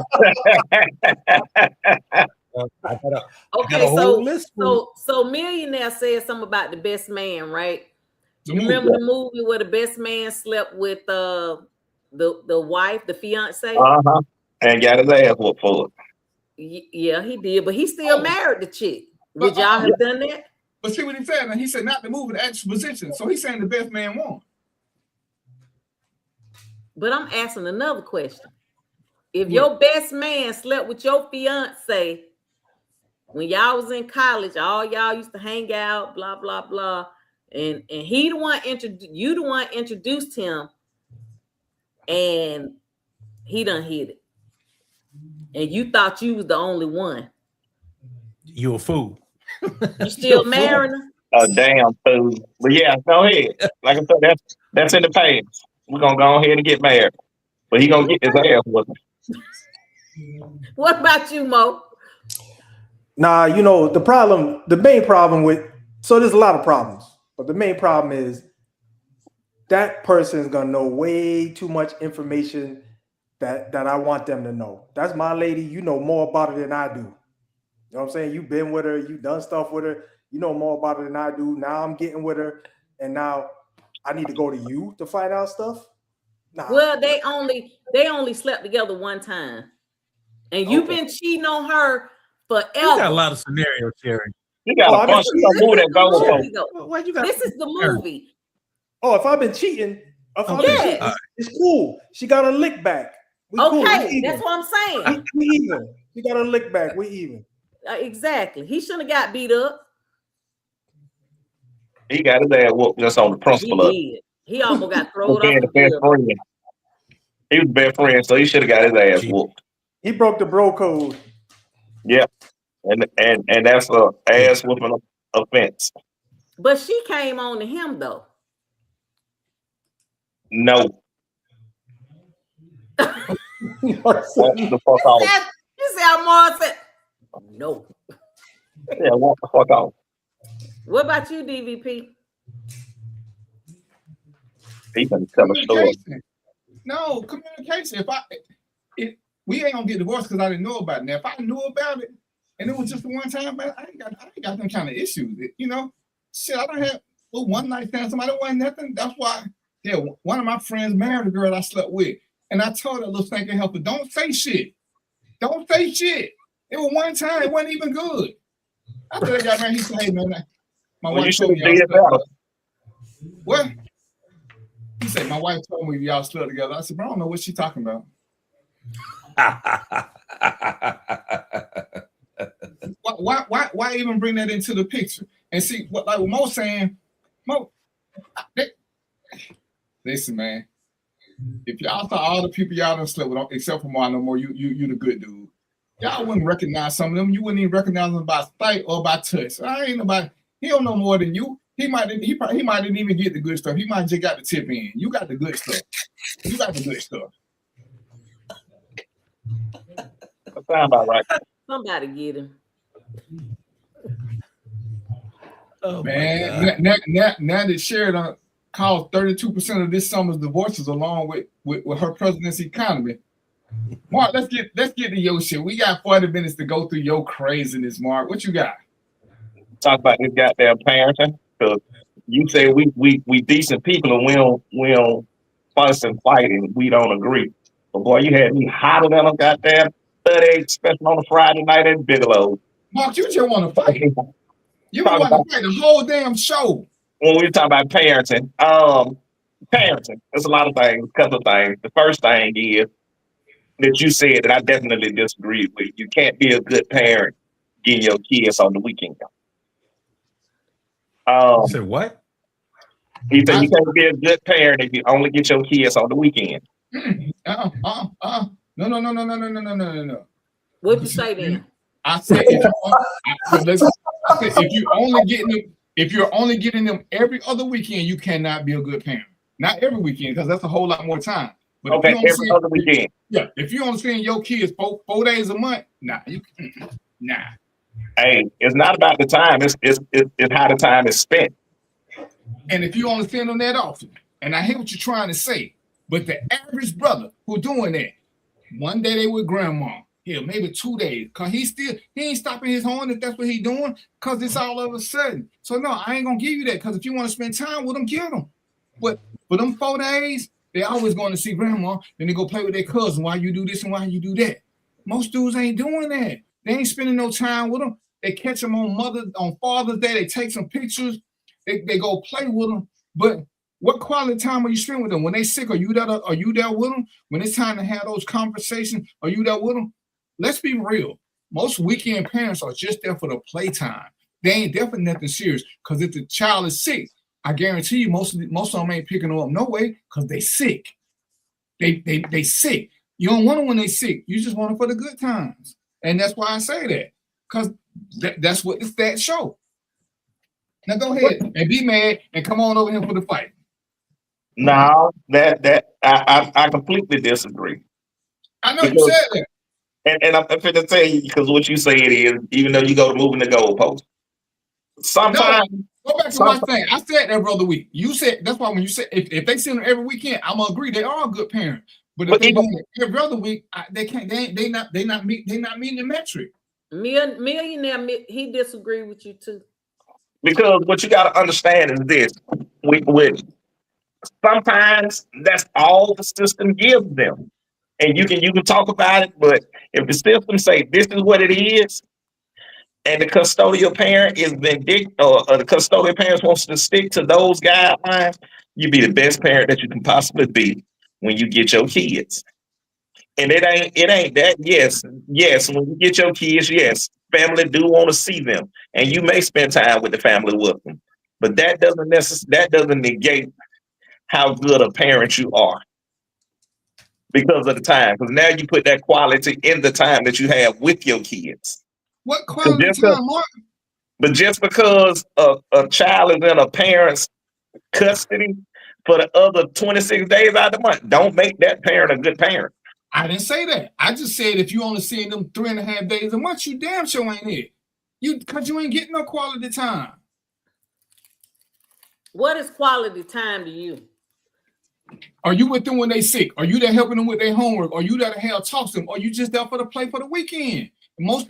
So Millionaire said something about the best man, right? You remember the movie where the best man slept with the wife, the fiance? And got his ass whooped for it. Yeah, he did, but he still married the chick. Would y'all have done that? But see what he said, and he said not to move in the actual position. So he's saying the best man won. But I'm asking another question. If your best man slept with your fiance when y'all was in college, all y'all used to hang out, blah, blah, blah, and he the one introduced him, and he done hit it. And you thought you was the only one. You a fool. You still marrying her? A damn fool. But yeah, go ahead. Like I said, that's in the past. We're gonna go ahead and get married. But he gonna get his ass with him. What about you, Mo? Nah, the main problem so there's a lot of problems, but the main problem is that person is gonna know way too much information that I want them to know. That's my lady. You know more about it than I do. You know what I'm saying? You've been with her, you've done stuff with her, you know more about it than I do. Now I'm getting with her, and now I need to go to you to find out stuff. Nah. Well, they only slept together one time, and you've been cheating on her forever. You got a lot of scenarios, Sherry. You got a bunch of movie that goes. This is the movie. Oh, if I've been cheating, it's cool. She got a lick back. Okay, that's what I'm saying. We even. She got a lick back. We even. Exactly. He shouldn't have got beat up. He got his ass whooped just on the principle of it. He almost got thrown off the best friend. He was the best friend, so he should have got his ass whooped. He broke the bro code. Yeah, and that's a ass whooping offense. But she came on to him though. No. The fuck off. You see how Mars said no. Yeah, walk the fuck off. What about you, DVP? He can tell a story. No, communication. If we ain't gonna get divorced because I didn't know about it. Now, if I knew about it and it was just the one time, man, I ain't got them kind of issues. Shit, I don't have one night stand. Somebody wasn't nothing. That's why. Yeah, one of my friends married a girl I slept with, and I told her, little thinking helper, don't say shit. Don't say shit. It was one time. It wasn't even good. After that got married, he said, hey, man, my wife told me y'all slept together. What? He said, my wife told me y'all slept together. I said, bro, I don't know what she's talking about. why even bring that into the picture? And see what like Mo saying, listen, man. If y'all saw all the people y'all done slept with, except for Mo, no more, you the good dude. Y'all wouldn't recognize some of them. You wouldn't even recognize them by sight or by touch. I ain't nobody. He don't know more than you. He might didn't even get the good stuff. He might just got the tip in. You got the good stuff. You got the good stuff. That sound about right. Somebody get him. Oh man, now that Sheridan caused 32% of this summer's divorces along with her presidency economy. Mark, let's get to your shit. We got 40 minutes to go through your craziness, Mark. What you got? Talk about this goddamn parenting. Because you say we decent people and we don't fuss and fight and we don't agree. But boy, you had me hotter than a goddamn 38, especially on a Friday night at Bigelow. Mark, you just want to fight. You want to fight the whole damn show. When we talk about parenting, there's a lot of things, a couple of things. The first thing is that you said that I definitely disagree with. You can't be a good parent getting your kids on the weekend. You said what? He said you can't be a good parent if you only get your kids on the weekend. No. What'd you say then? I said if you're only getting them every other weekend, you cannot be a good parent. Not every weekend, because that's a whole lot more time. But okay, every other weekend. Yeah, if you only seeing your kids 4 days a month, nah. Hey, it's not about the time. It's how the time is spent. And if you only seeing them that often, and I hear what you're trying to say, but the average brother who doing that, one day they with grandma, yeah, maybe 2 days, cause he ain't stopping his horn if that's what he doing, cause it's all of a sudden. So no, I ain't gonna give you that, cause if you want to spend time with them, give them. But for them 4 days, they always going to see grandma, then they go play with their cousin. Why you do this and why you do that? Most dudes ain't doing that. They ain't spending no time with them. They catch them on Father's Day. They take some pictures. They go play with them. But what quality time are you spending with them? When they sick, are you there with them? When it's time to have those conversations, are you there with them? Let's be real. Most weekend parents are just there for the playtime. They ain't there for nothing serious. Because if the child is sick, I guarantee you most of them ain't picking them up no way because they sick. They sick. You don't want them when they sick. You just want them for the good times. And that's why I say that. Because that's what it's that show. Now go ahead and be mad and come on over here for the fight. No, I completely disagree. I know you said that. And I'm going to tell you, because what you said is, even though you go to moving the goalpost, sometimes. No, go back to one thing. I said that, Brother Week. You said, that's why when you said, if they see them every weekend, I'm going to agree. They are a good parent. But if they do it every other week, they can't, they not meeting the metric. Millionaire, he disagree with you too. Because what you got to understand is this: with sometimes that's all the system gives them, and you can talk about it. But if the system say this is what it is, and the custodial parent is vindictive, or the custodial parents wants to stick to those guidelines, you be the best parent that you can possibly be when you get your kids. And it ain't that. Yes, when you get your kids, yes, family do want to see them, and you may spend time with the family with them, but that doesn't negate how good a parent you are because of the time. Because now you put that quality in the time that you have with your kids. What quality time, Mark? But just because a child is in a parent's custody for the other 26 days out of the month, don't make that parent a good parent. I didn't say that. I just said if you only seeing them 3.5 days a month, you damn sure ain't it. Because you ain't getting no quality time. What is quality time to you? Are you with them when they sick? Are you there helping them with their homework? Are you there to help talk to them? Are you just there for the play for the weekend? Most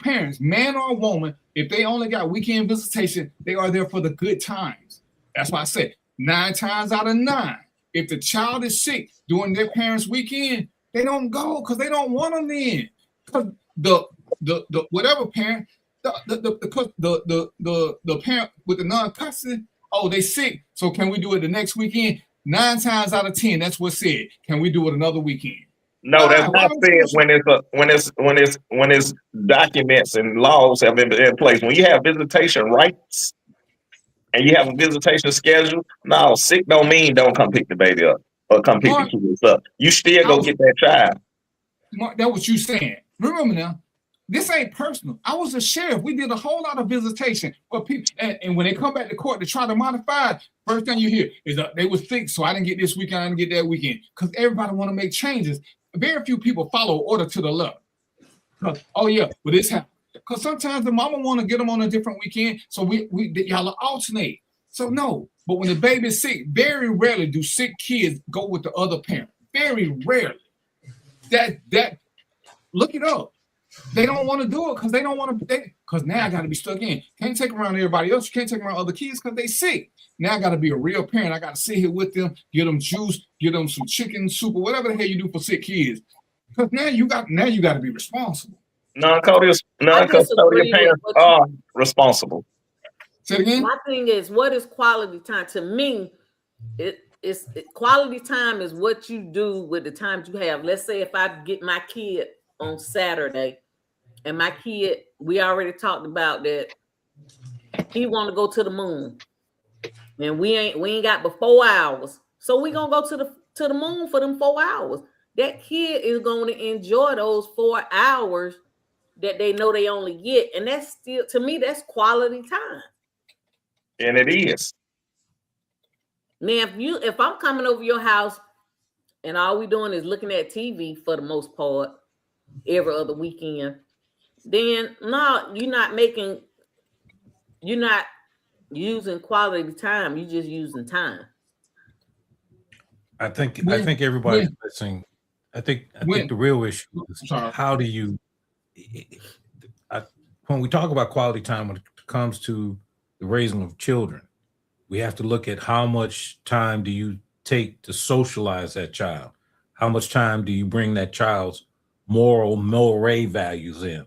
parents, man or woman, if they only got weekend visitation, they are there for the good times. That's why I said 9 times out of 9, if the child is sick during their parents' weekend, they don't go because they don't want them in. Because the whatever parent, the parent with the non-custody, oh, they sick. So can we do it the next weekend? 9 times out of 10, that's what's said. Can we do it another weekend? No, that's not fair when it's documents and laws have been in place. When you have visitation rights and you have a visitation schedule, no, sick don't mean don't come pick the baby up or come pick the kids up. You still go get that child. Mark, that's what you saying. Remember now, this ain't personal. I was a sheriff. We did a whole lot of visitation for people, and when they come back to court to try to modify it, first thing you hear is they were sick, so I didn't get this weekend, I didn't get that weekend. Because everybody want to make changes. Very few people follow order to the letter. Oh yeah, but this happened. Because sometimes the mama want to get them on a different weekend, so y'all alternate. So no, but when the baby's sick, very rarely do sick kids go with the other parent. Very rarely. That look it up. They don't want to do it because they don't want to. Because now I got to be stuck in. Can't take around everybody else. You can't take around other kids because they sick. Now I got to be a real parent. I got to sit here with them, get them juice, get them some chicken soup or whatever the hell you do for sick kids. Because now you got to be responsible. Non-custodial parents are responsible. Say it again. My thing is, what is quality time? To me, quality time is what you do with the times you have. Let's say if I get my kid on Saturday, and my kid, we already talked about that he want to go to the moon, and we ain't got but 4 hours, so we gonna go to the moon for them 4 hours. That kid is going to enjoy those 4 hours that they know they only get, and that's still, to me, that's quality time. And it is. Now, if I'm coming over your house and all we doing is looking at TV for the most part every other weekend, then no, you're not using quality time. You're just using time. I think everybody's missing. I think the real issue is how do you, when we talk about quality time when it comes to the raising of children, we have to look at how much time do you take to socialize that child? How much time do you bring that child's moral values in?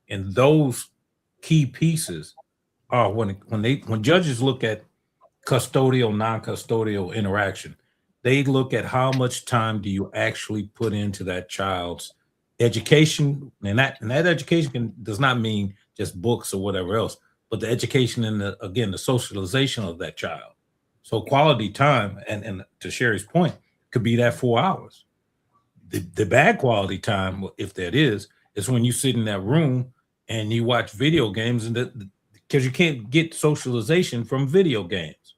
And those key pieces are when judges look at custodial, non-custodial interaction, they look at how much time do you actually put into that child's education, and that education does not mean just books or whatever else, but the education and the socialization of that child. So quality time, and to Sherry's point, could be that 4 hours. The bad quality time, if that is when you sit in that room and you watch video games, and because you can't get socialization from video games.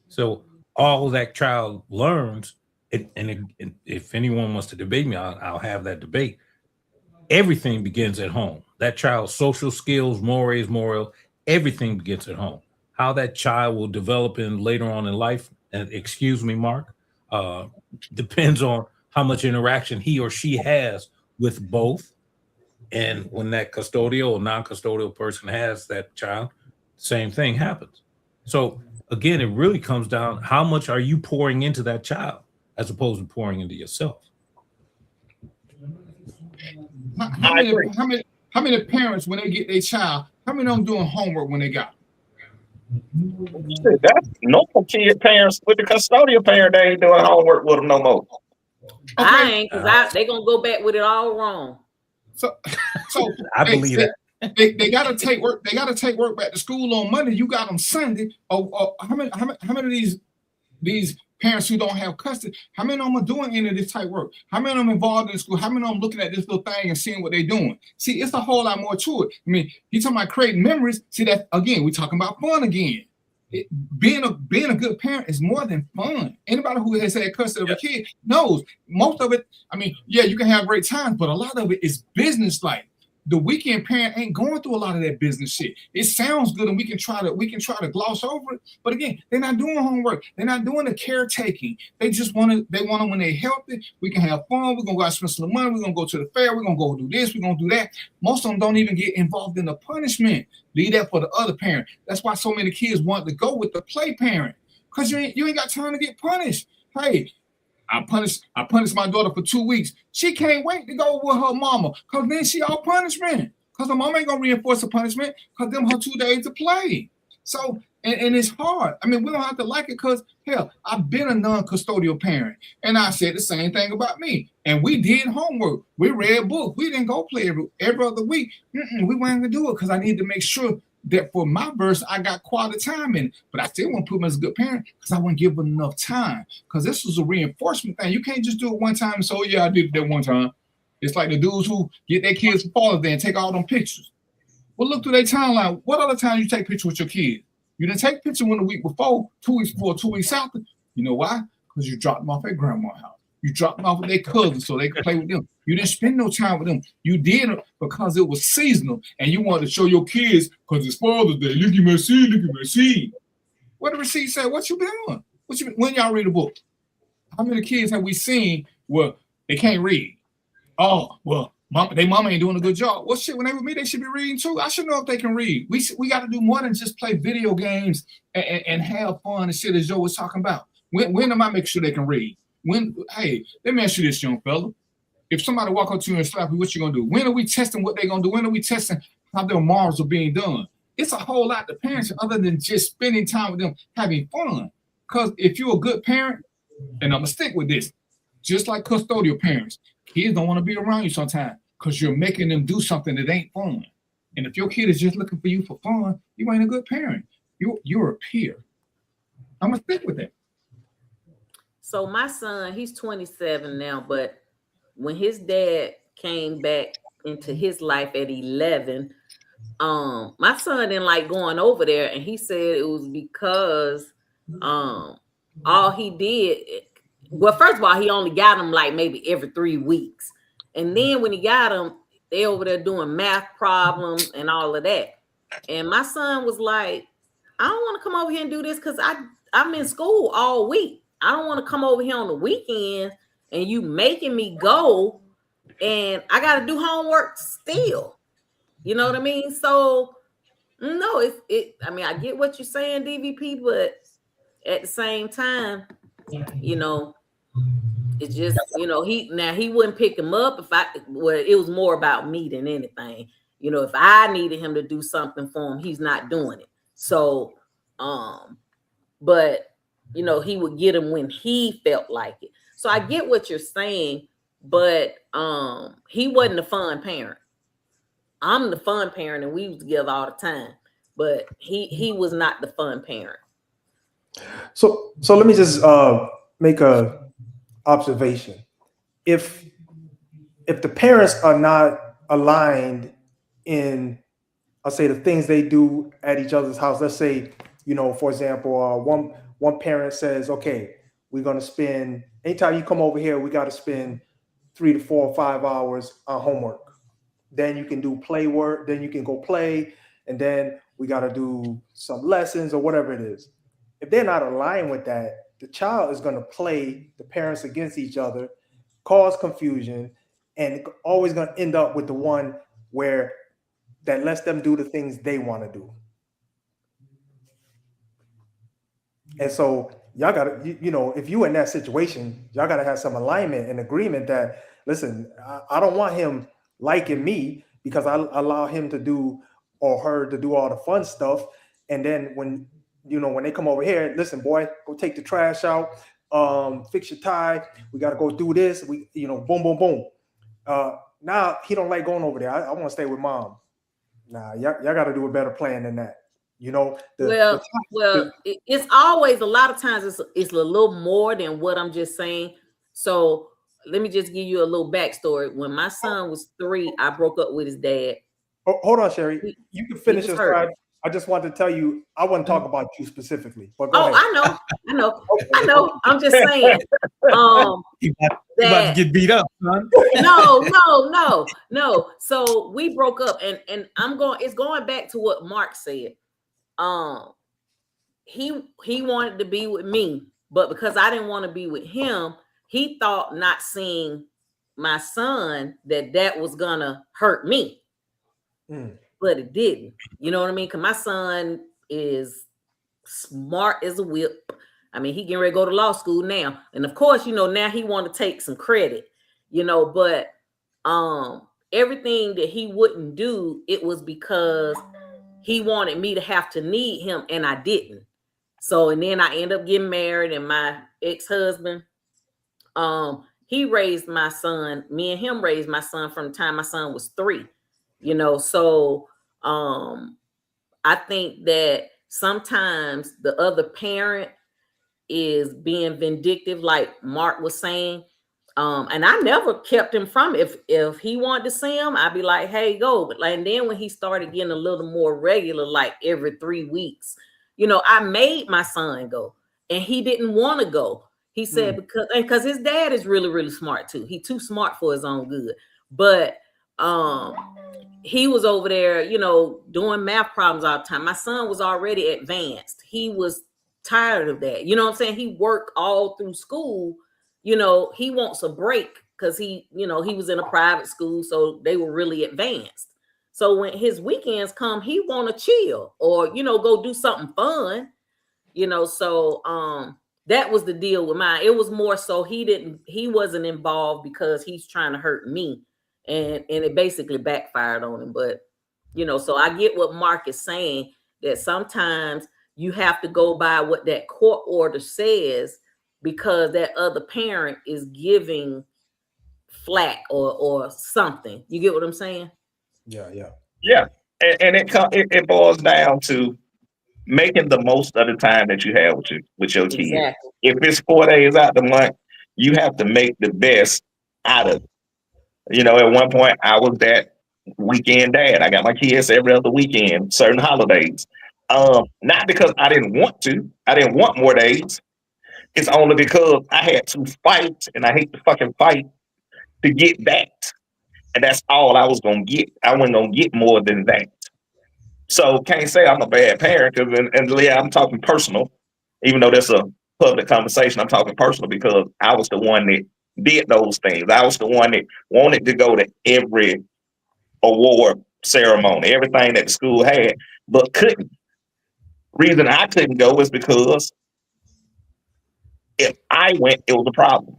So all that child learns, and if anyone wants to debate me, I'll have that debate. Everything begins at home. That child's social skills, mores, moral, everything begins at home. How that child will develop later on in life, and excuse me, Mark, depends on how much interaction he or she has with both. And when that custodial or non-custodial person has that child, same thing happens. So again, it really comes down, how much are you pouring into that child as opposed to pouring into yourself? How many parents, when they get their child, how many of them doing homework when they got them? That's normal kid parents. With the custodial parent, they ain't doing homework with them no more. Okay. I ain't, because they gonna go back with it all wrong. So I believe that. They gotta take work. They gotta take work back to school on Monday. You got them Sunday. How many of these parents who don't have custody? How many of them are doing any of this type work? How many of them involved in school? How many of them looking at this little thing and seeing what they're doing? See, it's a whole lot more to it. I mean, he's talking about creating memories. See, that again, we're talking about fun again. Being a good parent is more than fun. Anybody who has had custody of a kid knows most of it. I mean, yeah, you can have great times, but a lot of it is business-like. The weekend parent ain't going through a lot of that business shit. It sounds good, and we can try to gloss over it. But again, they're not doing homework. They're not doing the caretaking. They just want to. They want to when they're healthy. We can have fun. We're gonna go out spend some money. We're gonna go to the fair. We're gonna go do this. We're gonna do that. Most of them don't even get involved in the punishment. Leave that for the other parent. That's why so many kids want to go with the play parent, because you ain't got time to get punished. Hey, I punished my daughter for 2 weeks. She can't wait to go with her mama, because then she all punishment. Because her mama ain't gonna reinforce the punishment, because them her 2 days to play. So And it's hard. I mean, we don't have to like it because, hell, I've been a non-custodial parent. And I said the same thing about me. And we did homework. We read books. We didn't go play every other week. We weren't going to do it because I needed to make sure that for my verse, I got quality time in it. But I still want to put him as a good parent because I want to give him enough time. Because this was a reinforcement thing. You can't just do it one time and say, oh, yeah, I did it that one time. It's like the dudes who get their kids for Father's Day and take all them pictures. Well, look through their timeline. What other time you take pictures with your kids? You didn't take picture one the week before, 2 weeks before, 2 weeks after. You know why? Because you dropped them off at grandma's house. You dropped them off with their cousins so they could play with them. You didn't spend no time with them. You did it because it was seasonal and you wanted to show your kids because it's Father's Day. Look at my seed, look at my seed. What the receipt say? What you been doing? When y'all read a book? How many kids have we seen where they can't read? Oh, well, their mama ain't doing a good job. Well, shit, when they with me, they should be reading too. I should know if they can read. We got to do more than just play video games and have fun and shit as Joe was talking about. When am I making sure they can read? Hey, let me ask you this, young fella. If somebody walk up to you and slap you, what you gonna do? When are we testing what they're gonna do? When are we testing how their morals are being done? It's a whole lot to parents other than just spending time with them, having fun. Because if you're a good parent, and I'm gonna stick with this, just like custodial parents, kids don't want to be around you sometimes because you're making them do something that ain't fun. And if your kid is just looking for you for fun, you ain't a good parent. You're a peer. I'm gonna stick with that. So my son, he's 27 now, but when his dad came back into his life at 11, my son didn't like going over there, and he said it was because all he did, well, first of all, he only got him like maybe every 3 weeks. And then when he got him, they over there doing math problems and all of that. And my son was like, I don't want to come over here and do this because I'm in school all week. I don't want to come over here on the weekend and you making me go and I got to do homework still. You know what I mean? So no, I mean, I get what you're saying, DVP, but at the same time, you know, it's just, you know, he wouldn't pick him up it was more about me than anything. You know, if I needed him to do something for him, he's not doing it. So, but you know, he would get him when he felt like it. So I get what you're saying, but he wasn't a fun parent. I'm the fun parent, and we was together all the time, but he was not the fun parent. So let me just make a observation. If the parents are not aligned in, I'll say, the things they do at each other's house, let's say, you know, for example, one parent says, okay, we're going to spend, anytime you come over here, we got to spend 3 to 4 or 5 hours on homework. Then you can do play work, then you can go play, and then we got to do some lessons or whatever it is. If they're not aligned with that, the child is going to play the parents against each other, cause confusion, and always going to end up with the one where that lets them do the things they want to do. And so y'all got to, you know, if you in that situation, y'all got to have some alignment and agreement that, listen, I don't want him liking me because I allow him to do or her to do all the fun stuff. And then when they come over here, listen, boy, go take the trash out, fix your tie. We got to go do this. We, you know, boom, boom, boom. Now he don't like going over there. I want to stay with mom. Nah, y'all got to do a better plan than that. You know, it's always, a lot of times it's a little more than what I'm just saying. So let me just give you a little backstory. When my son was 3, I broke up with his dad. Oh, hold on, Sherry. You can finish your story. I just wanted to tell you, I wasn't talking about you specifically. But go ahead. I know. I'm just saying. You about to get beat up, son. No. So we broke up, and it's going back to what Mark said. He wanted to be with me, but because I didn't want to be with him, he thought not seeing my son that was gonna hurt me. But it didn't. You know what I mean? Because my son is smart as a whip. I mean, he getting ready to go to law school now. And of course, you know, now he want to take some credit, you know, but everything that he wouldn't do, it was because he wanted me to have to need him, and I didn't. So, and then I ended up getting married, and my ex-husband, he raised my son. Me and him raised my son from the time my son was 3. You know, so I think that sometimes the other parent is being vindictive, like Mark was saying. And I never kept him from it. If he wanted to see him, I'd be like, hey, go. But like, and then when he started getting a little more regular, like every 3 weeks, you know, I made my son go, and he didn't want to go. He said because his dad is really, really smart too. He's too smart for his own good. But he was over there, you know, doing math problems all the time. My son was already advanced. He was tired of that. You know what I'm saying? He worked all through school. You know, he wants a break because he, you know, he was in a private school, so they were really advanced. So when his weekends come, he want to chill or, you know, go do something fun, you know. So that was the deal with mine. It was more so he wasn't involved because he's trying to hurt me, and it basically backfired on him. But, you know, so I get what Mark is saying, that sometimes you have to go by what that court order says, because that other parent is giving flack or something. You get what I'm saying? Yeah. And it boils down to making the most of the time that you have with your kids. Exactly. If it's 4 days out the month, you have to make the best out of it. You know, at one point I was that weekend dad. I got my kids every other weekend, certain holidays. Not because I didn't want to. I didn't want more days. It's only because I had to fight, and I hate to fucking fight, to get that. And that's all I was going to get. I wasn't going to get more than that. So can't say I'm a bad parent, and Leah, I'm talking personal. Even though that's a public conversation, I'm talking personal because I was the one that did those things. I was the one that wanted to go to every award ceremony, everything that the school had, but couldn't. Reason I couldn't go is because if I went, it was a problem.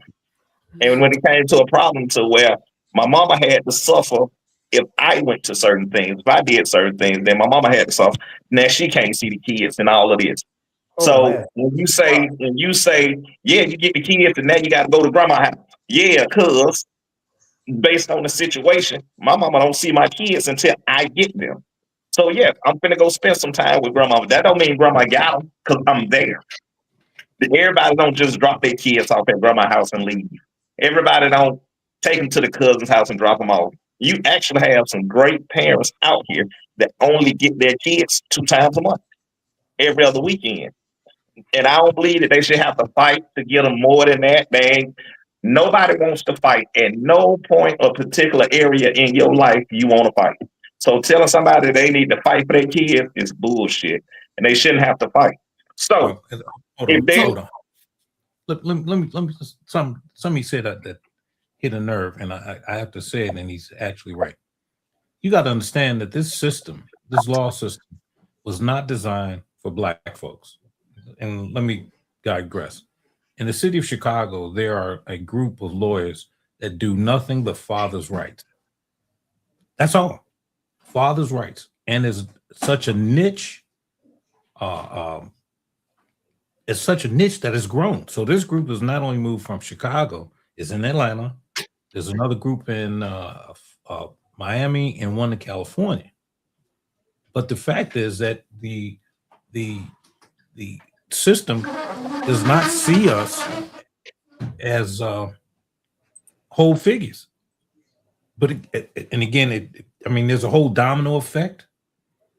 And when it came to a problem to where my mama had to suffer if I went to certain things, if I did certain things, then my mama had to suffer. Now she can't see the kids and all of this. So when you say, yeah, you get the kids and now you got to go to grandma's house. Yeah, because based on the situation, my mama don't see my kids until I get them. So yeah, I'm gonna go spend some time with grandma. That don't mean grandma got them because I'm there. Everybody don't just drop their kids off at grandma's house and leave. Everybody don't take them to the cousin's house and drop them off. You actually have some great parents out here that only get their kids 2 times a month, every other weekend. And I don't believe that they should have to fight to get them more than that. Nobody wants to fight. At no point or particular area in your life you want to fight. So telling somebody they need to fight for their kids is bullshit, and they shouldn't have to fight. So hold on. Let me just, somebody said that hit a nerve, and I have to say it, and he's actually right. You got to understand that this system, this law system, was not designed for Black folks. And let me digress. In the city of Chicago, there are a group of lawyers that do nothing but fathers' rights. That's all. Fathers' rights. And it's such a niche, it's such a niche that has grown. So this group has not only moved from Chicago, it's in Atlanta. There's another group in Miami and one in California. But the fact is that the system does not see us as whole figures. But there's a whole domino effect.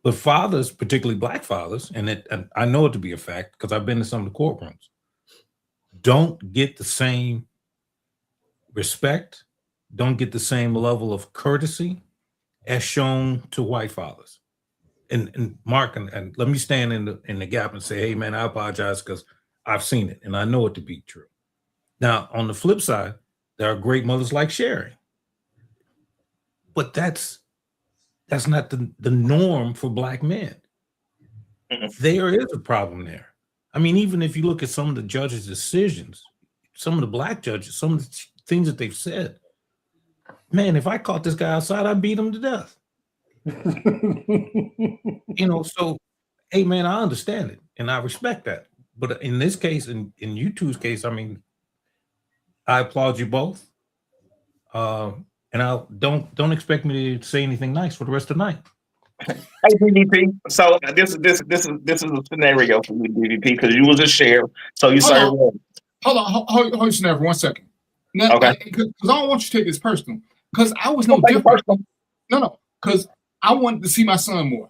But fathers, particularly Black fathers, and I know it to be a fact because I've been to some of the courtrooms, don't get the same respect, don't get the same level of courtesy as shown to white fathers. And Mark, and let me stand in the gap and say, hey man, I apologize because I've seen it and I know it to be true. Now, on the flip side, there are great mothers like Sherry, but that's not the norm for Black men. There is a problem there. I mean, even if you look at some of the judges' decisions, some of the Black judges, some of the things that they've said, man, if I caught this guy outside, I'd beat him to death. You know, so hey man, I understand it and I respect that. But in this case, in you two's case, I mean, I applaud you both. And I don't expect me to say anything nice for the rest of the night. Hey DVP, so this is a scenario for you, DVP, because you was a sheriff, so you served. Hold on, hold on, 1 second. Now, okay. Because I don't want you to take this personal. Because I was no different. No, because I wanted to see my son more,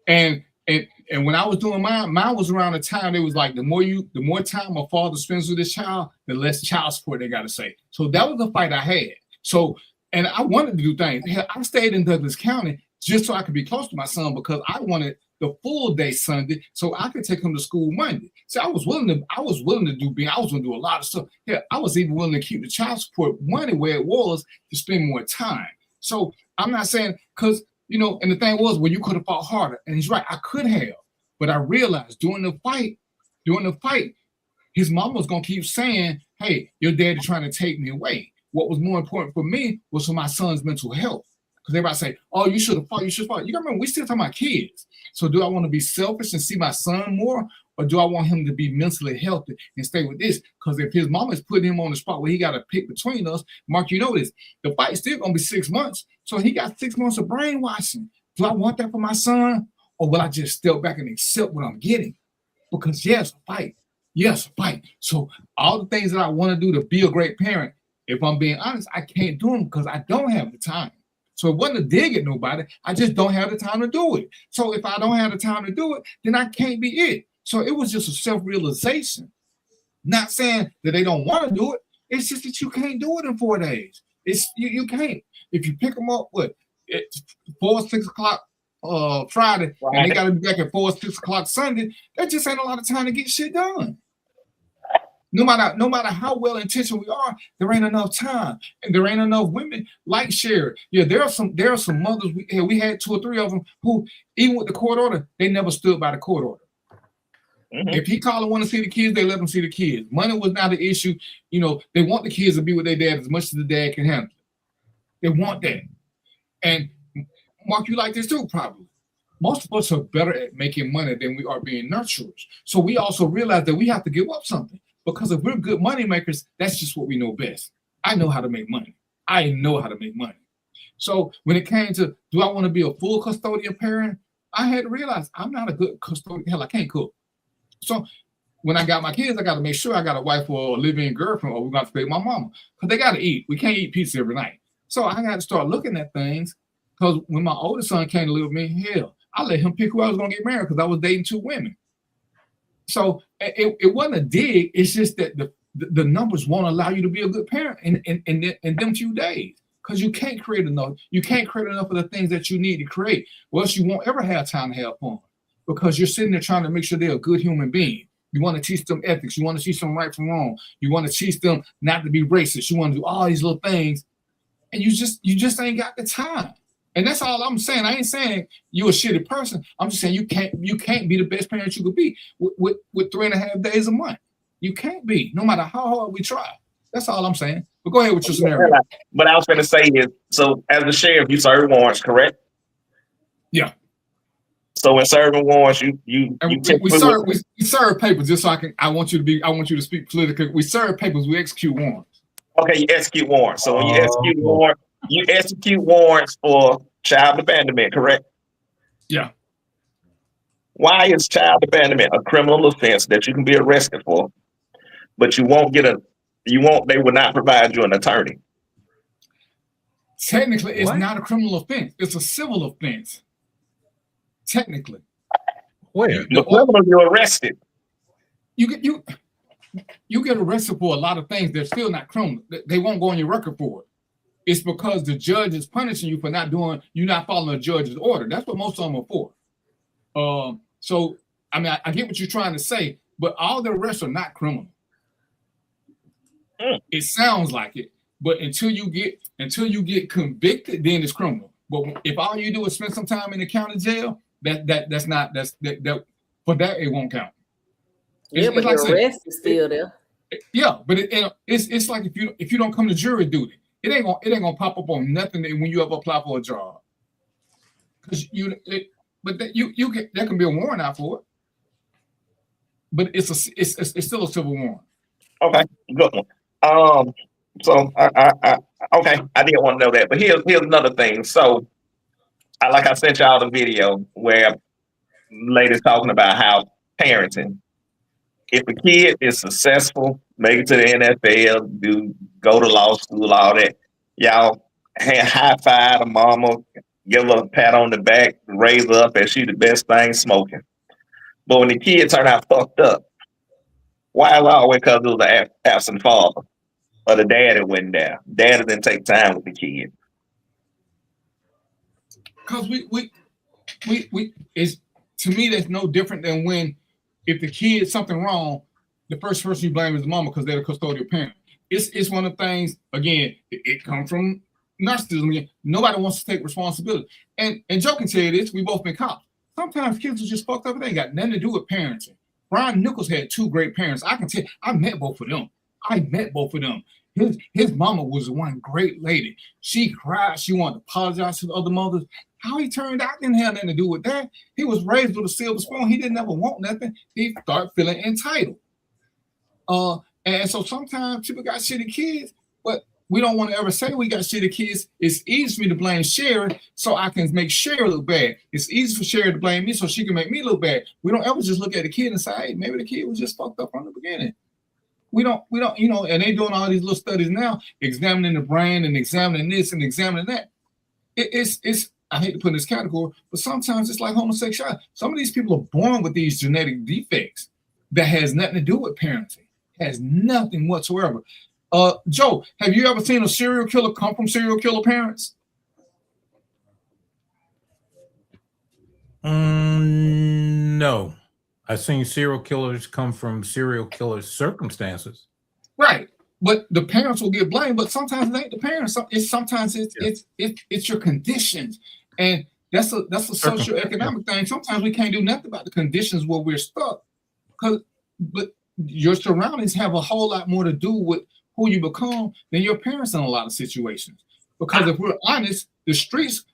and when I was doing mine was around the time it was like the more time a father spends with his child, the less child support they got to say. So that was the fight I had. So, and I wanted to do things. I stayed in Douglas County just so I could be close to my son because I wanted the full day Sunday so I could take him to school Monday. So I was willing to do I was going to do a lot of stuff. Yeah, I was even willing to keep the child support money where it was to spend more time. So I'm not saying because and the thing was, well, you could have fought harder. And he's right, I could have. But I realized during the fight, his mom was gonna keep saying, hey, your daddy trying to take me away. What was more important for me was for my son's mental health. Because everybody say, oh, you should have fought, you should have fought. You gotta remember, we still talking about kids. So do I want to be selfish and see my son more? Or do I want him to be mentally healthy and stay with this? Because if his mom is putting him on the spot where he got to pick between us, Mark, you know this, the fight's still going to be 6 months. So he got 6 months of brainwashing. Do I want that for my son? Or will I just step back and accept what I'm getting? Because yes, a fight. Yes, a fight. So all the things that I want to do to be a great parent, if I'm being honest, I can't do them because I don't have the time. So it wasn't a dig at nobody. I just don't have the time to do it. So if I don't have the time to do it, then I can't be it. So it was just a self-realization. Not saying that they don't want to do it. It's just that you can't do it in 4 days. You can't. If you pick them up, it's 4, 6 o'clock Friday, and they got to be back at 4, 6 o'clock Sunday, that just ain't a lot of time to get shit done. No matter how well-intentioned we are, there ain't enough time, and there ain't enough women like Sherry. Yeah, there are some mothers. We had 2 or 3 of them who, even with the court order, they never stood by the court order. Mm-hmm. If he called and want to see the kids, they let them see the kids. Money was not the issue. They want the kids to be with their dad as much as the dad can handle. They want that. And Mark, you like this too, probably. Most of us are better at making money than we are being nurturers. So we also realize that we have to give up something. Because if we're good money makers, that's just what we know best. I know how to make money. I know how to make money. So when it came to, do I want to be a full custodial parent? I had to realize I'm not a good custodian. Hell, I can't cook. So when I got my kids, I got to make sure I got a wife or a live-in girlfriend, or we're going to stay with my mama. Because they got to eat. We can't eat pizza every night. So I got to start looking at things. Because when my oldest son came to live with me, hell, I let him pick who I was going to get married because I was dating 2 women. So it wasn't a dig. It's just that the numbers won't allow you to be a good parent in them few days. Because you can't create enough. You can't create enough of the things that you need to create. Or else you won't ever have time to have fun. Because you're sitting there trying to make sure they're a good human being. You want to teach them ethics. You want to teach them right from wrong. You want to teach them not to be racist. You want to do all these little things. And you just ain't got the time. And that's all I'm saying. I ain't saying you're a shitty person. I'm just saying you can't be the best parent you could be with 3.5 days a month. You can't be, no matter how hard we try. That's all I'm saying. But go ahead with your scenario. What I was going to say is, so as the sheriff, you serve warrants, correct? Yeah. So in serving warrants, we serve papers. Just so I want you to speak politically. We serve papers. We execute warrants. Okay, you execute warrants. So when you execute warrants for child abandonment, correct? Yeah. Why is child abandonment a criminal offense that you can be arrested for, but they will not provide you an attorney? Technically, it's not a criminal offense. It's a civil offense. Technically. Where? The criminal, you're arrested. You get arrested for a lot of things. They're still not criminal. They won't go on your record for it. It's because the judge is punishing you for not following a judge's order. That's what most of them are for. So I mean, I get what you're trying to say, but all the arrests are not criminal. It sounds like it, but until you get convicted, then it's criminal. But if all you do is spend some time in the county jail, that for that it won't count. Yeah, but the arrest is still there. Yeah, but it's like if you don't come to jury duty, it ain't gonna pop up on nothing when you ever apply for a job. because there can be a warrant out for it, but it's still a civil warrant. Okay, good one. So okay, I didn't want to know that, but here's another thing. So, I sent y'all the video where ladies talking about how parenting. If a kid is successful, make it to the NFL, go to law school, all that, y'all high five the mama, give her a pat on the back, raise her up as she the best thing smoking. But when the kid turn out fucked up, why is it always because it was an absent father or the daddy wasn't there? Daddy didn't take time with the kid. Because is to me that's no different than when if the kid something wrong, the first person you blame is the mama because they're the custodial parent. It's one of the things, again, it comes from narcissism. Again, nobody wants to take responsibility. And Joe can tell you this, we both been cops. Sometimes kids are just fucked up and they ain't got nothing to do with parenting. Brian Nichols had 2 great parents. I can tell you, I met both of them. His mama was one great lady. She cried. She wanted to apologize to the other mothers. How he turned out didn't have nothing to do with that. He was raised with a silver spoon. He didn't ever want nothing. He started feeling entitled. And so sometimes people got shitty kids, but we don't want to ever say we got shitty kids. It's easy for me to blame Sherry so I can make Sherry look bad. It's easy for Sherry to blame me so she can make me look bad. We don't ever just look at the kid and say, hey, maybe the kid was just fucked up from the beginning. We don't, and they doing all these little studies now, examining the brain and examining this and examining that. It's I hate to put in this category, but sometimes it's like homosexuality. Some of these people are born with these genetic defects that has nothing to do with parenting. Has nothing whatsoever. Joe, have you ever seen a serial killer come from serial killer parents? No. I've seen serial killers come from serial killer circumstances. Right. But the parents will get blamed, but sometimes it ain't the parents. It's your conditions. And that's a socioeconomic thing. Sometimes we can't do nothing about the conditions where we're stuck. But your surroundings have a whole lot more to do with who you become than your parents in a lot of situations. Because if we're honest, the streets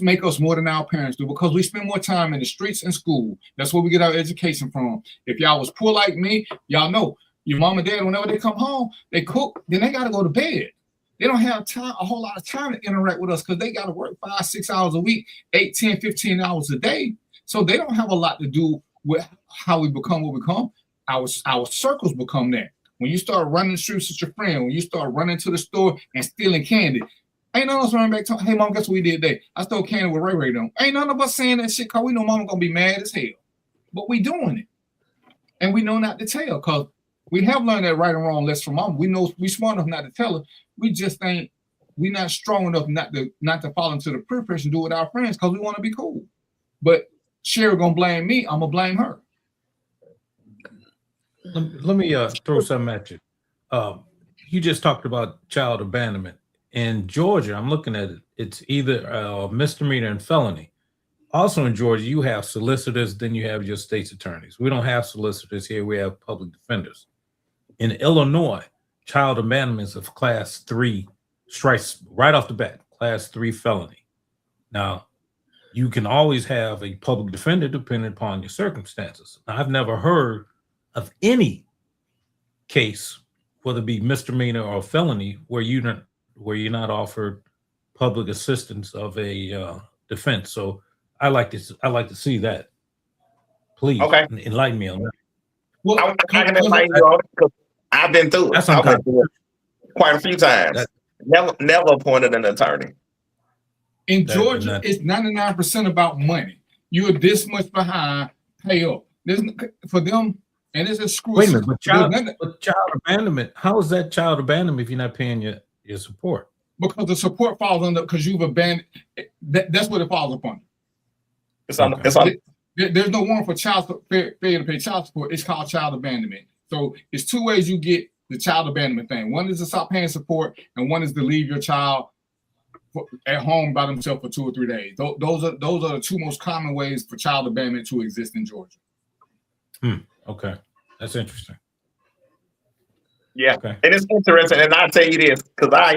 make us more than our parents do because we spend more time in the streets and school. That's where we get our education from. If y'all was poor like me, y'all know your mom and dad, whenever they come home, they cook, then they got to go to bed. They don't have time, a whole lot of time to interact with us because they got to work 5-6 hours a week, 8, 10, 15 hours a day. So they don't have a lot to do with how we become what we become. Our circles become that. When you start running the streets with your friend, when you start running to the store and stealing candy, ain't none of us running back to, hey, mom, guess what we did today? I stole candy with Ray Ray on. Ain't none of us saying that shit because we know mama going to be mad as hell. But we doing it. And we know not to tell because we have learned that right and wrong less from mom. We know we smart enough not to tell her. We just ain't, we not strong enough not to fall into the peer pressure and do it with our friends because we want to be cool. But Sherry going to blame me. I'm going to blame her. Let me throw something at you. You just talked about child abandonment. In Georgia, I'm looking at it. It's either a misdemeanor and felony. Also in Georgia, you have solicitors, then you have your state's attorneys. We don't have solicitors here. We have public defenders. In Illinois, child abandonment is of class 3, strikes right off the bat, class 3 felony. Now, you can always have a public defender depending upon your circumstances. Now, I've never heard of any case, whether it be misdemeanor or felony, where you're not offered public assistance of a defense. So I like to see that. Please, enlighten me on that. Well, I can enlighten you on it because I've been through it. I've been through it quite a few times. Never appointed an attorney. In Georgia, it's 99% about money. You're this much behind, pay up. For them, and it's a screw. Wait a minute, but child abandonment, how is that child abandonment if you're not paying your support? Because the support falls under, because you've abandoned, that's what it falls upon. It's on. There's no warrant for failure to pay child support. It's called child abandonment. So it's 2 ways you get the child abandonment thing. One is to stop paying support, and one is to leave your child at home by themselves for 2 or 3 days. Those are the 2 most common ways for child abandonment to exist in Georgia. Okay, that's interesting. Yeah, okay. And it's interesting, and I'll tell you this because I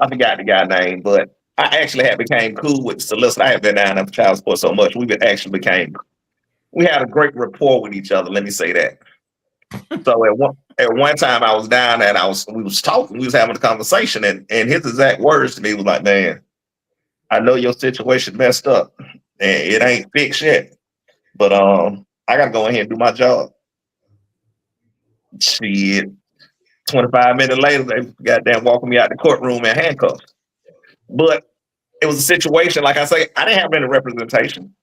forgot the guy's name, but I actually had became cool with the solicitor. I had been down there for child support so much. We had a great rapport with each other. Let me say that. So at one time I was down there and we was talking, we was having a conversation, and his exact words to me was like, "Man, I know your situation messed up and it ain't fixed yet, but I gotta go ahead and do my job." Shit. 25 minutes later, they goddamn walking me out the courtroom in handcuffs. But it was a situation, like I say, I didn't have any representation.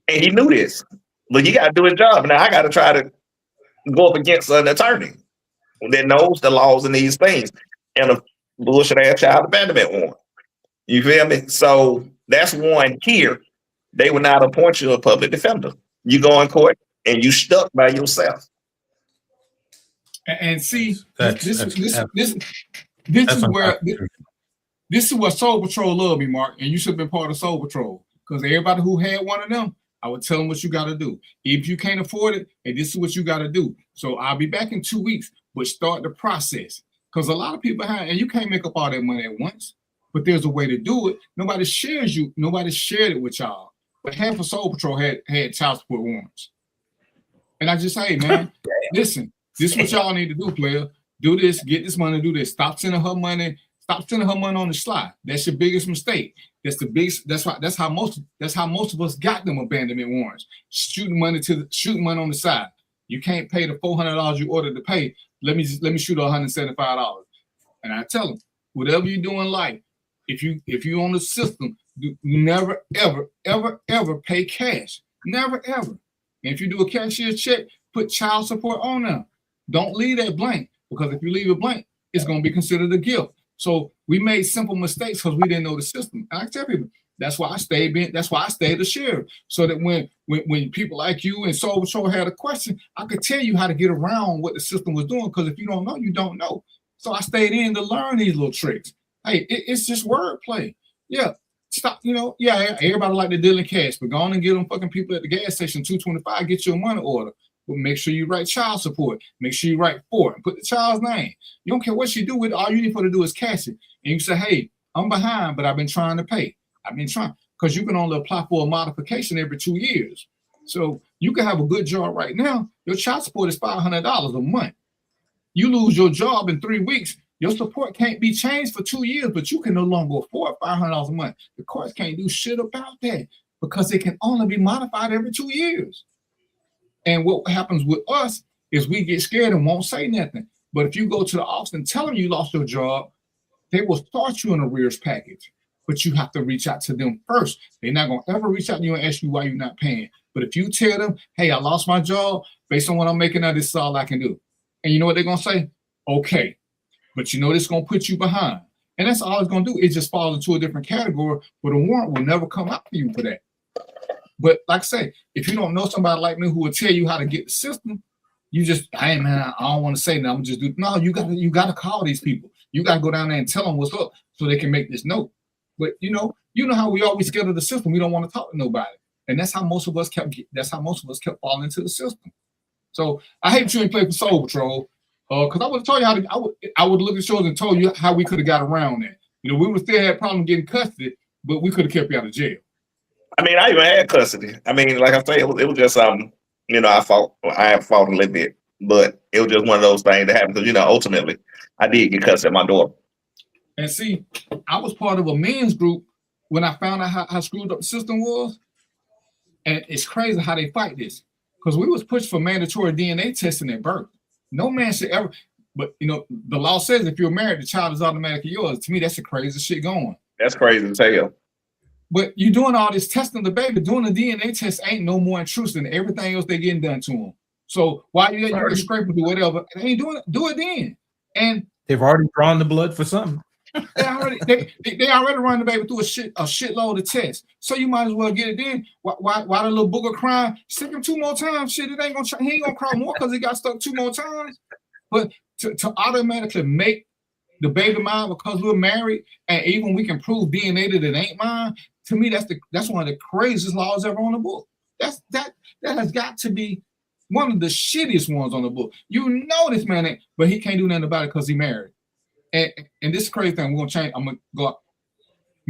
And he knew this. But he got to do his job. Now I got to try to go up against an attorney that knows the laws and these things. And a bullshit ass child abandonment warrant. You feel me? So that's one here. They would not appoint you a public defender. You go in court and you stuck by yourself. And see, this is what Soul Patrol love me, Mark, and you should have been part of Soul Patrol. Because everybody who had one of them, I would tell them what you got to do. If you can't afford it, hey, this is what you got to do. So I'll be back in 2 weeks, but start the process. Because a lot of people have, and you can't make up all that money at once, but there's a way to do it. Nobody shared it with y'all. But half of Soul Patrol had child support warrants. And I just say, man, listen. This is what y'all need to do, player. Do this, get this money, do this. Stop sending her money on the slide. That's your biggest mistake. That's how most of us got them abandonment warrants. Shooting money on the side. You can't pay the $400 you ordered to pay. Let me shoot $175. And I tell them, whatever you do in life, if you on the system, never ever pay cash. Never ever. And if you do a cashier's check, put child support on them. Don't leave that blank, because if you leave it blank, it's going to be considered a gift. So we made simple mistakes because we didn't know the system. And I tell people, that's why I stayed a sheriff. So that when people like you and Soul Patrol had a question, I could tell you how to get around what the system was doing. Because if you don't know, you don't know. So I stayed in to learn these little tricks. Hey, it's just wordplay. Yeah. Stop, everybody like to deal in cash, but go on and get them fucking people at the gas station $2.25, get your money order. But make sure you write child support. Make sure you write for it. Put the child's name. You don't care what she do with it. All you need for her to do is cash it. And you say, hey, I'm behind, but I've been trying to pay. Because you can only apply for a modification every 2 years. So you can have a good job right now. Your child support is $500 a month. You lose your job in 3 weeks. Your support can't be changed for 2 years, but you can no longer afford $500 a month. The courts can't do shit about that because it can only be modified every 2 years. And what happens with us is we get scared and won't say nothing. But if you go to the office and tell them you lost your job, they will start you an arrears package. But you have to reach out to them first. They're not going to ever reach out to you and ask you why you're not paying. But if you tell them, hey, I lost my job, based on what I'm making now, this is all I can do. And you know what they're going to say? Okay. But you know this is going to put you behind. And that's all it's going to do. It just falls into a different category, but a warrant will never come out for you for that. But like I say, if you don't know somebody like me who will tell you how to get the system, you just, hey man, I don't want to say that. I'm just do. No, you got to call these people. You got to go down there and tell them what's up so they can make this note. But you know how we always scared of the system. We don't want to talk to nobody, and that's how most of us kept falling into the system. So I hate you ain't played for Soul Patrol, because I would have told you I would look at shows and told you how we could have got around that. We would still have problem getting custody, but we could have kept you out of jail. I mean, I even had custody. I mean, like I say, it was just I have fought a little bit, but it was just one of those things that happened because ultimately I did get custody of my daughter. And see, I was part of a men's group when I found out how screwed up the system was. And it's crazy how they fight this. Because we was pushed for mandatory DNA testing at birth. No man should ever, but the law says if you're married, the child is automatically yours. To me, that's the craziest shit going. That's crazy as hell. But you're doing all this testing of the baby, doing the DNA test ain't no more intrusive than everything else they getting done to them. So why you let you scrape and do whatever? They ain't doing it. Do it then. And they've already drawn the blood for something. they already run the baby through a shitload of tests. So you might as well get it then. Why the little booger crying? Stick him 2 more times. Shit, he ain't gonna cry more because he got stuck 2 more times. But to automatically make the baby mine because we're married, and even we can prove DNA that it ain't mine. To me, that's one of the craziest laws ever on the book. That has got to be one of the shittiest ones on the book. This man ain't, but he can't do nothing about it because he married. And this crazy thing, we're gonna change. I'm gonna go up.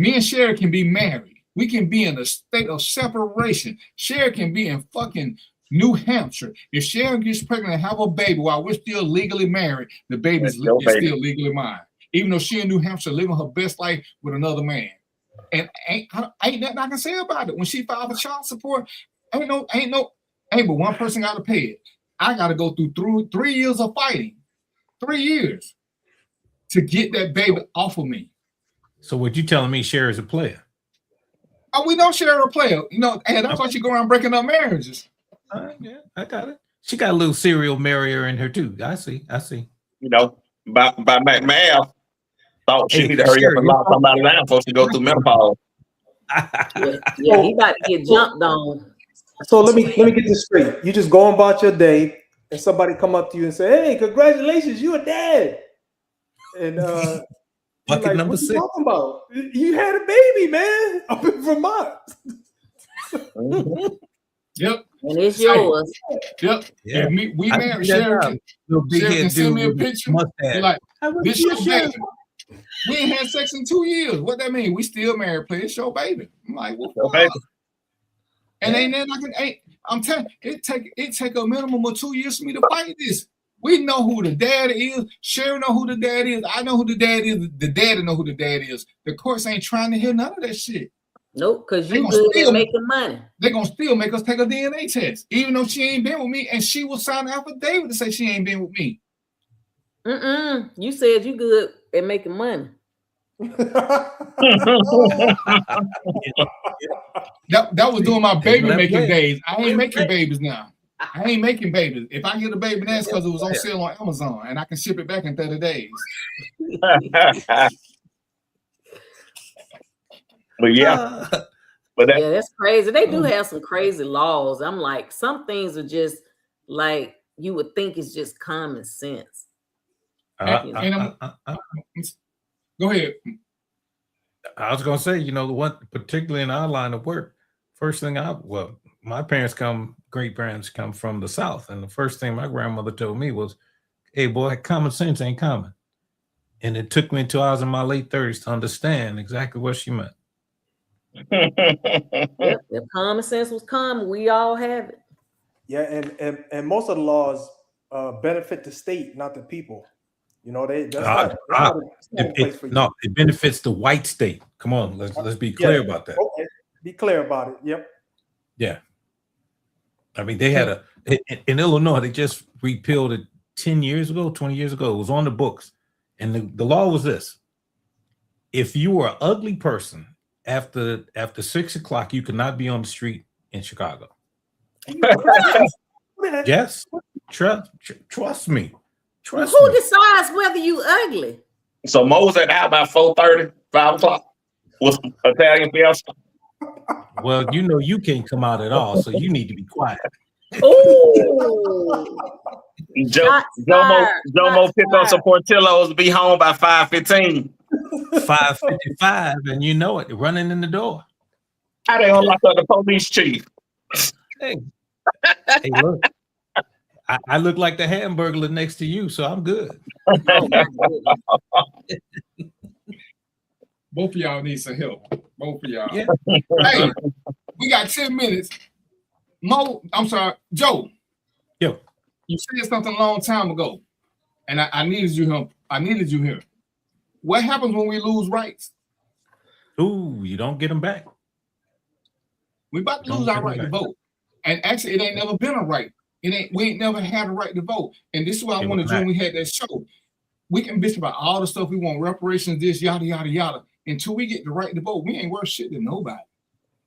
Me and Sherry can be married. We can be in a state of separation. Sherry can be in fucking New Hampshire. If Sherry gets pregnant and have a baby while we're still legally married, the baby is still legally mine. Even though she in New Hampshire living her best life with another man. And ain't nothing I can say about it. When she filed for child support, ain't but one person got to pay it. I got to go through 3 years of fighting. 3 years to get that baby off of me. So what you telling me, Sherry's a player? Oh, we know Sherry a player. You know, and that's why she go around breaking up marriages. Yeah, I got it. She got a little serial marrier in her too. I see. You know, by math, thought she need to hurry up and lock somebody down before she go through menopause. Yeah, he about to get jumped on. So let me get this straight. You just going about your day, and somebody come up to you and say, "Hey, congratulations, you a dad." And bucket like, number what 6. you talking about? You had a baby, man, up in Vermont. Yep. And it's yours. Yep. Yeah. We married. Sherry can send me a picture. Like, this your baby. We ain't had sex in 2 years. What that mean? We still married. Play it's your baby. I'm like, what? And ain't nothing I can. I'm telling you, it take a minimum of 2 years for me to fight this. We know who the dad is. Sherry know who the dad is. I know who the dad is. The daddy know who the dad is. The courts ain't trying to hear none of that shit. Nope, because you good at making money. They're going to still make us take a DNA test, even though she ain't been with me, and she will sign an affidavit to say she ain't been with me. You said you good at making money. That was during my baby making days. I ain't making babies now. I ain't making babies. If I get a baby, that's because it was on sale on Amazon, and I can ship it back in 30 days. But yeah, that's crazy. They do have some crazy laws. I'm like, some things are just like you would think it's just common sense. Go ahead. I was gonna say, you know, the one particularly in our line of work, first thing my great parents come from the South, and the first thing my grandmother told me was, "Hey boy, common sense ain't common." And it took me until I was in my late 30s to understand exactly what she meant. Yep, if common sense was common, we all have it. Yeah, and most of the laws benefit the state, not the people. You know, it benefits the white state. Come on, let's be clear about that. Okay. Be clear about it. Yep. Yeah. I mean, they had in Illinois, they just repealed it 10 years ago, 20 years ago. It was on the books. And the law was this: if you were an ugly person after 6 o'clock, you could not be on the street in Chicago. Yes, trust me. Who decides whether you ugly? So Mo was at the house about 4:30, 5 o'clock with Italian fiesta. Well, you know you can't come out at all, so you need to be quiet. Oh. Jomo picked up some Portillo's to be home by 5:15. 5:55, and you know it, running in the door. How they don't lock up the police chief? Hey, look, I look like the Hamburglar next to you, so I'm good. Both of y'all need some help. Both of y'all. Yeah. Hey, we got 10 minutes. Mo, I'm sorry, Joe. Yo. You said something a long time ago, and I needed you here. I needed you here. What happens when we lose rights? Ooh, you don't get them back. We about to lose our right to vote. And actually, it ain't never been a right. We ain't never had a right to vote. And this is what I wanted to do when we had that show. We can bitch about all the stuff we want, reparations, this, yada, yada, yada. Until we get the right to vote, we ain't worth shit to nobody.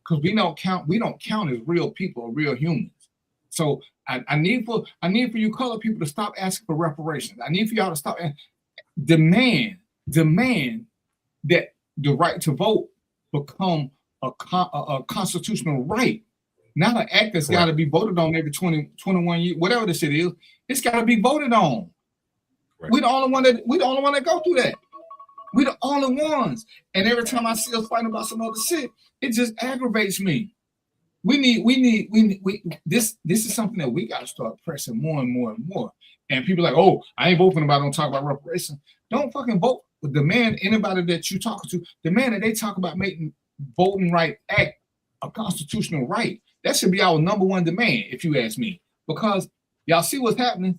Because we don't count as real people or real humans. So I need for you colored people to stop asking for reparations. I need for y'all to stop and demand that the right to vote become a constitutional right, not an act that's got to be voted on every 21 years, whatever the shit is. It's got to be voted on. Right. We the only one that go through that. We the only ones. And every time I see us fighting about some other shit, it just aggravates me. This is something that we got to start pressing more and more and more. And people are like, oh, I ain't voting about, don't talk about reparations. Don't fucking vote. Demand anybody that you talking to, demand that they talk about making voting right act a constitutional right. That should be our number one demand, if you ask me. Because y'all see what's happening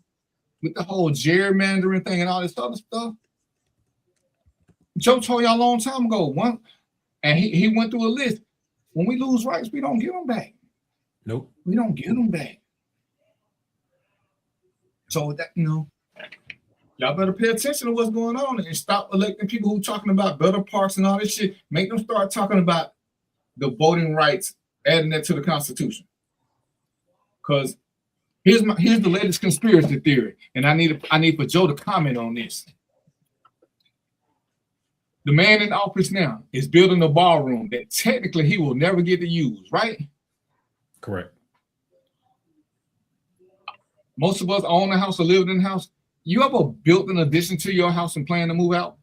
with the whole gerrymandering thing and all this other stuff. Joe told y'all a long time ago, and he went through a list. When we lose rights, we don't get them back. Nope. We don't get them back. So that, y'all better pay attention to what's going on and stop electing people who talking about better parks and all this shit. Make them start talking about the voting rights, adding that to the Constitution. Because here's the latest conspiracy theory, and I need for Joe to comment on this. The man in office now is building a ballroom that technically he will never get to use, right? Correct. Most of us own a house or lived in a house. You ever built an addition to your house and plan to move out?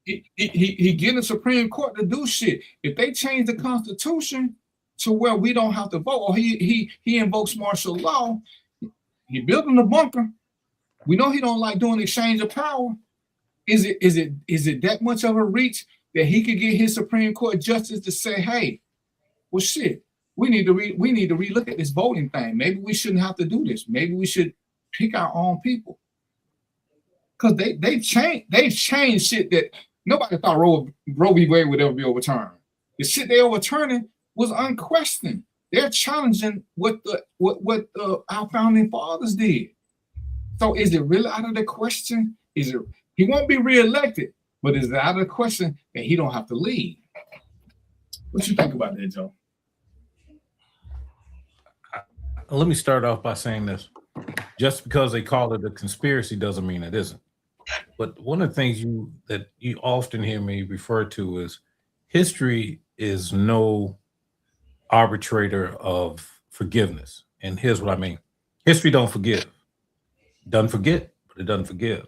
he get the Supreme Court to do shit. If they change the Constitution to where we don't have to vote, or he invokes martial law, he building a bunker. We know he don't like doing exchange of power. Is it that much of a reach that he could get his Supreme Court justice to say, hey, well, shit, we need to relook at this voting thing. Maybe we shouldn't have to do this. Maybe we should pick our own people. Because they've changed shit that nobody thought Roe v. Wade would ever be overturned. The shit they overturning was unquestioned. They're challenging what our founding fathers did. So is it really out of the question? He won't be reelected, but is it out of the question that he don't have to lead? What you think about that, Joe? Let me start off by saying this. Just because they call it a conspiracy doesn't mean it isn't. But one of the things that you often hear me refer to is history is no arbitrator of forgiveness. And here's what I mean. History don't forgive. It doesn't forget, but it doesn't forgive.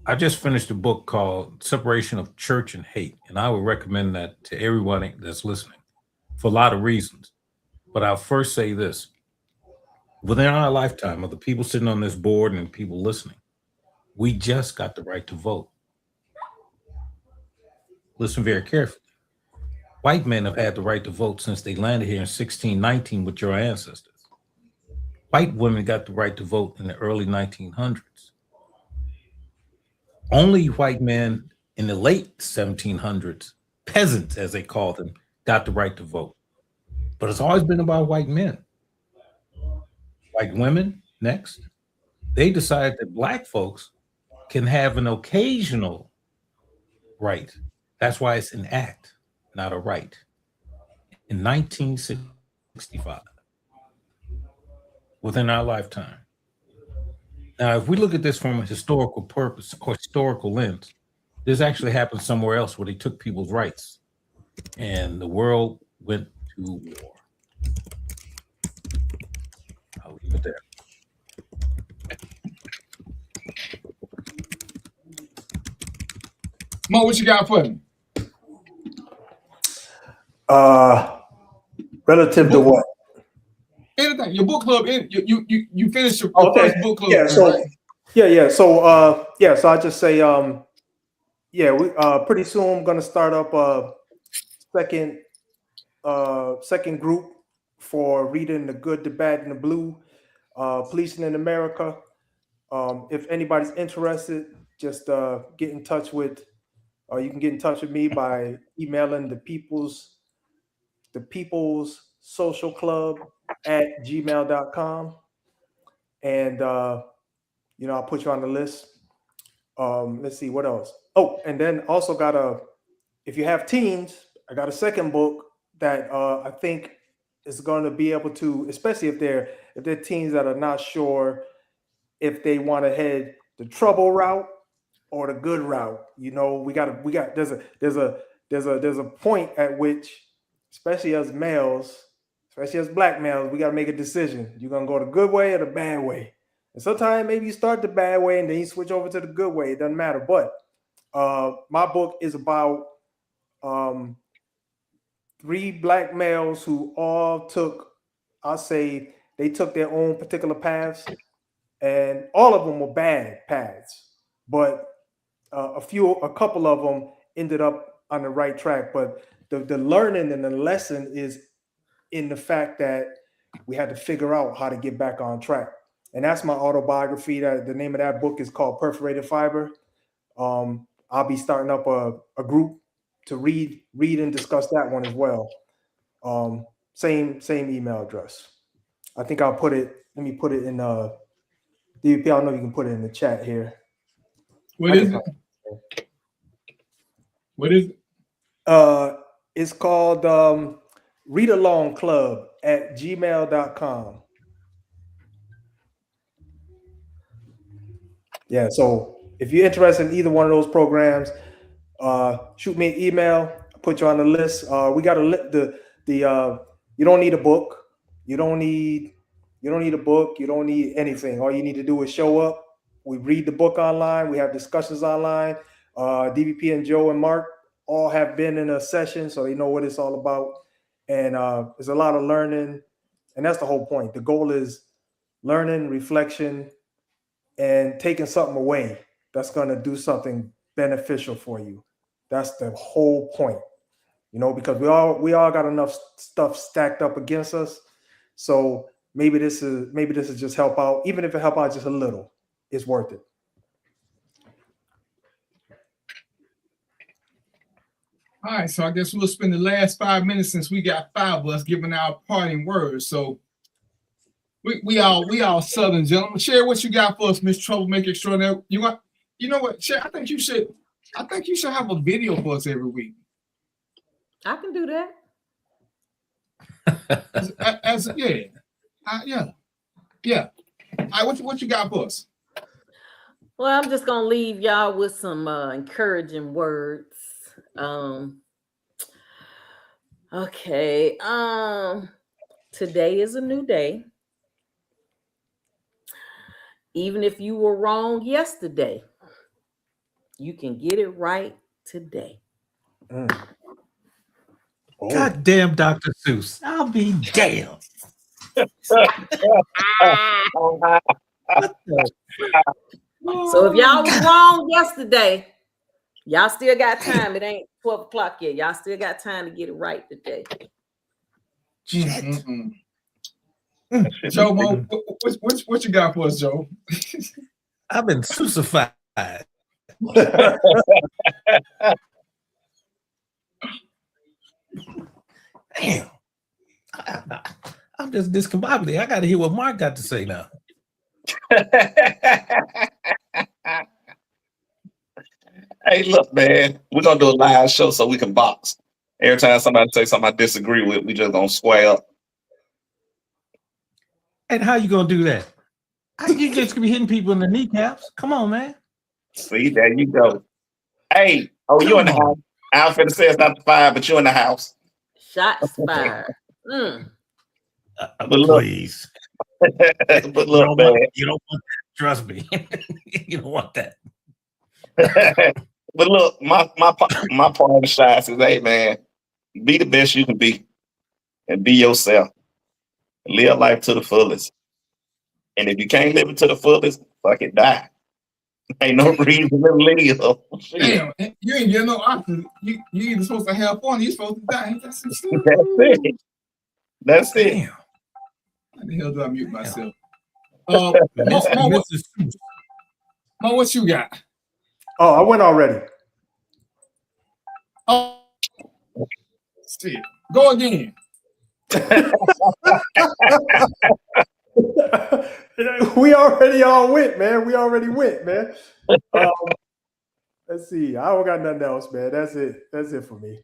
I just finished a book called Separation of Church and Hate, and I would recommend that to everyone that's listening for a lot of reasons. But I'll first say this. Within our lifetime of the people sitting on this board and people listening, we just got the right to vote. Listen very carefully. White men have had the right to vote since they landed here in 1619 with your ancestors. White women got the right to vote in the early 1900s. Only white men in the late 1700s, peasants as they called them, got the right to vote. But it's always been about white men. White women, next, they decided that black folks can have an occasional right. That's why it's an act, not a right. In 1965, within our lifetime. Now, if we look at this from a historical purpose or historical lens, this actually happened somewhere else where they took people's rights and the world went to war. I'll leave it there. Mo, what you got for me? Relative to what? Anything. Your book club. You finished your Okay. first book club. Yeah. So right? yeah. So So I just say we pretty soon I'm gonna start up a second group for reading The Good, the Bad, and the Blue, Policing in America. If anybody's interested, just get in touch with. You can get in touch with me by emailing the People's Social Club at gmail.com. And I'll put you on the list. Let's see what else. Oh, and then also if you have teens, I got a second book that I think is going to be able to, especially if they're teens that are not sure if they want to head the trouble route or the good route. There's a point at which, especially as males, especially as black males, we got to make a decision. You're going to go the good way or the bad way. And sometimes maybe you start the bad way and then you switch over to the good way. It doesn't matter. But my book is about 3 black males who all took their own particular paths. and all of them were bad paths, but a couple of them ended up on the right track. But the learning and the lesson is in the fact that we had to figure out how to get back on track. And that's my autobiography. The name of that book is called Perforated Fiber. I'll be starting up a group to read and discuss that one as well. Same email address. I think I'll put it. Let me put it in DVP. I don't know if you can put it in the chat here. What is it? What is it? It's called readalongclub@gmail.com. Yeah, so if you're interested in either one of those programs, shoot me an email. I'll put you on the list. We got you don't need a book. You don't need a book. You don't need anything. All you need to do is show up. We read the book online. We have discussions online. DVP and Joe and Mark all have been in a session, so they know what it's all about. And there's a lot of learning, and that's the whole point. The goal is learning, reflection, and taking something away that's going to do something beneficial for you. That's the whole point, because we all got enough stuff stacked up against us. So maybe this is just help out. Even if it help out just a little, it's worth it. All right, so I guess we'll spend the last 5 minutes, since we got 5 of us, giving our parting words. So we all Southern gentlemen. Share what you got for us, Miss Troublemaker Extraordinary. You know what? Share. I think you should have a video for us every week. I can do that. Yeah. All right, what you got for us? Well, I'm just gonna leave y'all with some encouraging words. Okay. Today is a new day. Even if you were wrong yesterday, you can get it right today. God damn, Dr. Seuss. I'll be damned. So if y'all was wrong yesterday, y'all still got time. It ain't 12 o'clock yet. Y'all still got time to get it right today. Joe, what you got for us, Joe? I've been Seussified. Damn. I'm just discombobulated. I got to hear what Mark got to say now. Hey, look, man, we're going to do a live show so we can box. Every time somebody say something I disagree with, we just going to square up. And how you going to do that? You just going to be hitting people in the kneecaps? Come on, man. See, there you go. Hey, you in the house. I was finna say it's not the 5, but you in the house. Shots fired. But look, please. But look, man. You don't want that. Trust me. You don't want that. But look, my part of the shots is, hey, man, be the best you can be and be yourself. Live life to the fullest. And if you can't live it to the fullest, fuck it, die. Ain't no reason to live. Damn, you ain't getting no option. You either supposed to have fun, you're supposed to die. Ain't that some shit? That's it. Damn. How the hell do I mute myself? Mo, what you got? Oh, I went already. Oh, shit. Go again. We already all went, man. We already went, man. Let's see. I don't got nothing else, man. That's it. That's it for me.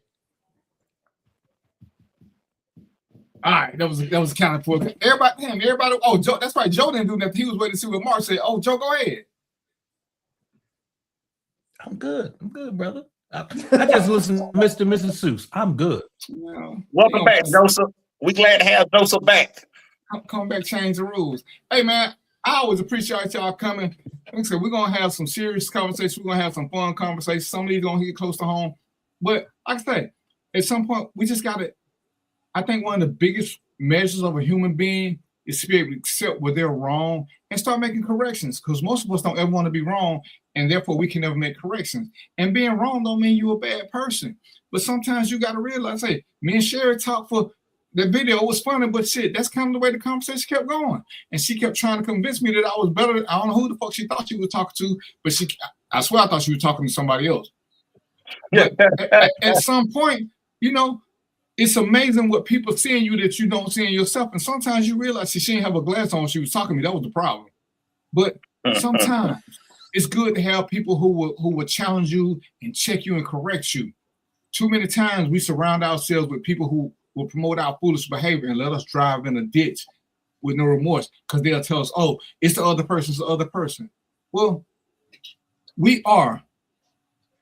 All right, that was kind of poor. Everybody. Oh, Joe. That's right. Joe didn't do nothing. He was waiting to see what Mark said. Oh, Joe, go ahead. I'm good, brother. I just listened to Mr. and Mrs. Seuss. I'm good. Welcome back, Joseph. We glad to have Joseph back. Come back, change the rules. Hey, man, I always appreciate y'all coming. Like I said, we're going to have some serious conversations. We're going to have some fun conversations. Some of these going to hit close to home. But like I say, at some point, we just got to, I think one of the biggest measures of a human being is to be able to accept where they're wrong and start making corrections. Because most of us don't ever want to be wrong, and therefore we can never make corrections. And being wrong don't mean you're a bad person. But sometimes you got to realize, hey, me and Sherry talked for the video was funny, but shit, that's kind of the way the conversation kept going. And she kept trying to convince me that I was better. I don't know who the fuck she thought she was talking to, but I swear I thought she was talking to somebody else. But at some point, you know, it's amazing what people see in you that you don't see in yourself. And sometimes you realize she didn't have a glass on when she was talking to me. That was the problem. But sometimes it's good to have people who will challenge you and check you and correct you. Too many times we surround ourselves with people who will promote our foolish behavior and let us drive in a ditch with no remorse because they'll tell us, oh, it's the other person, it's the other person. Well, we are,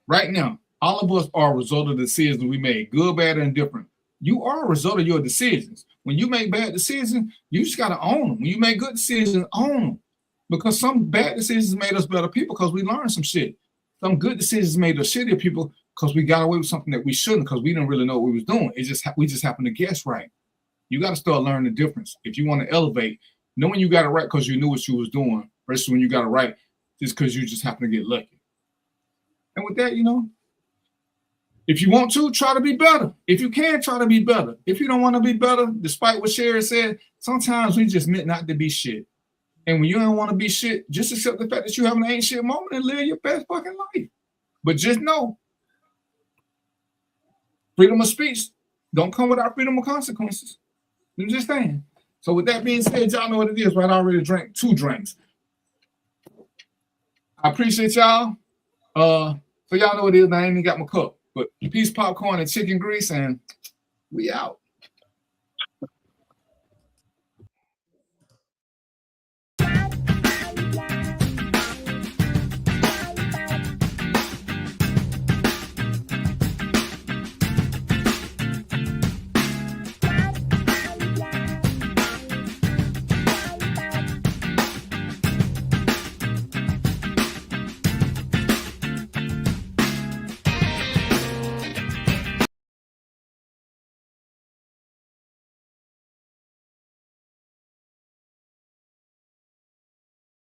right now, all of us are a result of the decisions we made, good, bad, and indifferent. You are a result of your decisions. When you make bad decisions, you just got to own them. When you make good decisions, own them. Because some bad decisions made us better people because we learned some shit. Some good decisions made us shittier people because we got away with something that we shouldn't because we didn't really know what we was doing. We just happened to guess right. You got to start learning the difference. If you want to elevate, knowing you got it right because you knew what you was doing versus when you got it right just because you just happen to get lucky. And with that, you know, if you want to, try to be better. If you can, try to be better. If you don't want to be better, despite what Sherry said, sometimes we just meant not to be shit. And when you don't want to be shit, just accept the fact that you have an ain't shit moment and live your best fucking life. But just know, freedom of speech don't come without freedom of consequences. I'm just saying. So with that being said, y'all know what it is, right? I already drank 2 drinks. I appreciate y'all. So y'all know what it is. I ain't even got my cup. But peace, popcorn, and chicken grease, and we out.